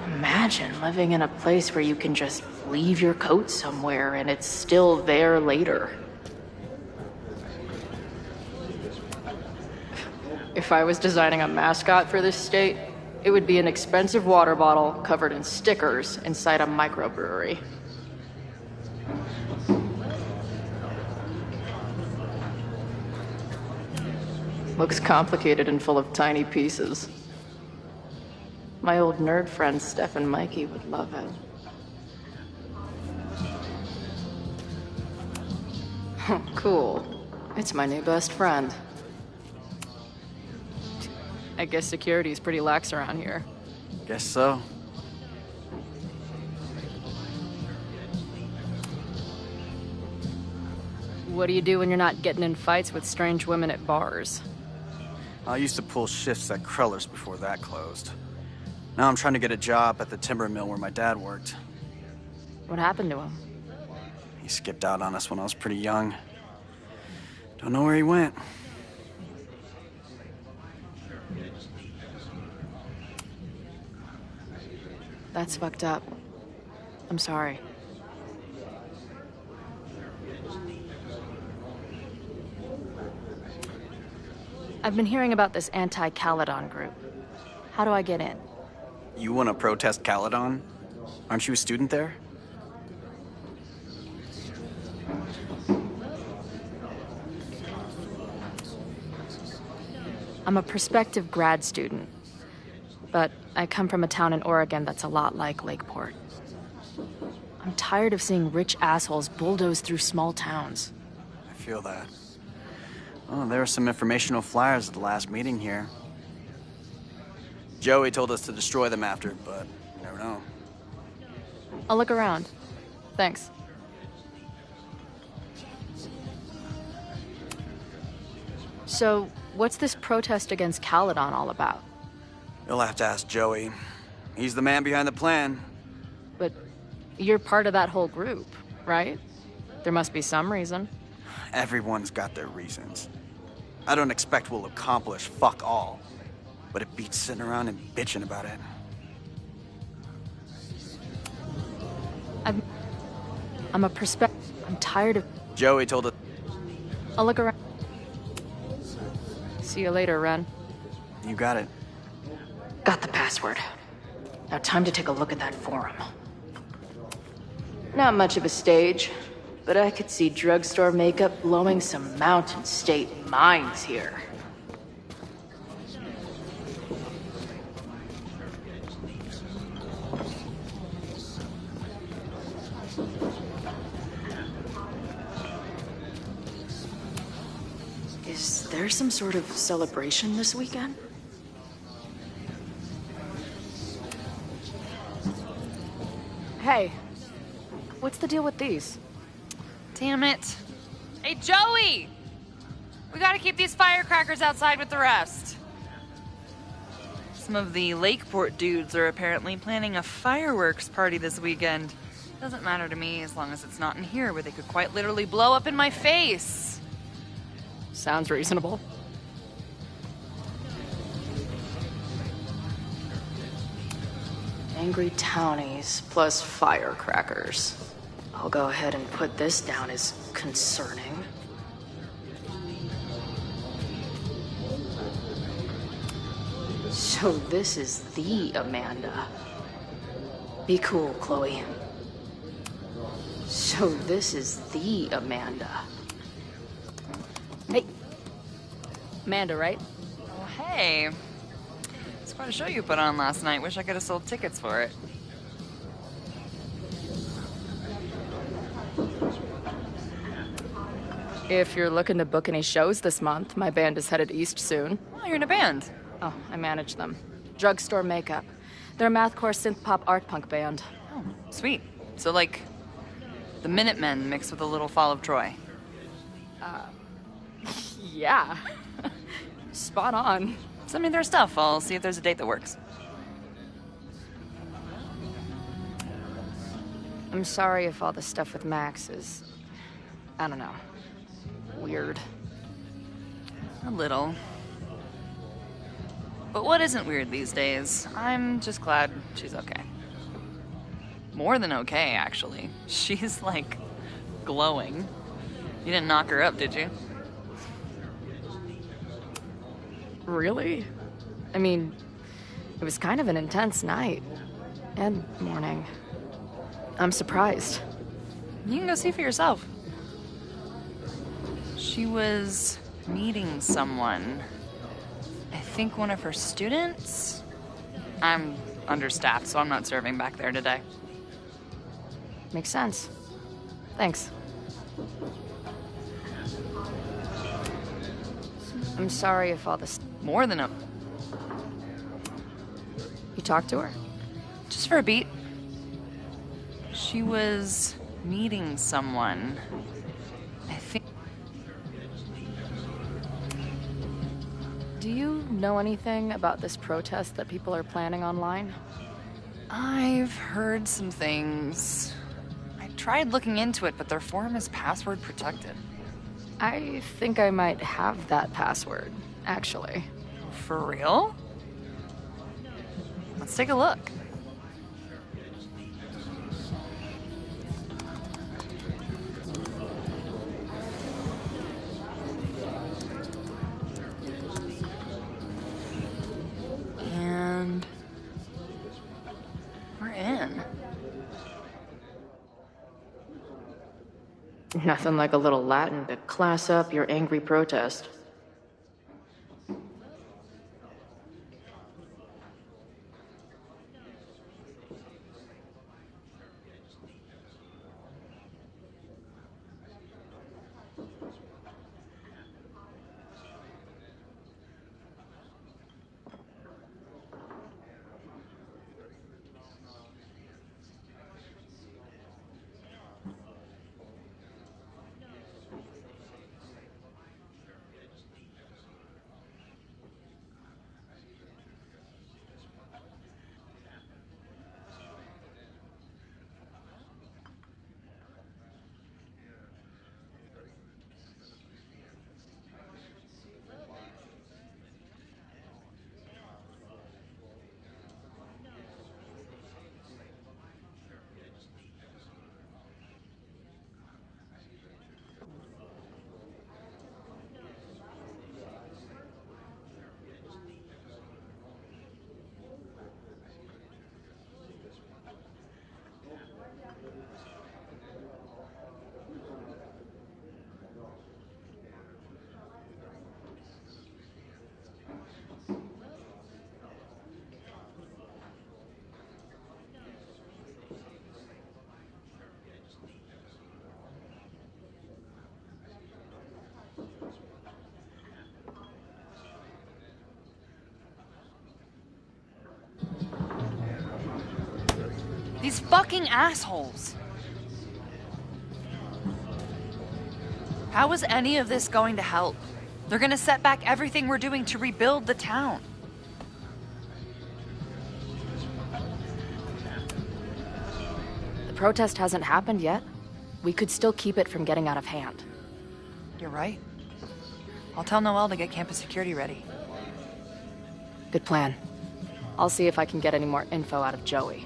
Imagine living in a place where you can just leave your coat somewhere and it's still there later. If I was designing a mascot for this state, it would be an expensive water bottle covered in stickers inside a microbrewery. Looks complicated and full of tiny pieces. My old nerd friend Steph and Mikey would love it. Cool. It's my new best friend. I guess security's pretty lax around here. Guess so. What do you do when you're not getting in fights with strange women at bars? I used to pull shifts at Kreller's before that closed. Now I'm trying to get a job at the timber mill where my dad worked. What happened to him? He skipped out on us when I was pretty young. Don't know where he went. That's fucked up. I'm sorry. I've been hearing about this anti-Caledon group. How do I get in? You want to protest Caledon? Aren't you a student there? I'm a prospective grad student, but I come from a town in Oregon that's a lot like Lakeport. I'm tired of seeing rich assholes bulldoze through small towns. I feel that. Oh, there were some informational flyers at the last meeting here. Joey told us to destroy them after, but you never know. I'll look around. Thanks. So, what's this protest against Caledon all about? You'll have to ask Joey. He's the man behind the plan. But you're part of that whole group, right? There must be some reason. Everyone's got their reasons. I don't expect we'll accomplish fuck all, but it beats sitting around and bitching about it. I'm a I'm tired of... Joey told us... I'll look around. See you later, Ren. You got it. Got the password. Now time to take a look at that forum. Not much of a stage, but I could see drugstore makeup blowing some Mountain State minds here. Is there some sort of celebration this weekend? Hey, what's the deal with these? Damn it. Hey, Joey! We gotta keep these firecrackers outside with the rest. Some of the Lakeport dudes are apparently planning a fireworks party this weekend. Doesn't matter to me as long as it's not in here where they could quite literally blow up in my face. Sounds reasonable. Angry townies plus firecrackers. I'll go ahead and put this down as concerning. So this is the Amanda. Be cool, Chloe. So this is the Amanda. Hey. Amanda, right? Oh, hey. It's quite a show you put on last night. Wish I could have sold tickets for it. If you're looking to book any shows this month, my band is headed east soon. Oh, you're in a band? Oh, I manage them. Drugstore Makeup. They're a mathcore synth-pop art punk band. Oh, sweet. So, like, the Minutemen mixed with a little Fall of Troy. Yeah. Spot on. Send me their stuff. I'll see if there's a date that works. I'm sorry if all the stuff with Max is... I don't know. Weird. A little. But what isn't weird these days? I'm just glad she's okay. More than okay, actually. She's, like, glowing. You didn't knock her up, did you? Really? I mean, it was kind of an intense night. And morning. I'm surprised. You can go see for yourself. She was meeting someone. I think one of her students? I'm understaffed, so I'm not serving back there today. Makes sense. Thanks. I'm sorry if all this... More than a... You talked to her? Just for a beat. She was meeting someone. I think... Do you know anything about this protest that people are planning online? I've heard some things. I tried looking into it, but their forum is password protected. I think I might have that password, actually. For real? Let's take a look. And we're in. Nothing like a little Latin to class up your angry protest. These fucking assholes. How is any of this going to help? They're gonna set back everything we're doing to rebuild the town. The protest hasn't happened yet. We could still keep it from getting out of hand. You're right. I'll tell Noelle to get campus security ready. Good plan. I'll see if I can get any more info out of Joey.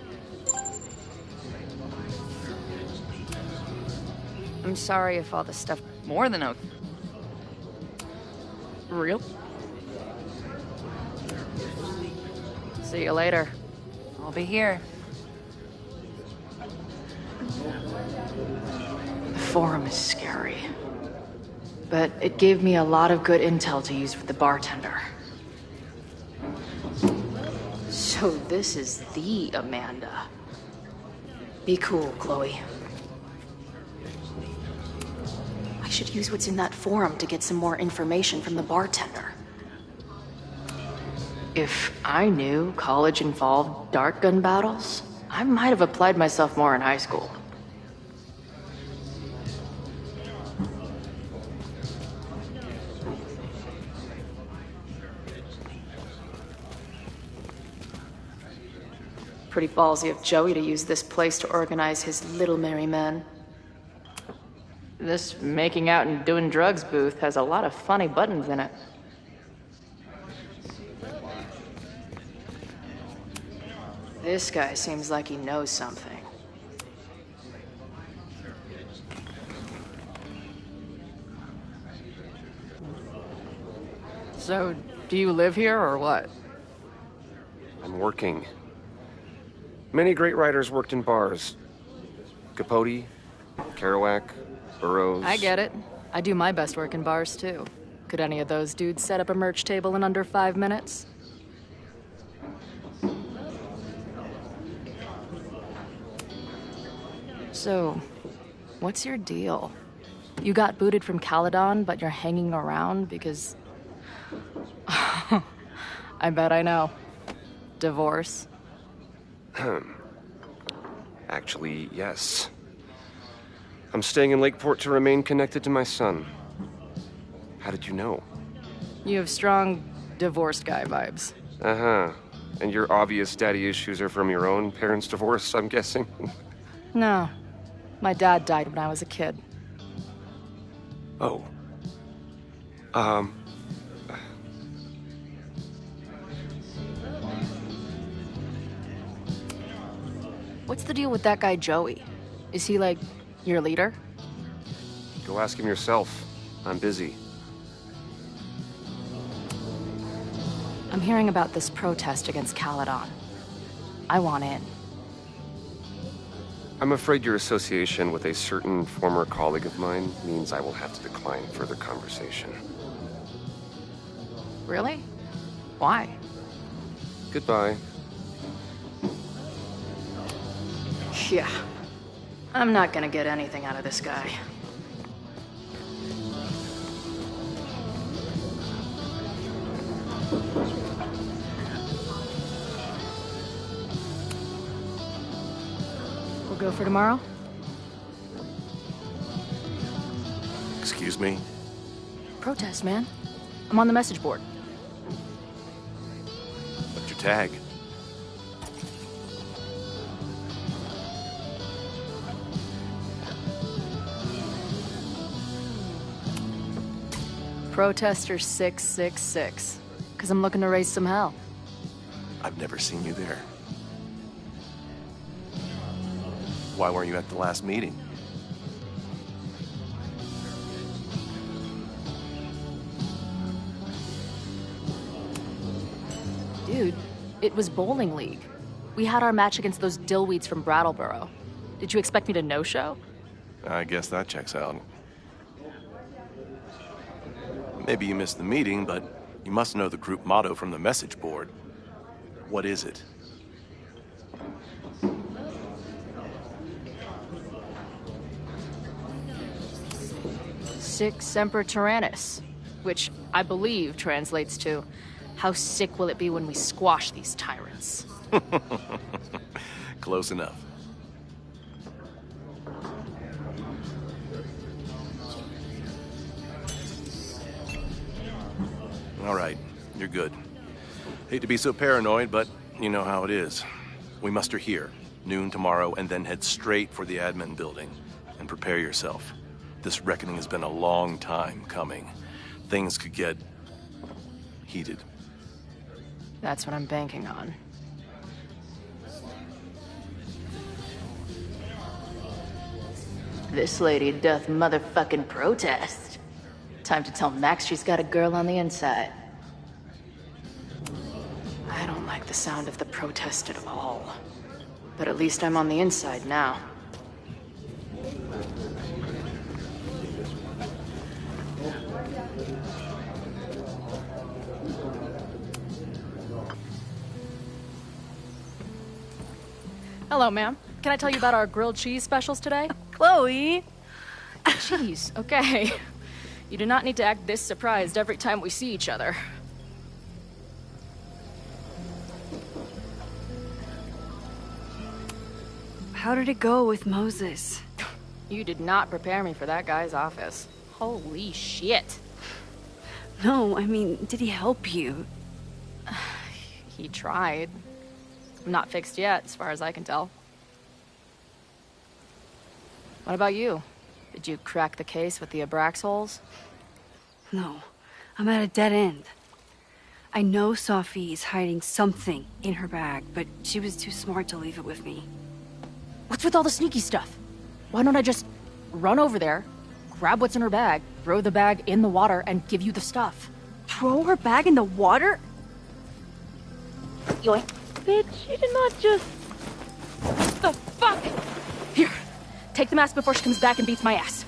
I'm sorry if all this stuff... More than okay. Real? See you later. I'll be here. The forum is scary. But it gave me a lot of good intel to use with the bartender. So this is the Amanda. Be cool, Chloe. I should use what's in that forum to get some more information from the bartender. If I knew college involved dart gun battles, I might have applied myself more in high school. Pretty ballsy of Joey to use this place to organize his little merry men. This making out and doing drugs booth has a lot of funny buttons in it. This guy seems like he knows something. So, do you live here or what? I'm working. Many great writers worked in bars. Capote, Kerouac, Burroughs. I get it. I do my best work in bars, too. Could any of those dudes set up a merch table in under 5 minutes? So, what's your deal? You got booted from Caledon, but you're hanging around because... I bet I know. Divorce? Actually, yes. I'm staying in Lakeport to remain connected to my son. How did you know? You have strong divorced guy vibes. Uh-huh. And your obvious daddy issues are from your own parents' divorce, I'm guessing? No. My dad died when I was a kid. Oh. What's the deal with that guy Joey? Is he, like, your leader? Go ask him yourself. I'm busy. I'm hearing about this protest against Caledon. I want in. I'm afraid your association with a certain former colleague of mine means I will have to decline further conversation. Really? Why? Goodbye. Yeah. I'm not gonna get anything out of this guy. We'll go for tomorrow? Excuse me? Protest, man. I'm on the message board. What's your tag? Protester 666. Because I'm looking to raise some hell. I've never seen you there. Why weren't you at the last meeting? Dude, it was bowling league. We had our match against those dillweeds from Brattleboro. Did you expect me to no-show? I guess that checks out. Maybe you missed the meeting, but you must know the group motto from the message board. What is it? Sic Semper Tyrannis, which I believe translates to, how sick will it be when we squash these tyrants? Close enough. All right, you're good. Hate to be so paranoid, but you know how it is. We muster here, noon tomorrow, and then head straight for the admin building. And prepare yourself. This reckoning has been a long time coming. Things could get heated. That's what I'm banking on. This lady doth motherfucking protest. Time to tell Max she's got a girl on the inside. I don't like the sound of the protest at all. But at least I'm on the inside now. Hello, ma'am. Can I tell you about our grilled cheese specials today? Chloe! Jeez, okay. You do not need to act this surprised every time we see each other. How did it go with Moses? You did not prepare me for that guy's office. Holy shit. No, I mean, did he help you? He tried. Not fixed yet, as far as I can tell. What about you? Did you crack the case with the Abraxholes? No, I'm at a dead end. I know Sophie is hiding something in her bag, but she was too smart to leave it with me. What's with all the sneaky stuff? Why don't I just run over there, grab what's in her bag, throw the bag in the water, and give you the stuff? Throw her bag in the water? Yoink. Bitch, you did not just... The fuck? Here, take the mask before she comes back and beats my ass.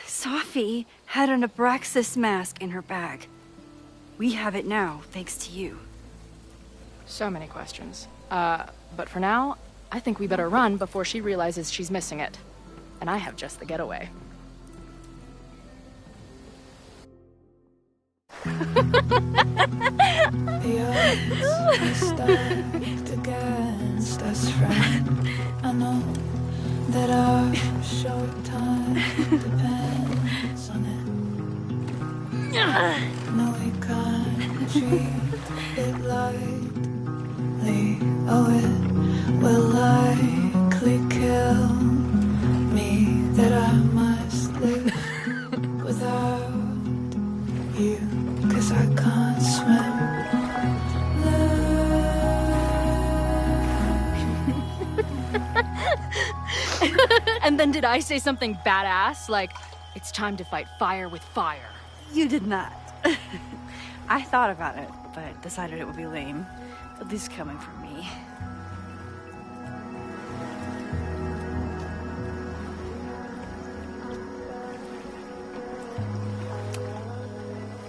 Sophie had an Abraxas mask in her bag. We have it now, thanks to you. So many questions. But for now, I think we better run before she realizes she's missing it. And I have just the getaway. Against us, friend. I know that our short time depends on it. No, we can't treat it lightly. Oh, it will likely kill me that I must live without you, 'cause I can't swim. And then did I say something badass? Like, it's time to fight fire with fire. You did not. I thought about it, but decided it would be lame. At least coming from me.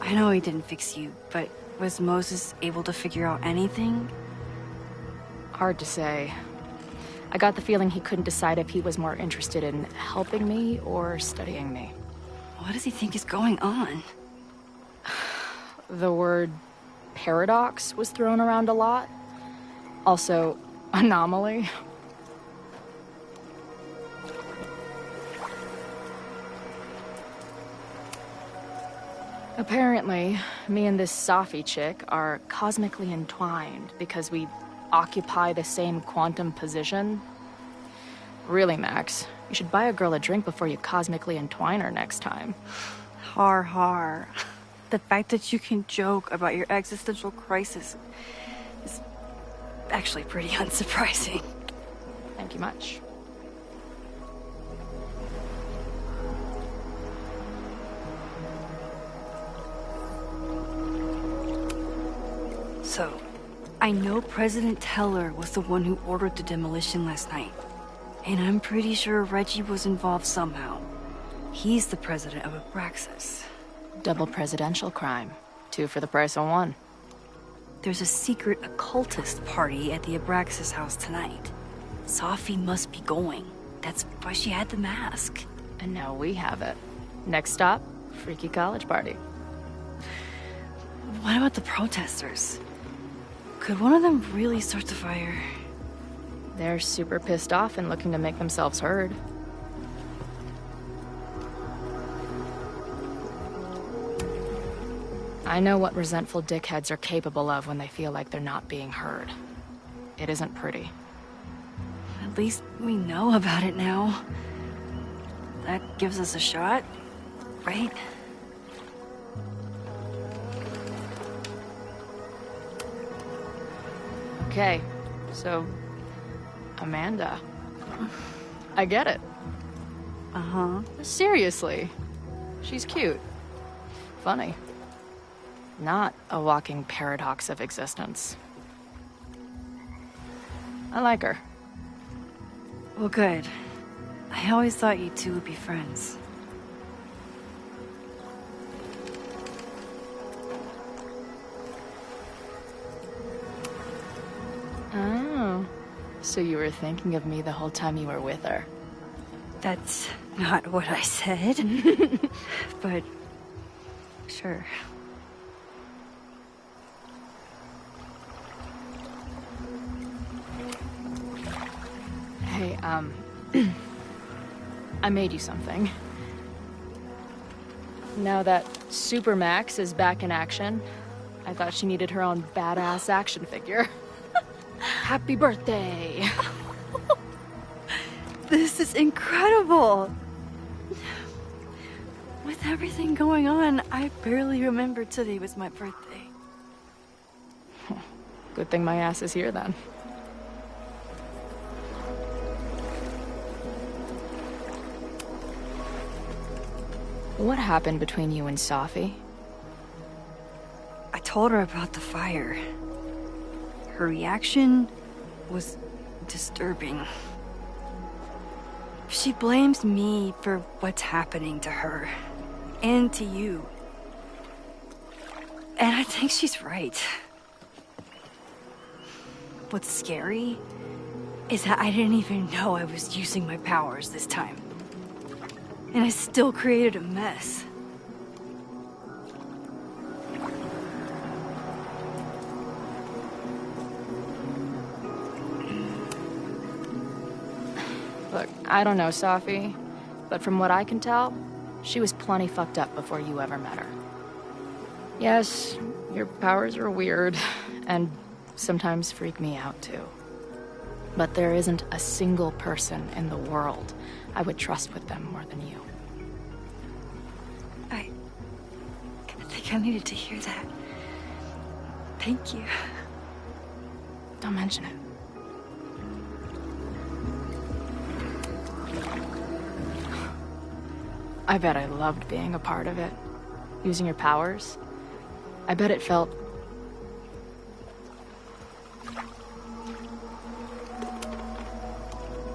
I know he didn't fix you, but was Moses able to figure out anything? Hard to say. I got the feeling he couldn't decide if he was more interested in helping me or studying me. What does he think is going on? The word paradox was thrown around a lot. Also, anomaly. Apparently, me and this Sophie chick are cosmically entwined because we occupy the same quantum position. Really, Max, you should buy a girl a drink before you cosmically entwine her next time. Har har. The fact that you can joke about your existential crisis is actually pretty unsurprising. Thank you much. So, I know President Teller was the one who ordered the demolition last night. And I'm pretty sure Reggie was involved somehow. He's the president of Abraxas. Double presidential crime. 2 for the price of 1. There's a secret occultist party at the Abraxas house tonight. Sophie must be going. That's why she had the mask. And now we have it. Next stop, freaky college party. What about the protesters? Could one of them really start the fire? They're super pissed off and looking to make themselves heard. I know what resentful dickheads are capable of when they feel like they're not being heard. It isn't pretty. At least we know about it now. That gives us a shot, right? Okay, so... Amanda. I get it. Uh-huh. Seriously. She's cute. Funny. Not a walking paradox of existence. I like her. Well, good. I always thought you two would be friends. Oh. So you were thinking of me the whole time you were with her? That's not what I said. But... sure. Hey, I made you something. Now that Super Max is back in action, I thought she needed her own badass action figure. Happy birthday! This is incredible! With everything going on, I barely remembered today was my birthday. Good thing my ass is here then. What happened between you and Safi? I told her about the fire. Her reaction was disturbing. She blames me for what's happening to her, and to you. And I think she's right. What's scary is that I didn't even know I was using my powers this time. And I still created a mess. Look, I don't know Safi, but from what I can tell, she was plenty fucked up before you ever met her. Yes, your powers are weird, and sometimes freak me out too. But there isn't a single person in the world I would trust with them more than you. I think I needed to hear that. Thank you. Don't mention it. I bet I loved being a part of it. Using your powers. I bet it felt...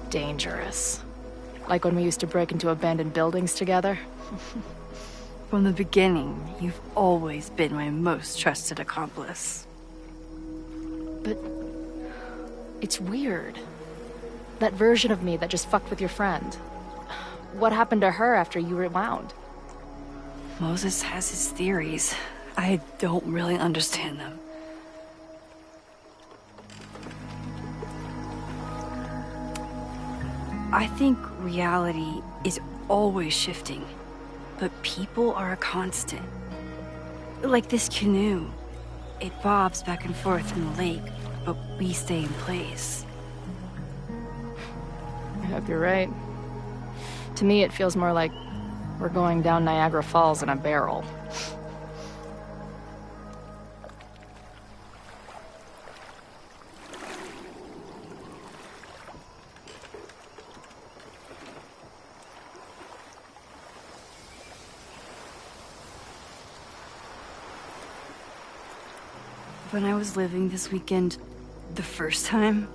dangerous. Like when we used to break into abandoned buildings together. From the beginning, you've always been my most trusted accomplice. But... it's weird. That version of me that just fucked with your friend. What happened to her after you rewound? Moses has his theories. I don't really understand them. I think reality is always shifting, but people are a constant. Like this canoe. It bobs back and forth in the lake, but we stay in place. I hope you're right. To me, it feels more like we're going down Niagara Falls in a barrel. When I was living this weekend, the first time,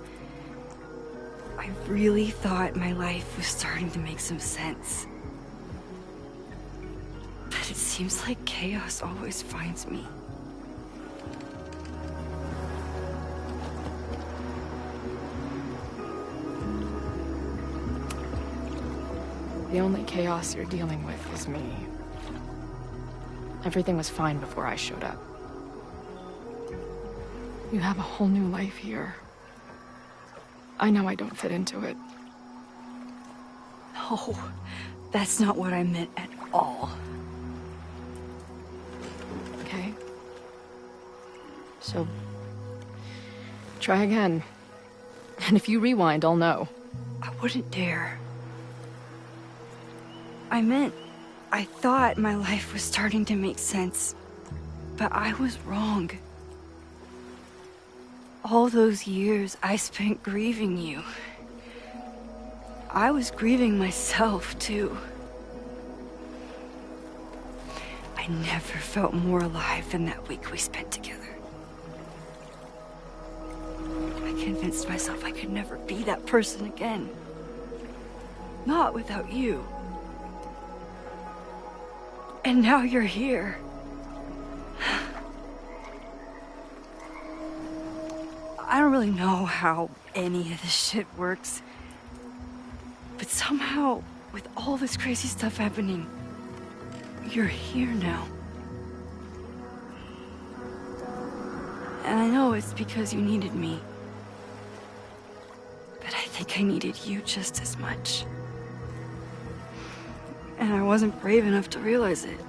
I really thought my life was starting to make some sense. But it seems like chaos always finds me. The only chaos you're dealing with is me. Everything was fine before I showed up. You have a whole new life here. I know I don't fit into it. No, that's not what I meant at all. Okay. So, try again. And if you rewind, I'll know. I wouldn't dare. I meant, I thought my life was starting to make sense, but I was wrong. All those years I spent grieving you. I was grieving myself, too. I never felt more alive than that week we spent together. I convinced myself I could never be that person again. Not without you. And now you're here. I don't really know how any of this shit works. But somehow, with all this crazy stuff happening, you're here now. And I know it's because you needed me. But I think I needed you just as much. And I wasn't brave enough to realize it.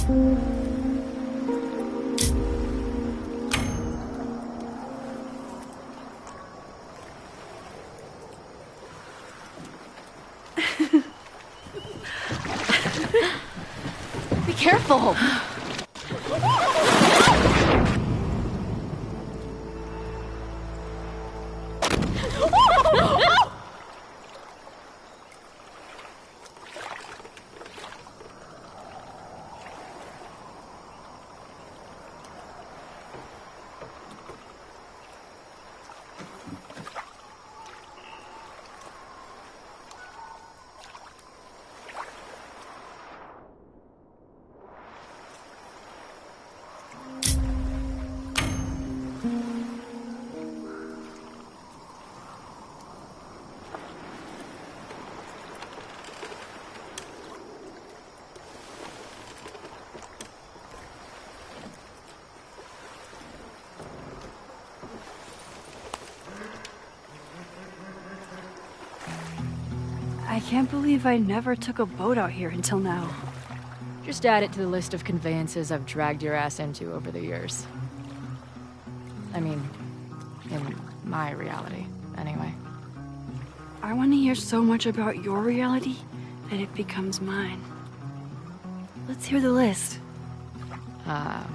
Be careful! I can't believe I never took a boat out here until now. Just add it to the list of conveyances I've dragged your ass into over the years. I mean, in my reality, anyway. I want to hear so much about your reality that it becomes mine. Let's hear the list.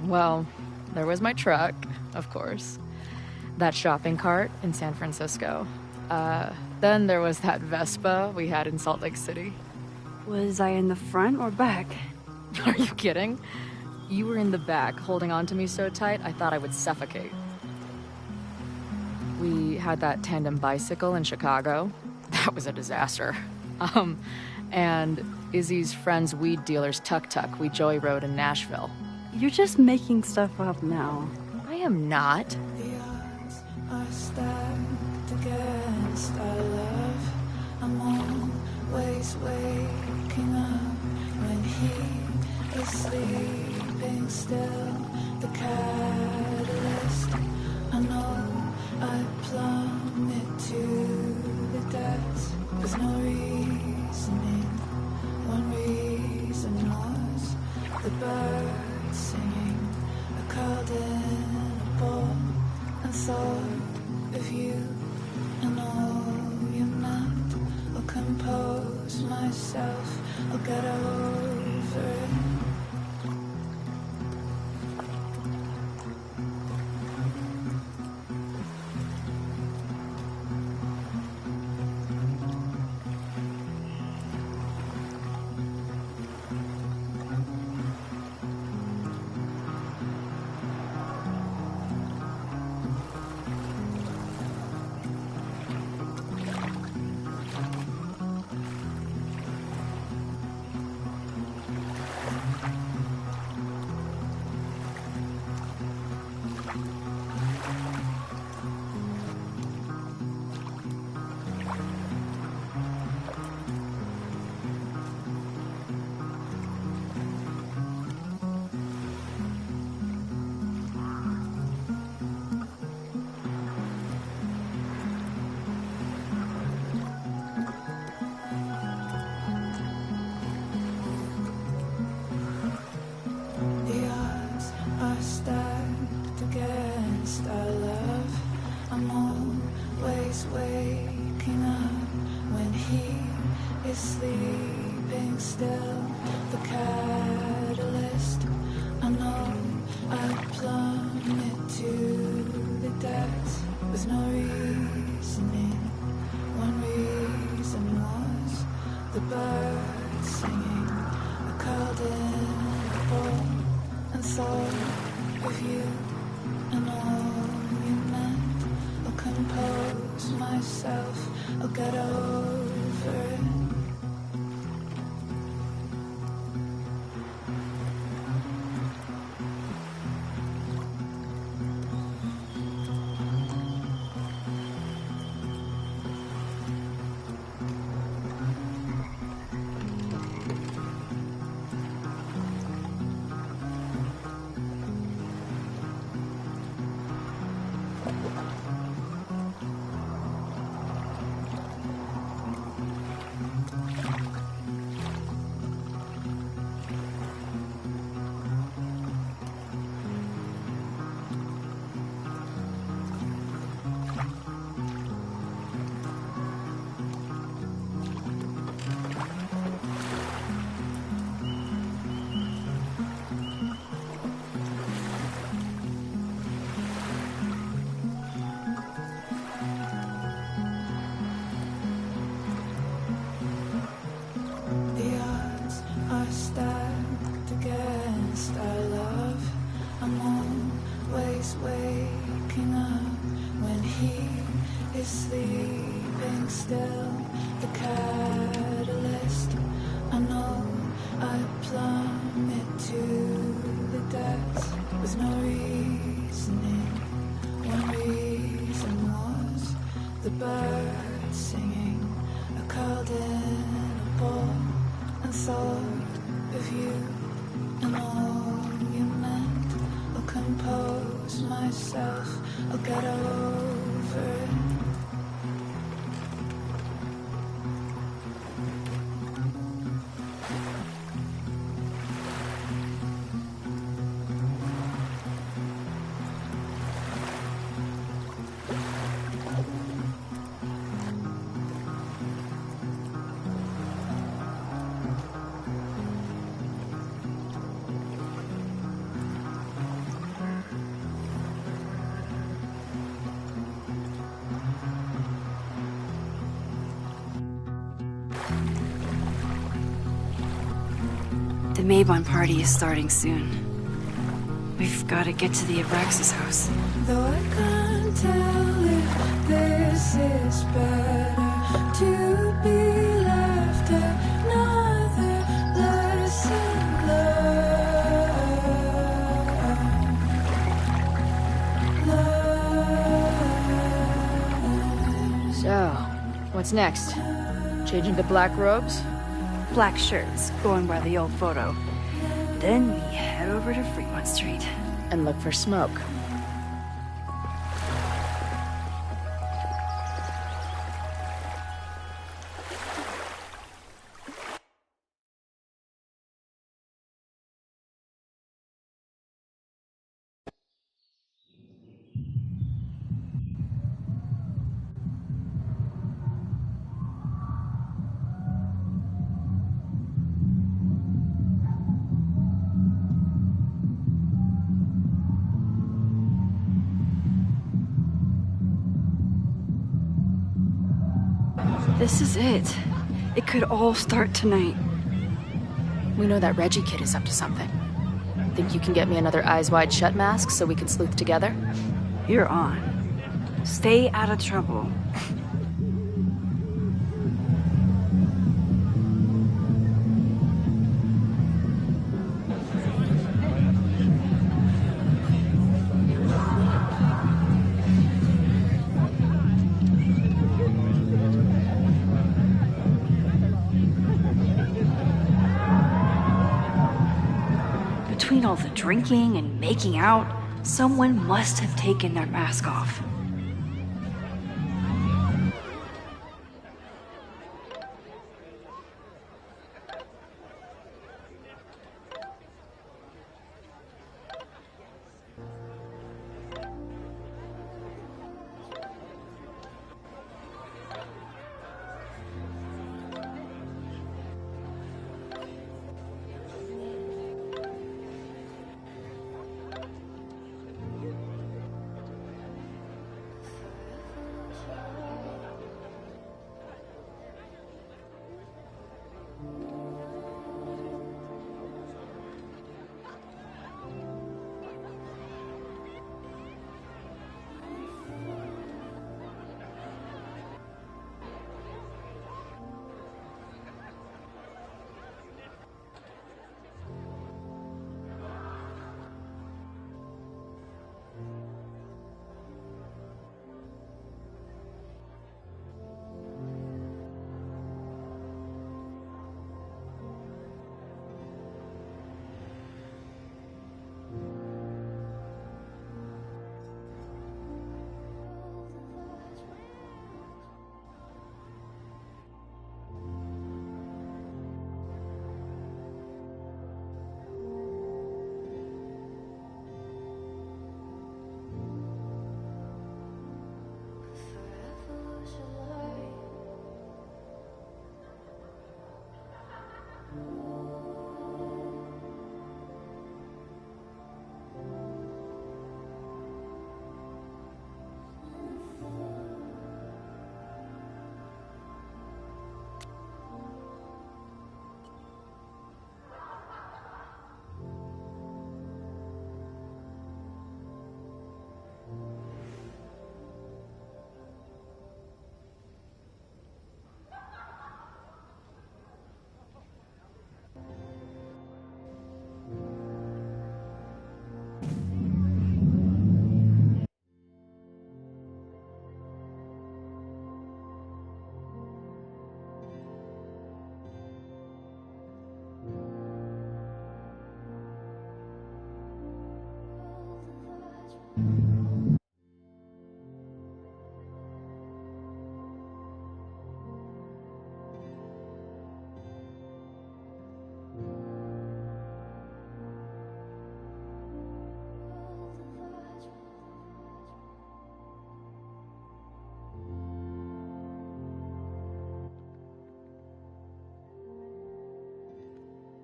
Well, there was my truck, of course. That shopping cart in San Francisco. Then there was that Vespa we had in Salt Lake City. Was I in the front or back? Are you kidding? You were in the back, holding on to me so tight, I thought I would suffocate. We had that tandem bicycle in Chicago. That was a disaster. And Izzy's friend's weed dealer's tuk-tuk we joyrode in Nashville. You're just making stuff up now. I am not. The odds are stacked against our love. I'm always waking up when he is sleeping still. The catalyst, I know I plummet to the depths. There's no reasoning. One reason was the birds singing. I curled in a ball and thought of you. I know you're not. I'll compose myself. I'll get over it. still the catalyst. I know I plummet to the depths with no reasoning. One reason was the birds singing. I curled in a ball and thought of you and all you meant. I'll compose myself, I'll get over it. The Mabon party is starting soon. We've got to get to the Abraxas house. Though I can't tell if this is better to be left another lesson learned. So, what's next? Changing to black robes? Black shirts, going by the old photo. Then we head over to Fremont Street. And look for smoke. This is it. It could all start tonight. We know that Reggie kid is up to something. Think you can get me another Eyes Wide Shut mask so we can sleuth together? You're on. Stay out of trouble. Between all the drinking and making out, someone must have taken their mask off.